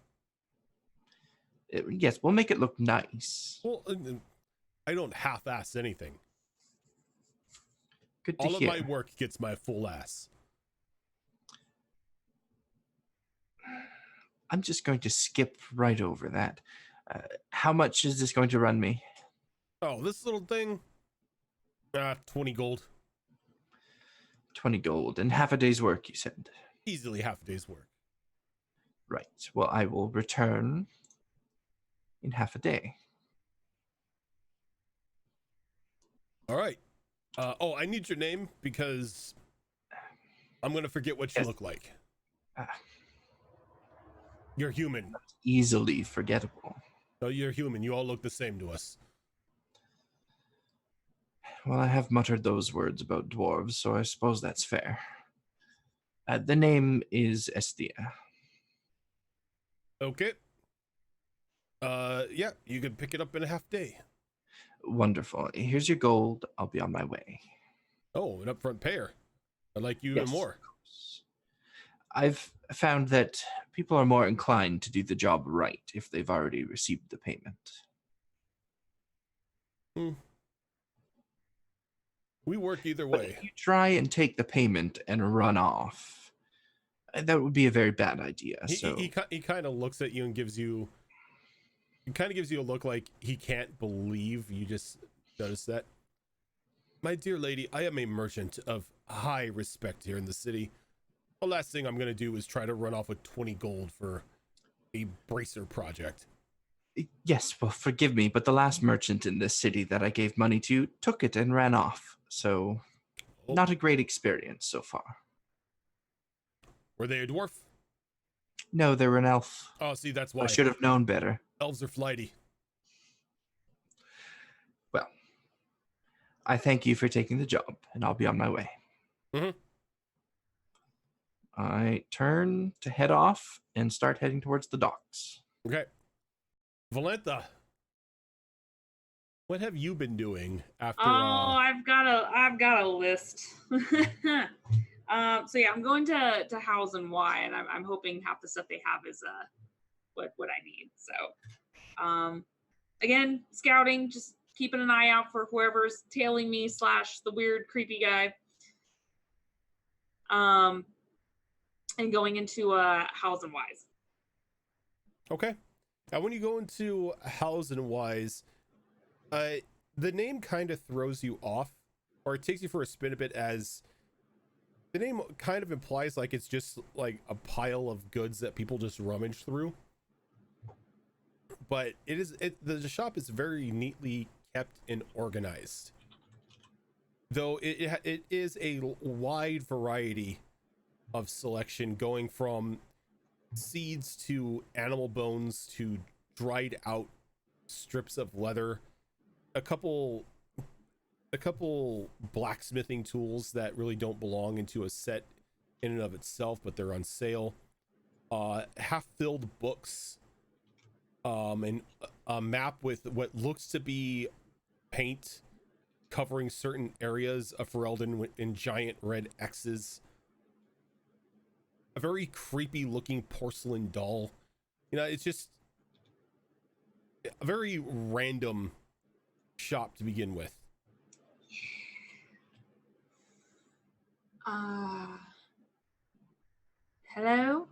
Speaker 5: Yes, we'll make it look nice.
Speaker 1: Well, I don't half-ass anything.
Speaker 5: Good to
Speaker 1: All
Speaker 5: hear.
Speaker 1: of my work gets my full ass.
Speaker 5: I'm just going to skip right over that. How much is this going to run me?
Speaker 1: Oh, this little thing? 20 gold.
Speaker 5: 20 gold and half a day's work, you said.
Speaker 1: Easily half a day's work.
Speaker 5: Right. Well, I will return in half a day.
Speaker 1: All right. Oh, I need your name because I'm going to forget what you
Speaker 5: Yes.
Speaker 1: look like.
Speaker 5: Ah.
Speaker 1: You're human.
Speaker 5: Easily forgettable.
Speaker 1: No, you're human. You all look the same to us.
Speaker 5: Well, I have muttered those words about dwarves, so I suppose that's fair. The name is Estia.
Speaker 1: Okay. Yeah, you can pick it up in a half day.
Speaker 5: Wonderful. Here's your gold. I'll be on my way.
Speaker 1: Oh, an upfront payer. I like you even
Speaker 5: Yes.
Speaker 1: more.
Speaker 5: I've found that people are more inclined to do the job right if they've already received the payment.
Speaker 1: We work either
Speaker 5: But
Speaker 1: way.
Speaker 5: if you try and take the payment and run off, that would be a very bad idea.
Speaker 1: He kind of looks at you and gives you. He kind of gives you a look like he can't believe you just noticed that. My dear lady, I am a merchant of high respect here in the city. The last thing I'm going to do is try to run off with 20 gold for a bracer project.
Speaker 5: Yes, well, forgive me, but the last merchant in this city that I gave money to took it and ran off. So, not a great experience so far.
Speaker 1: Were they a dwarf?
Speaker 5: No, they were an elf.
Speaker 1: Oh, see, that's why.
Speaker 5: I should have known better.
Speaker 1: Elves are flighty.
Speaker 5: Well, I thank you for taking the job, and I'll be on my way.
Speaker 1: Mm-hmm.
Speaker 5: I turn to head off and start heading towards the docks.
Speaker 1: Okay. Valentha, what have you been doing after?
Speaker 2: I've got a list. So yeah, I'm going to House and Y, and I'm hoping half the stuff they have is what I need. So again, scouting, just keeping an eye out for whoever's tailing me / the weird creepy guy. And going into House and Y's.
Speaker 1: Okay. Now, when you go into House and Wise, the name kind of throws you off, or it takes you for a spin a bit, as the name kind of implies like it's just like a pile of goods that people just rummage through. But the shop is very neatly kept and organized, though it is a wide variety of selection, going from seeds to animal bones to dried out strips of leather, a couple a couple blacksmithing tools that really don't belong into a set in and of itself, but they're on sale. Half-filled books, and a map with what looks to be paint covering certain areas of Ferelden in giant red X's. A very creepy looking porcelain doll. You know, it's just a very random shop to begin with.
Speaker 2: Hello?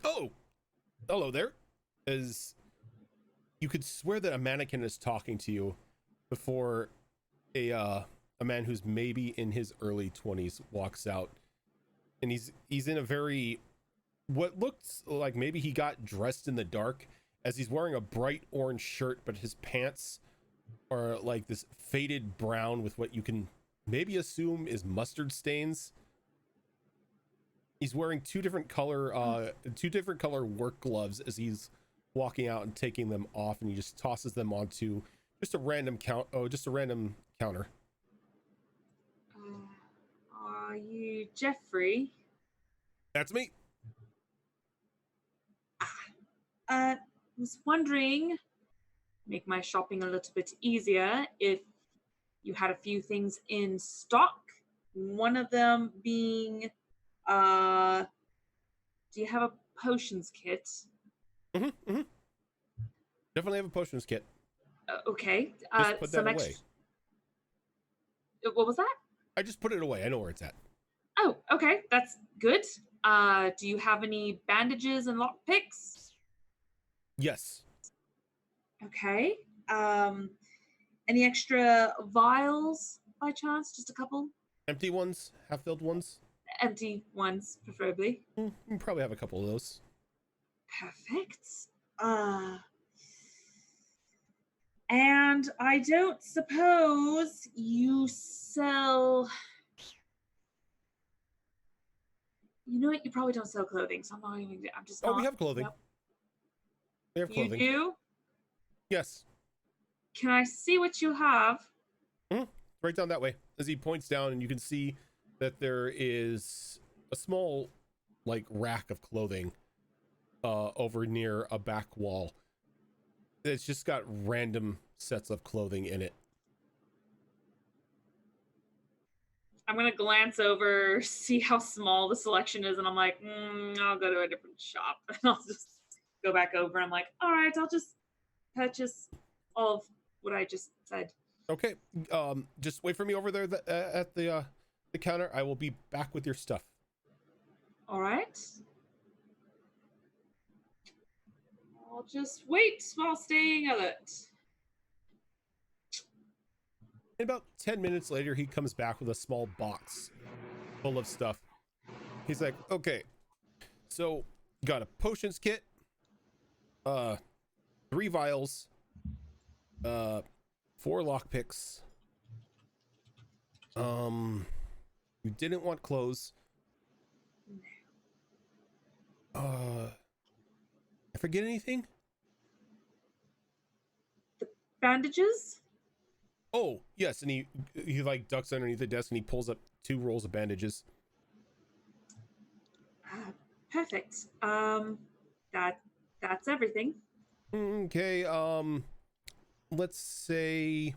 Speaker 1: Oh, hello there. As you could swear that a mannequin is talking to you before a man who's maybe in his early 20s walks out, and he's in a very, what looks like maybe he got dressed in the dark, as he's wearing a bright orange shirt, but his pants are like this faded brown with what you can maybe assume is mustard stains. He's wearing two different color work gloves as he's walking out and taking them off, and he just tosses them onto just a random counter.
Speaker 2: Are you Jeffrey?
Speaker 1: That's me.
Speaker 2: Was wondering, make my shopping a little bit easier, if you had a few things in stock. One of them being, do you have a potions kit?
Speaker 1: Definitely have a potions kit.
Speaker 2: Okay.
Speaker 1: Just put that away.
Speaker 2: What was that?
Speaker 1: I just put it away. I know where it's at.
Speaker 2: Oh, okay. That's good. Do you have any bandages and lockpicks?
Speaker 1: Yes.
Speaker 2: Okay. Any extra vials by chance? Just a couple?
Speaker 1: Empty ones, half-filled ones.
Speaker 2: Empty ones, preferably.
Speaker 1: You can probably have a couple of those.
Speaker 2: Perfect. And I don't suppose you sell. You know what? You probably don't sell clothing, so I'm not even. I'm just.
Speaker 1: Oh, we have clothing.
Speaker 2: Nope.
Speaker 1: We have clothing.
Speaker 2: You do?
Speaker 1: Yes.
Speaker 2: Can I see what you have?
Speaker 1: Right down that way. As he points down, and you can see that there is a small, like, rack of clothing over near a back wall. It's just got random sets of clothing in it.
Speaker 2: I'm gonna glance over, see how small the selection is, and I'm like, I'll go to a different shop, and I'll just go back over. And I'm like, all right, I'll just purchase all of what I just said.
Speaker 1: Okay. Just wait for me over there at the counter. I will be back with your stuff.
Speaker 2: All right. I'll just wait while staying alert.
Speaker 1: And about 10 minutes later, he comes back with a small box full of stuff. He's like, okay, so got a potions kit, 3 vials, 4 lockpicks. You didn't want clothes. I forget anything?
Speaker 2: The bandages?
Speaker 1: Oh, yes, and he like ducks underneath the desk and he pulls up 2 rolls of bandages.
Speaker 2: Perfect. That's everything.
Speaker 1: Okay, let's say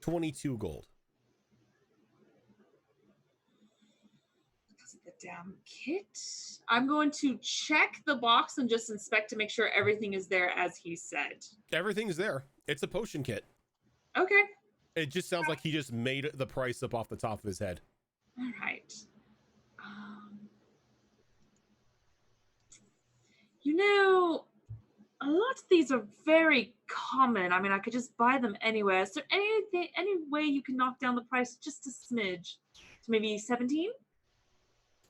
Speaker 1: 22 gold.
Speaker 2: Because of the damn kit. I'm going to check the box and just inspect to make sure everything is there as he said.
Speaker 1: Everything's there. It's a potion kit.
Speaker 2: Okay.
Speaker 1: It just sounds like he just made the price up off the top of his head.
Speaker 2: All right. You know, a lot of these are very common. I mean, I could just buy them anywhere. Is there any way you can knock down the price just a smidge to maybe 17?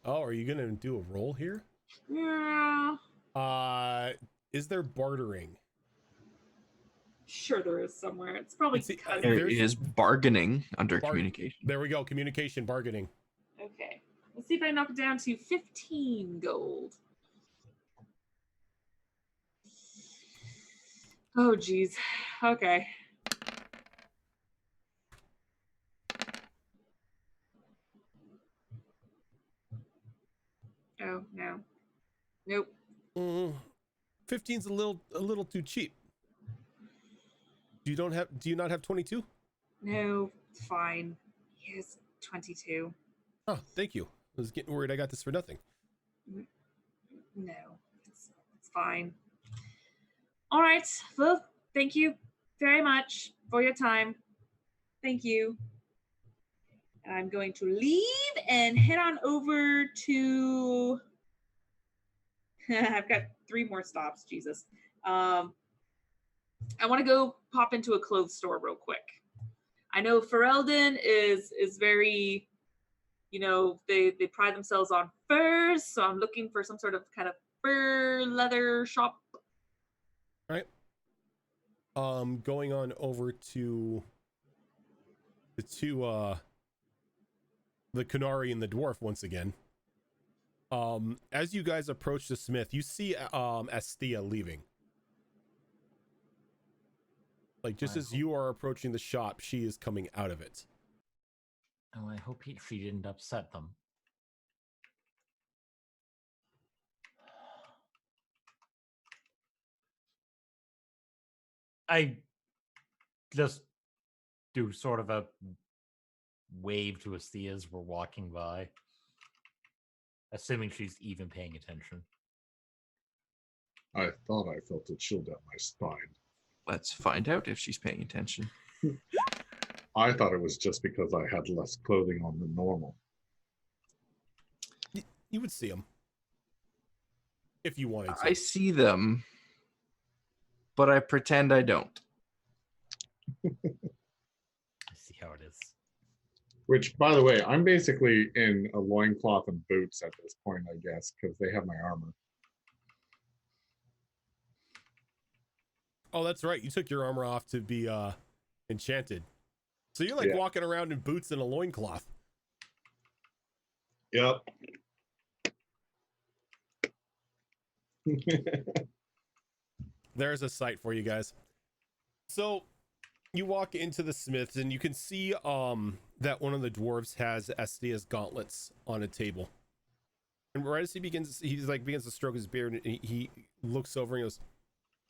Speaker 1: Oh, are you gonna do a roll here?
Speaker 2: Yeah.
Speaker 1: Is there bartering?
Speaker 2: Sure, there is somewhere. It's probably because.
Speaker 5: There is bargaining under communication.
Speaker 1: There we go. Communication, bargaining.
Speaker 2: Okay. Let's see if I knock it down to 15 gold. Oh, geez. Okay. Oh no. Nope.
Speaker 1: 15's a little too cheap. Do you not have 22?
Speaker 2: No, fine. Here's 22.
Speaker 1: Oh, thank you. I was getting worried I got this for nothing.
Speaker 2: No, it's fine. All right. Well, thank you very much for your time. Thank you. I'm going to leave and head on over to. I've got 3 more stops. Jesus. I want to go pop into a clothes store real quick. I know Ferelden is very, they pride themselves on furs, so I'm looking for some sort of kind of fur leather shop.
Speaker 1: All right. Going on over to the Kunari and the dwarf once again. As you guys approach the smith, you see Astia leaving. Like just as you are approaching the shop, she is coming out of it.
Speaker 3: Oh, I hope she didn't upset them. I just do sort of a wave to Astia as we're walking by, assuming she's even paying attention.
Speaker 4: I thought I felt a chill down my spine.
Speaker 5: Let's find out if she's paying attention.
Speaker 4: I thought it was just because I had less clothing on than normal.
Speaker 1: You would see them if you wanted to.
Speaker 5: I see them, but I pretend I don't.
Speaker 3: I see how it is.
Speaker 4: Which, by the way, I'm basically in a loincloth and boots at this point, I guess, because they have my armor.
Speaker 1: Oh, that's right. You took your armor off to be enchanted. So you're like walking around in boots and a loincloth.
Speaker 4: Yep.
Speaker 1: There's a sight for you guys. So you walk into the smith's and you can see that one of the dwarves has Astia's gauntlets on a table. And right as he begins to stroke his beard, and he looks over and goes,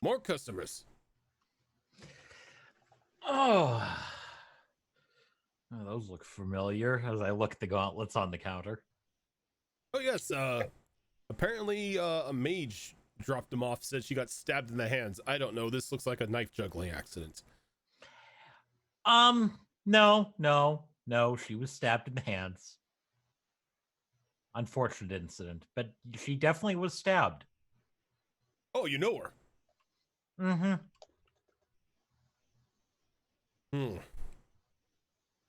Speaker 1: "More customers."
Speaker 3: Oh, those look familiar as I look at the gauntlets on the counter.
Speaker 1: Oh yes, apparently a mage dropped them off, said she got stabbed in the hands. I don't know, this looks like a knife juggling accident.
Speaker 3: No, she was stabbed in the hands. Unfortunate incident, but she definitely was stabbed.
Speaker 1: Oh, you know her?
Speaker 3: Mm-hmm.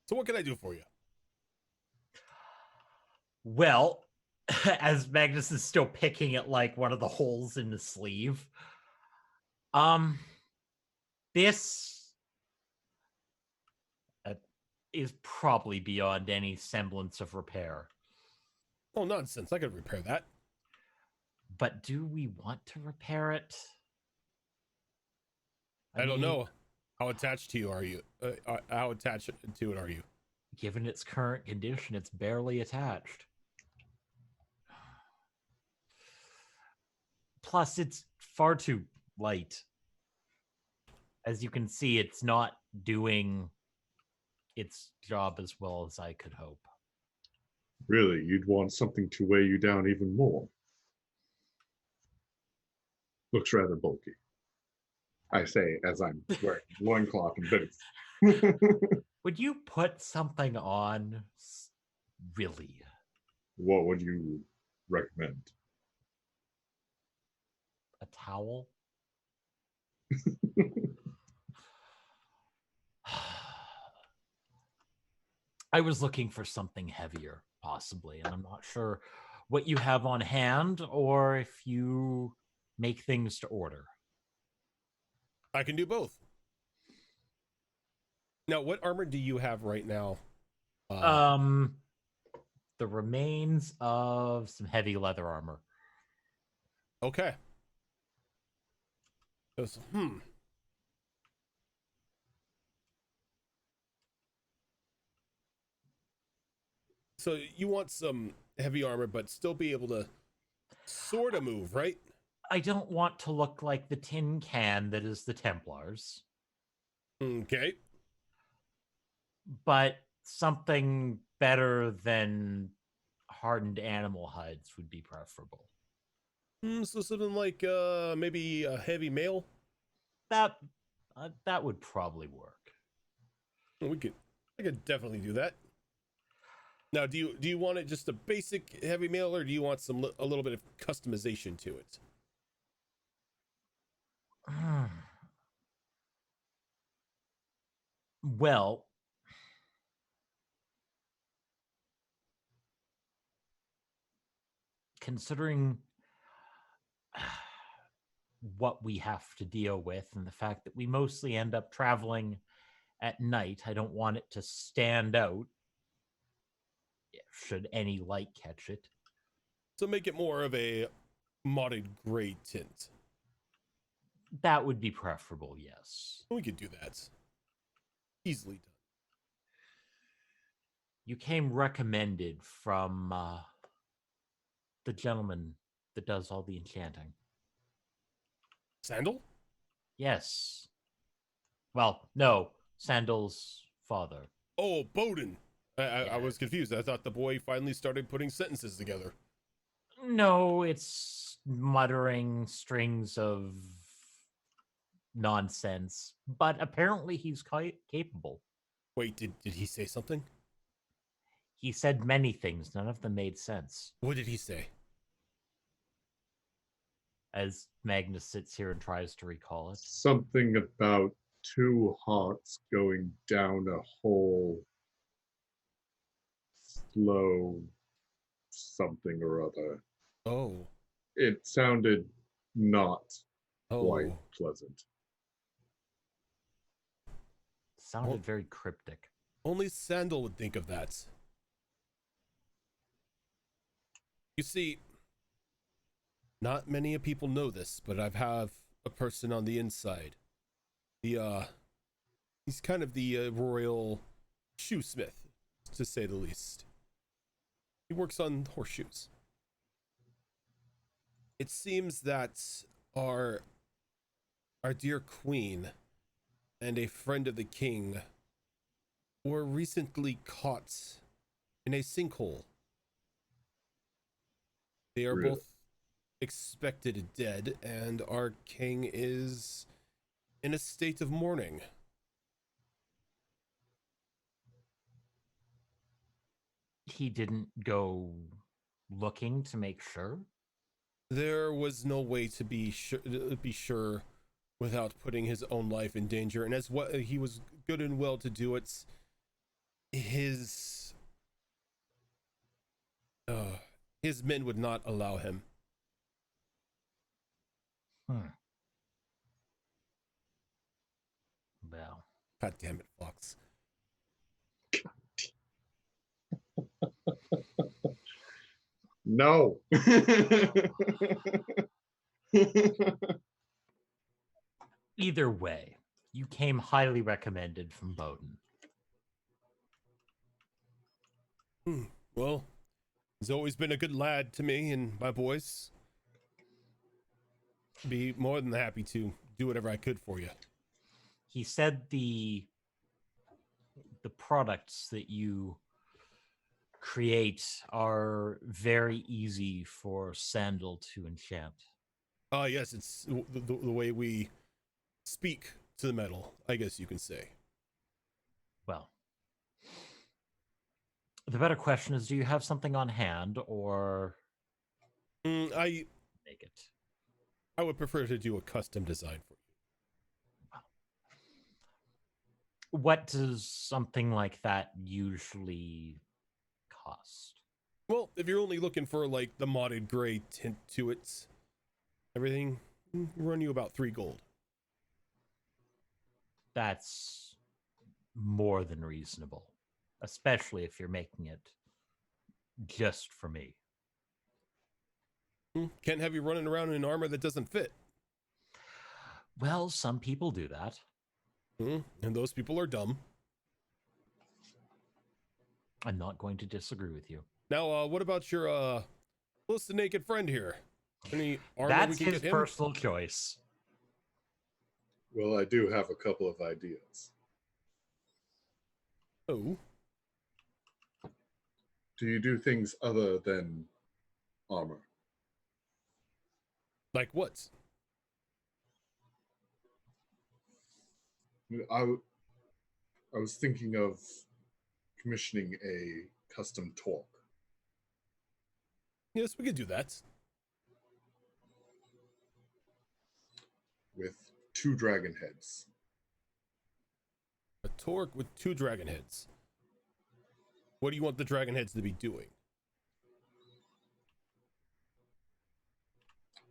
Speaker 1: So what can I do for you?
Speaker 3: Well, as Magnus is still picking at like one of the holes in the sleeve, this is probably beyond any semblance of repair.
Speaker 1: Oh, nonsense. I could repair that.
Speaker 3: But do we want to repair it?
Speaker 1: I don't know. How attached to you are you? How attached to it are you?
Speaker 3: Given its current condition, it's barely attached. Plus, it's far too light. As you can see, it's not doing its job as well as I could hope.
Speaker 4: Really, you'd want something to weigh you down even more. Looks rather bulky. I say as I'm wearing loincloth and boots.
Speaker 3: Would you put something on? Really?
Speaker 4: What would you recommend?
Speaker 3: A towel? I was looking for something heavier, possibly, and I'm not sure what you have on hand or if you make things to order.
Speaker 1: I can do both. Now, what armor do you have right now?
Speaker 3: The remains of some heavy leather armor.
Speaker 1: Okay. So you want some heavy armor, but still be able to sort of move, right?
Speaker 3: I don't want to look like the tin can that is the Templars,
Speaker 1: Okay.
Speaker 3: but something better than hardened animal hides would be preferable.
Speaker 1: So something like maybe a heavy mail.
Speaker 3: That would probably work.
Speaker 1: I could definitely do that. Now, do you want it just a basic heavy mail, or do you want a little bit of customization to it?
Speaker 3: Well, considering what we have to deal with and the fact that we mostly end up traveling at night, I don't want it to stand out should any light catch it.
Speaker 1: So make it more of a modded gray tint.
Speaker 3: That would be preferable, yes.
Speaker 1: We could do that. Easily done.
Speaker 3: You came recommended from the gentleman that does all the enchanting.
Speaker 1: Sandal?
Speaker 3: Yes. Well, no, Sandal's father.
Speaker 1: Oh, Bowden. I
Speaker 3: Yeah.
Speaker 1: was confused. I thought the boy finally started putting sentences together.
Speaker 3: No, it's muttering strings of nonsense, but apparently he's quite capable.
Speaker 1: Wait, did he say something?
Speaker 3: He said many things, none of them made sense.
Speaker 1: What did he say?
Speaker 3: As Magnus sits here and tries to recall it.
Speaker 4: Something about two hearts going down a hole. Slow something or other.
Speaker 1: Oh.
Speaker 4: It sounded not quite
Speaker 1: Oh.
Speaker 4: pleasant.
Speaker 3: Sounded
Speaker 1: Well-
Speaker 3: very cryptic.
Speaker 1: Only Sandal would think of that. You see, not many people know this, but I have a person on the inside. He's kind of the royal shoesmith, to say the least. He works on horseshoes. It seems that our dear queen and a friend of the king were recently caught in a sinkhole. They are
Speaker 4: Really?
Speaker 1: both expected dead, and our king is in a state of mourning.
Speaker 3: He didn't go looking to make sure?
Speaker 1: There was no way to be sure without putting his own life in danger, and as what he was good and well to do it, his men would not allow him.
Speaker 3: Well,
Speaker 1: God damn it, Fox.
Speaker 4: No.
Speaker 3: either way, you came highly recommended from Bowden.
Speaker 1: Well, he's always been a good lad to me and my boys. Be more than happy to do whatever I could for you.
Speaker 3: He said the products that you create are very easy for Sandal to enchant.
Speaker 1: Yes, it's the way we speak to the metal, I guess you can say.
Speaker 3: Well, the better question is, do you have something on hand or
Speaker 1: I
Speaker 3: make it?
Speaker 1: would prefer to do a custom design for you.
Speaker 3: What does something like that usually cost?
Speaker 1: Well, if you're only looking for like the modded gray tint to it, everything run you about 3 gold.
Speaker 3: That's more than reasonable, especially if you're making it just for me.
Speaker 1: Can't have you running around in armor that doesn't fit.
Speaker 3: Well, some people do that.
Speaker 1: And those people are dumb.
Speaker 3: I'm not going to disagree with you.
Speaker 1: Now, what about your close to naked friend here? Any armor we
Speaker 3: That's
Speaker 1: can
Speaker 3: his
Speaker 1: get him?
Speaker 3: personal choice.
Speaker 6: Well, I do have a couple of ideas.
Speaker 1: Oh,
Speaker 6: Do you do things other than armor?
Speaker 1: like what?
Speaker 6: I was thinking of commissioning a custom torque.
Speaker 1: Yes, we could do that.
Speaker 6: With 2 dragon heads.
Speaker 1: A torque with 2 dragon heads. What do you want the dragon heads to be doing?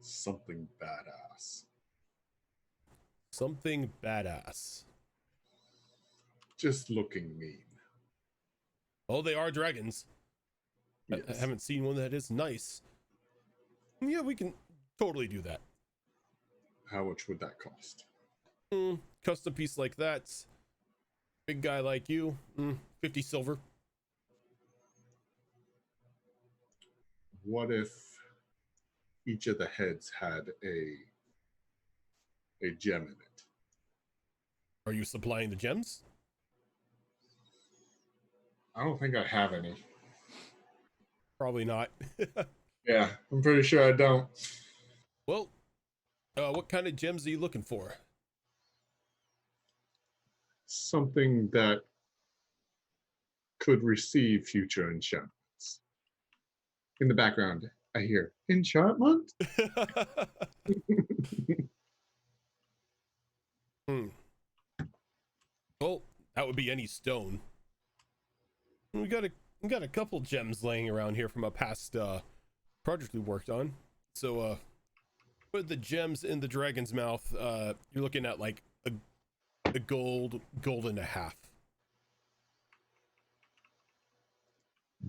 Speaker 6: Something badass.
Speaker 1: Something badass.
Speaker 6: Just looking mean.
Speaker 1: Oh, they are dragons. I
Speaker 6: Yes.
Speaker 1: haven't seen one that is nice. Yeah, we can totally do that.
Speaker 6: How much would that cost?
Speaker 1: Custom piece like that. Big guy like you. 50 silver.
Speaker 6: What if each of the heads had a gem in it?
Speaker 1: Are you supplying the gems?
Speaker 6: I don't think I have any.
Speaker 1: Probably not.
Speaker 6: Yeah, I'm pretty sure I don't.
Speaker 1: Well, what kind of gems are you looking for?
Speaker 6: Something that could receive future enchantments. In the background, I hear enchantment.
Speaker 1: Well, that would be any stone. We got a couple gems laying around here from a past project we worked on. So put the gems in the dragon's mouth. You're looking at like a gold and a half.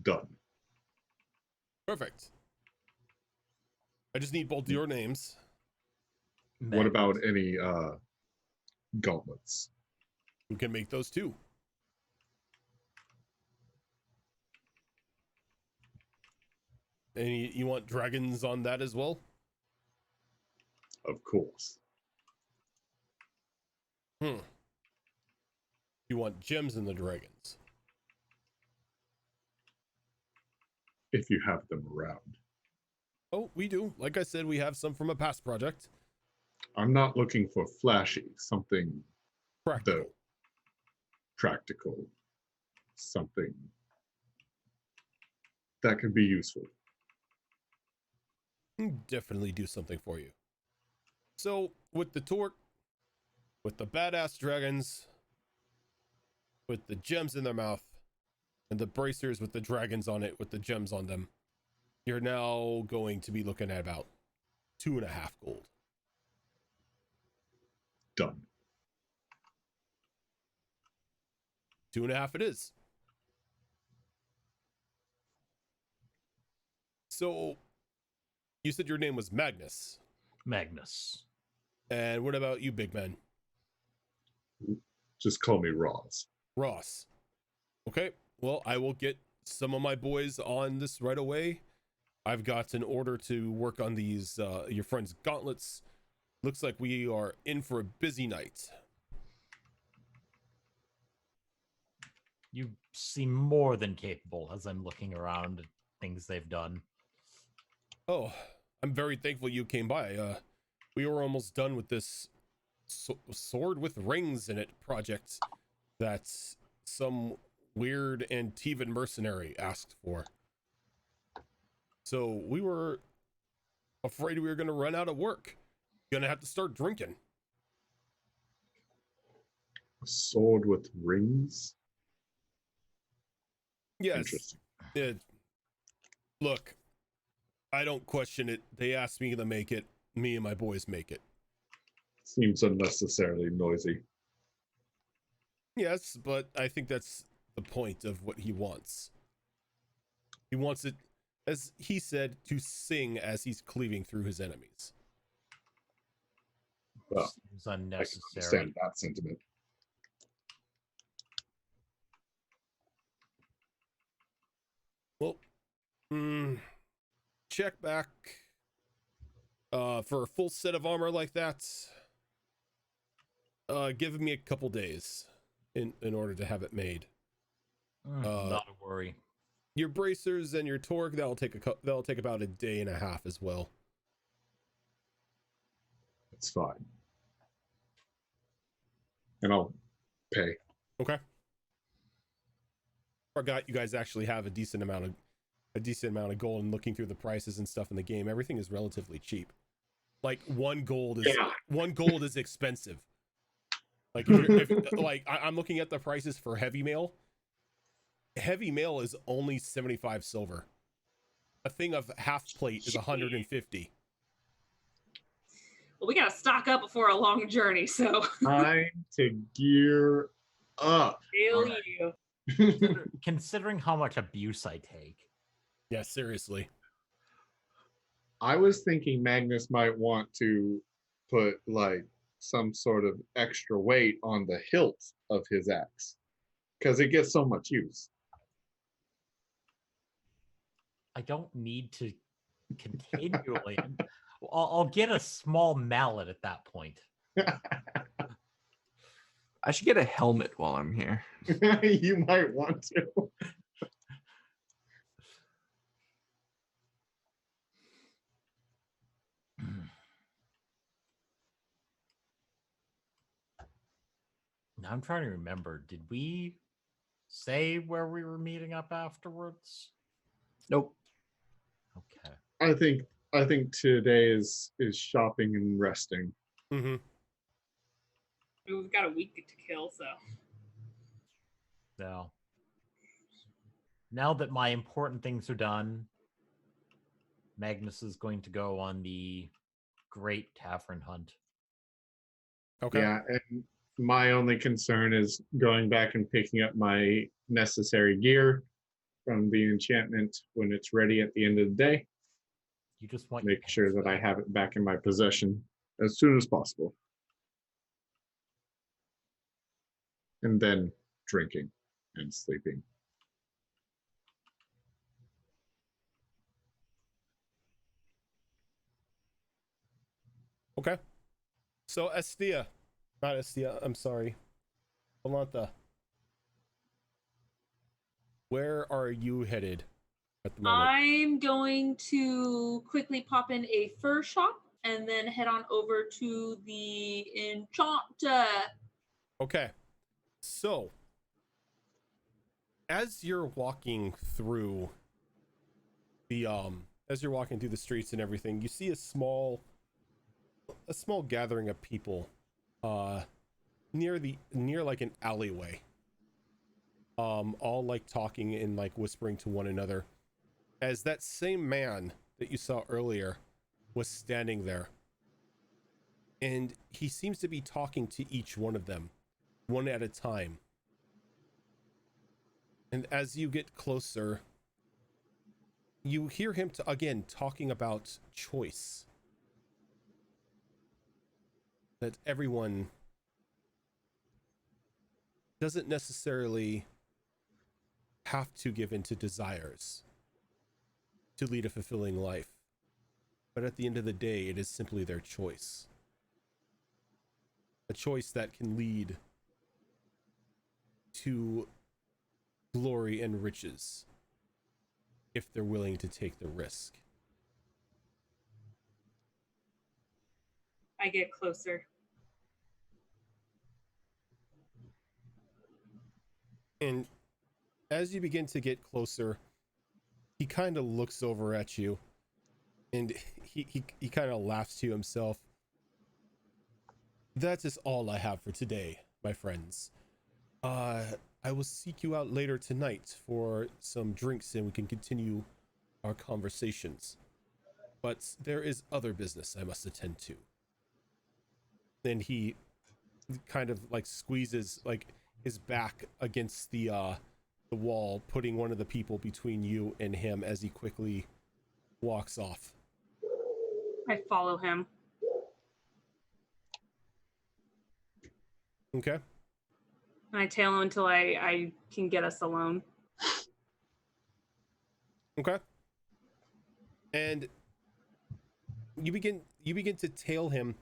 Speaker 6: Done.
Speaker 1: Perfect. I just need both your names.
Speaker 6: What about any gauntlets?
Speaker 1: You can make those too. And you want dragons on that as well?
Speaker 6: Of course.
Speaker 1: You want gems in the dragons?
Speaker 6: If you have them around.
Speaker 1: Oh, we do. Like I said, we have some from a past project.
Speaker 6: I'm not looking for flashy, something
Speaker 1: Practical.
Speaker 6: practical, something that could be useful.
Speaker 1: Definitely do something for you. So, with the torque, with the badass dragons, with the gems in their mouth, and the bracers with the dragons on it with the gems on them, you're now going to be looking at about 2.5 gold.
Speaker 6: Done.
Speaker 1: 2.5 it is. So, you said your name was Magnus.
Speaker 3: Magnus.
Speaker 1: And what about you, big man?
Speaker 6: Just call me Roz.
Speaker 1: Ross. Okay, well, I will get some of my boys on this right away. I've got an order to work on these, your friend's gauntlets. Looks like we are in for a busy night.
Speaker 3: You seem more than capable as I'm looking around at things they've done.
Speaker 1: Oh, I'm very thankful you came by. We were almost done with this sword with rings in it project that some weird Antivan mercenary asked for. So we were afraid we were going to run out of work. Gonna have to start drinking.
Speaker 6: A sword with rings?
Speaker 1: Yes.
Speaker 6: Interesting.
Speaker 1: Look, I don't question it. They asked me to make it. Me and my boys make it.
Speaker 6: Seems unnecessarily noisy.
Speaker 1: Yes, but I think that's the point of what he wants. He wants it, as he said, to sing as he's cleaving through his enemies.
Speaker 6: Well,
Speaker 3: Seems
Speaker 6: I can
Speaker 3: unnecessary.
Speaker 6: understand that sentiment.
Speaker 1: Well, check back For a full set of armor like that, give me a couple days in order to have it made.
Speaker 3: Not a worry.
Speaker 1: Your bracers and your torque, that'll take about a day and a half as well.
Speaker 4: It's fine. And I'll pay.
Speaker 1: Okay. Forgot you guys actually have a decent amount of gold, and looking through the prices and stuff in the game, everything is relatively cheap. Like one gold is expensive. Like I'm looking at the prices for heavy mail. Heavy mail is only 75 silver. A thing of half plate is 150.
Speaker 2: Well, we gotta stock up before a long journey, so
Speaker 4: Time to gear up.
Speaker 2: hell
Speaker 4: Alright.
Speaker 2: you.
Speaker 3: Considering how much abuse I take.
Speaker 1: Yeah, seriously.
Speaker 4: I was thinking Magnus might want to put like some sort of extra weight on the hilt of his axe because it gets so much use.
Speaker 3: I don't need to continually. I'll get a small mallet at that point.
Speaker 5: I should get a helmet while I'm here.
Speaker 4: You might want to.
Speaker 3: Now I'm trying to remember. Did we say where we were meeting up afterwards?
Speaker 5: Nope.
Speaker 3: Okay.
Speaker 4: I think today is shopping and resting.
Speaker 1: Mm-hmm.
Speaker 2: We've got a week to kill, so
Speaker 3: So now that my important things are done, Magnus is going to go on the great tavern hunt.
Speaker 1: Okay.
Speaker 4: Yeah, and my only concern is going back and picking up my necessary gear from the enchantment when it's ready at the end of the day.
Speaker 3: You just want
Speaker 4: Make sure that I have it back in my possession as soon as possible. And then drinking and sleeping.
Speaker 1: Okay. So not Estia, I'm sorry. Valanta. Where are you headed at the moment?
Speaker 2: I'm going to quickly pop in a fur shop and then head on over to the enchanter.
Speaker 1: Okay. So, as you're walking through the streets and everything, you see a small gathering of people near like an alleyway. All like talking and like whispering to one another, as that same man that you saw earlier was standing there, and he seems to be talking to each one of them one at a time. And as you get closer, you hear him again talking about choice, that everyone doesn't necessarily have to give in to desires to lead a fulfilling life, but at the end of the day, it is simply their choice. A choice that can lead to glory and riches if they're willing to take the risk.
Speaker 2: I get closer.
Speaker 1: And as you begin to get closer, he kind of looks over at you, and he kind of laughs to himself. That is all I have for today, my friends. I will seek you out later tonight for some drinks and we can continue our conversations. But there is other business I must attend to. Then he kind of like squeezes like his back against the wall, putting one of the people between you and him as he quickly walks off.
Speaker 2: I follow him.
Speaker 1: Okay.
Speaker 2: And I tail him until I can get us alone.
Speaker 1: Okay. And you begin to tail him,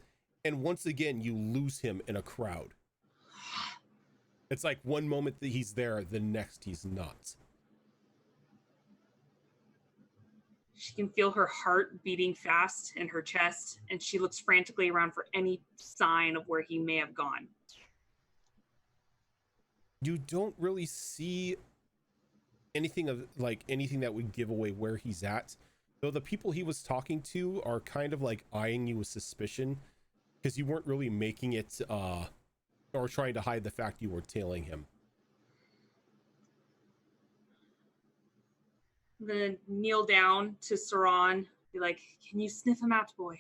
Speaker 1: and once again you lose him in a crowd. It's like one moment that he's there, the next he's not.
Speaker 2: She can feel her heart beating fast in her chest, and she looks frantically around for any sign of where he may have gone.
Speaker 1: You don't really see anything that would give away where he's at, though the people he was talking to are kind of like eyeing you with suspicion because you weren't really making it or trying to hide the fact you were tailing him.
Speaker 2: I'm gonna kneel down to Saran, be like, "Can you sniff him out, boy?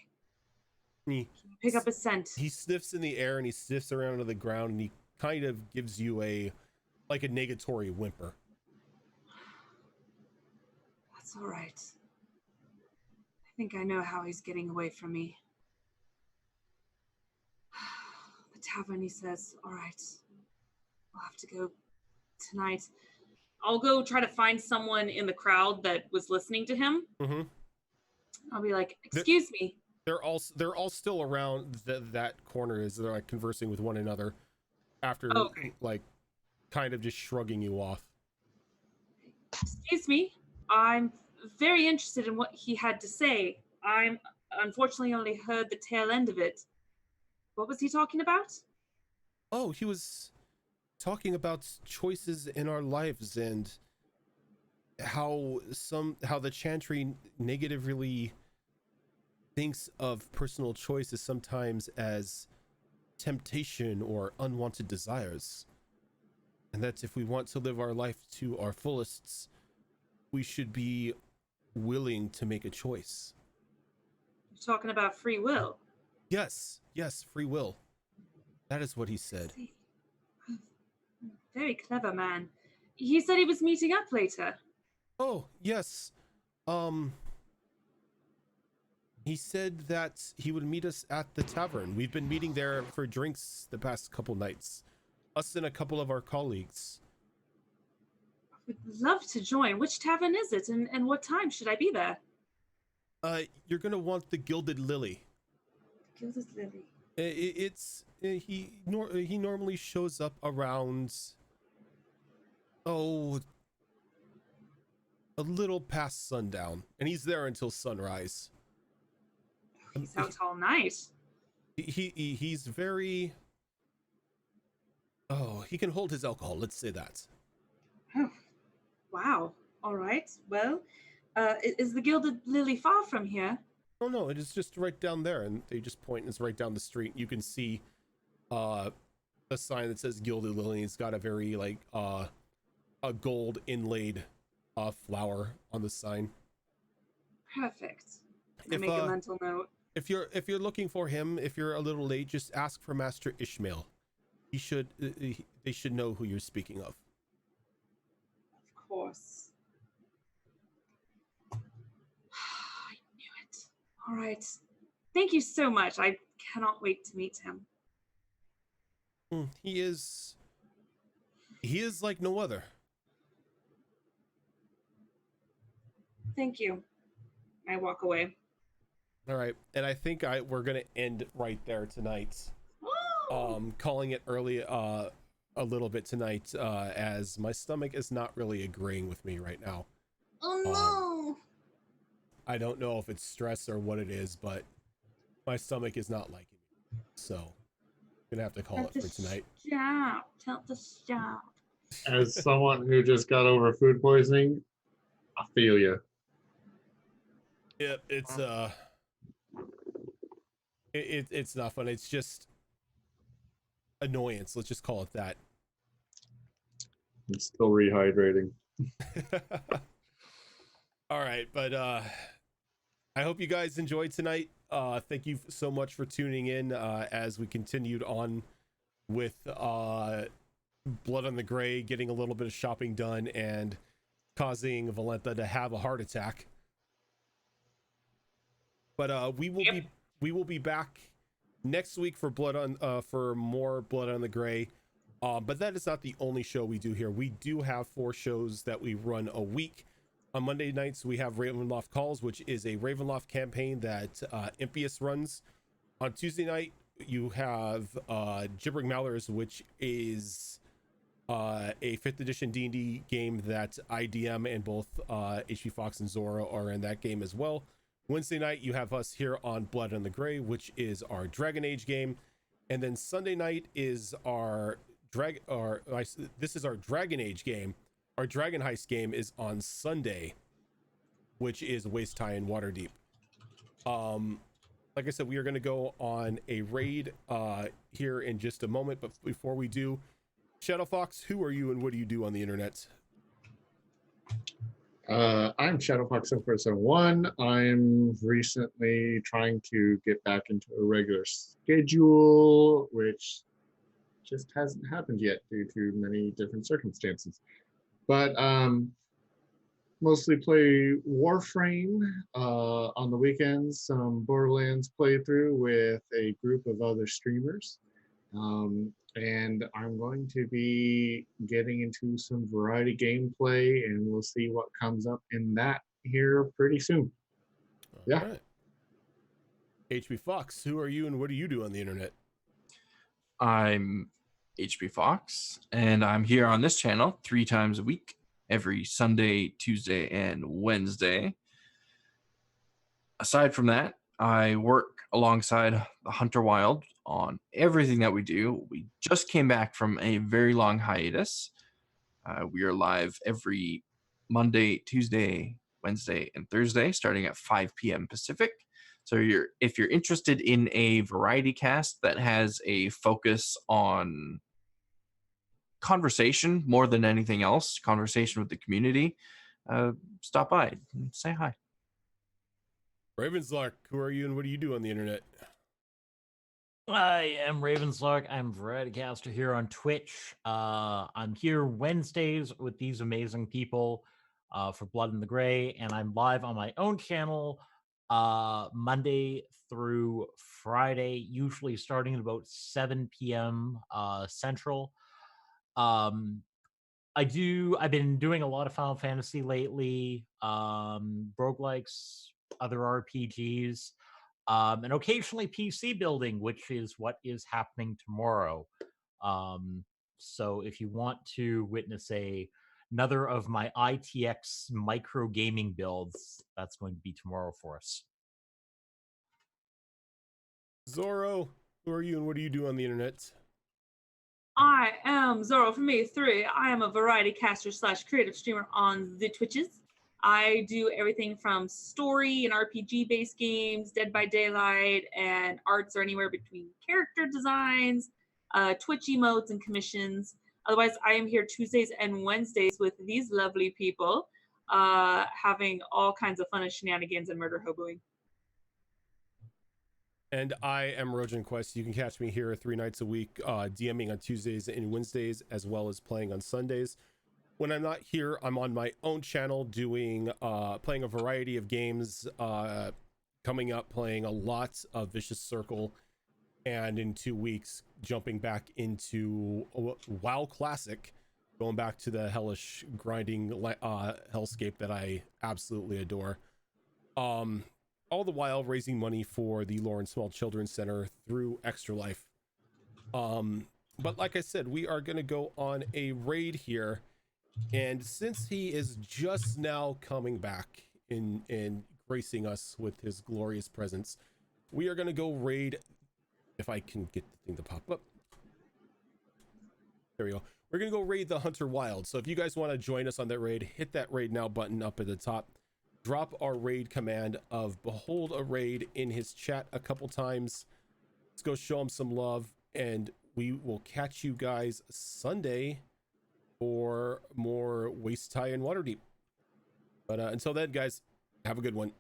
Speaker 1: He,
Speaker 2: Can you pick up a scent?"
Speaker 1: he sniffs in the air and he sniffs around to the ground, and he kind of gives you a negatory whimper.
Speaker 2: That's all right. I think I know how he's getting away from me. The tavern, he says, all right, I'll have to go tonight. I'll go try to find someone in the crowd that was listening to him.
Speaker 1: Mm-hmm.
Speaker 2: I'll be like, excuse me.
Speaker 1: They're all still around that corner as they're like conversing with one another after like kind of just shrugging you off.
Speaker 2: Excuse me. I'm very interested in what he had to say. I'm unfortunately only heard the tail end of it. What was he talking about?
Speaker 1: Oh, he was talking about choices in our lives and how the Chantry negatively thinks of personal choices sometimes as temptation or unwanted desires, and that if we want to live our life to our fullest, we should be willing to make a choice.
Speaker 2: You're talking about free will.
Speaker 1: Yes, free will. That is what he said.
Speaker 2: Very clever man. He said he was meeting up later.
Speaker 1: Oh, yes. He said that he would meet us at the tavern. We've been meeting there for drinks the past couple nights. Us and a couple of our colleagues.
Speaker 2: Would love to join. Which tavern is it, and what time should I be there?
Speaker 1: You're gonna want the Gilded Lily.
Speaker 2: The Gilded Lily.
Speaker 1: He normally shows up around a little past sundown, and he's there until sunrise.
Speaker 2: He's out all night.
Speaker 1: He's very he can hold his alcohol, let's say that.
Speaker 2: Oh, wow. All right. Well, is the Gilded Lily far from here?
Speaker 1: Oh no, it is just right down there, and they just point, and it's right down the street. You can see a sign that says Gilded Lily. It's got a very a gold inlaid flower on the sign.
Speaker 2: Perfect. I make a mental note.
Speaker 1: If you're looking for him, if you're a little late, just ask for Master Ishmael. They should know who you're speaking of.
Speaker 2: Of course. I knew it. All right. Thank you so much. I cannot wait to meet him.
Speaker 1: He is like no other.
Speaker 2: Thank you. I walk away.
Speaker 1: All right, and I think we're gonna end right there tonight. Calling it early a little bit tonight, as my stomach is not really agreeing with me right now.
Speaker 2: Oh no!
Speaker 1: I don't know if it's stress or what it is, but my stomach is not liking it. So I'm gonna have to call it for tonight.
Speaker 2: Stop. Tell the stop.
Speaker 4: As someone who just got over food poisoning, I feel you.
Speaker 1: Yep, it's not fun. It's just annoyance. Let's just call it that.
Speaker 4: It's still rehydrating.
Speaker 1: All right, but I hope you guys enjoyed tonight. Thank you so much for tuning in as we continued on with Blood on the Gray, getting a little bit of shopping done and causing Valenta to have a heart attack. But we will be back next week for for more Blood on the Gray. But that is not the only show we do here. We do have 4 shows that we run a week. On Monday nights, we have Ravenloft Calls, which is a Ravenloft campaign that Impious runs. On Tuesday night, you have Gibbering Mallards, which is a 5th edition D&D game that IDM and both HP Fox and Zora are in that game as well. Wednesday night, you have us here on Blood and the Gray, which is our Dragon Age game. And then Sunday night is our this is our Dragon Age game. Our Dragon Heist game is on Sunday, which is Waist High and Waterdeep. Like I said, we are going to go on a raid here in just a moment, but before we do, Shadow Fox, who are you and what do you do on the internet?
Speaker 4: I'm Shadow Fox 7471. I'm recently trying to get back into a regular schedule, which just hasn't happened yet due to many different circumstances. But mostly play Warframe on the weekends, some Borderlands playthrough with a group of other streamers. And I'm going to be getting into some variety gameplay, and we'll see what comes up in that here pretty soon. Yeah.
Speaker 1: All right. HB Fox, who are you and what do you do on the internet?
Speaker 5: I'm HB Fox, and I'm here on this channel 3 times a week, every Sunday, Tuesday, and Wednesday. Aside from that, I work alongside the Hunter Wild on everything that we do. We just came back from a very long hiatus. We are live every Monday, Tuesday, Wednesday, and Thursday, starting at 5 p.m. Pacific. So if you're interested in a variety cast that has a focus on conversation more than anything else, conversation with the community, stop by and say hi.
Speaker 1: Ravenslark, who are you and what do you do on the internet?
Speaker 3: I am Ravenslark. I'm Variety Caster here on Twitch. I'm here Wednesdays with these amazing people for Blood and the Gray, and I'm live on my own channel Monday through Friday, usually starting at about 7 p.m. Central. I've been doing a lot of Final Fantasy lately, roguelikes, other RPGs, and occasionally PC building, which is what is happening tomorrow. So if you want to witness another of my ITX micro gaming builds, that's going to be tomorrow for us.
Speaker 1: Zorro, who are you and what do you do on the internet?
Speaker 2: I am Zoro from A3. I am a variety caster / creative streamer on the Twitches. I do everything from story and RPG based games, Dead by Daylight, and arts are anywhere between character designs, Twitch emotes, and commissions. Otherwise, I am here Tuesdays and Wednesdays with these lovely people, having all kinds of fun and shenanigans and murder hoboing.
Speaker 1: And I am Rojan Quest. You can catch me here 3 nights a week, DMing on Tuesdays and Wednesdays, as well as playing on Sundays. When I'm not here, I'm on my own channel doing, playing a variety of games, coming up, playing a lot of Vicious Circle, and in 2 weeks, jumping back into WoW Classic, going back to the hellish grinding hellscape that I absolutely adore. All the while raising money for the Lauren Small Children's Center through Extra Life. But like I said, we are going to go on a raid here. And since he is just now coming back and gracing us with his glorious presence, we are going to go raid, if I can get the thing to pop up. There we go. We're going to go raid the Hunter Wild. So if you guys want to join us on that raid, hit that raid now button up at the top. Drop our raid command of Behold a Raid in his chat a couple times. Let's go show him some love, and we will catch you guys Sunday for more Waist High and Waterdeep. But until then, guys, have a good one.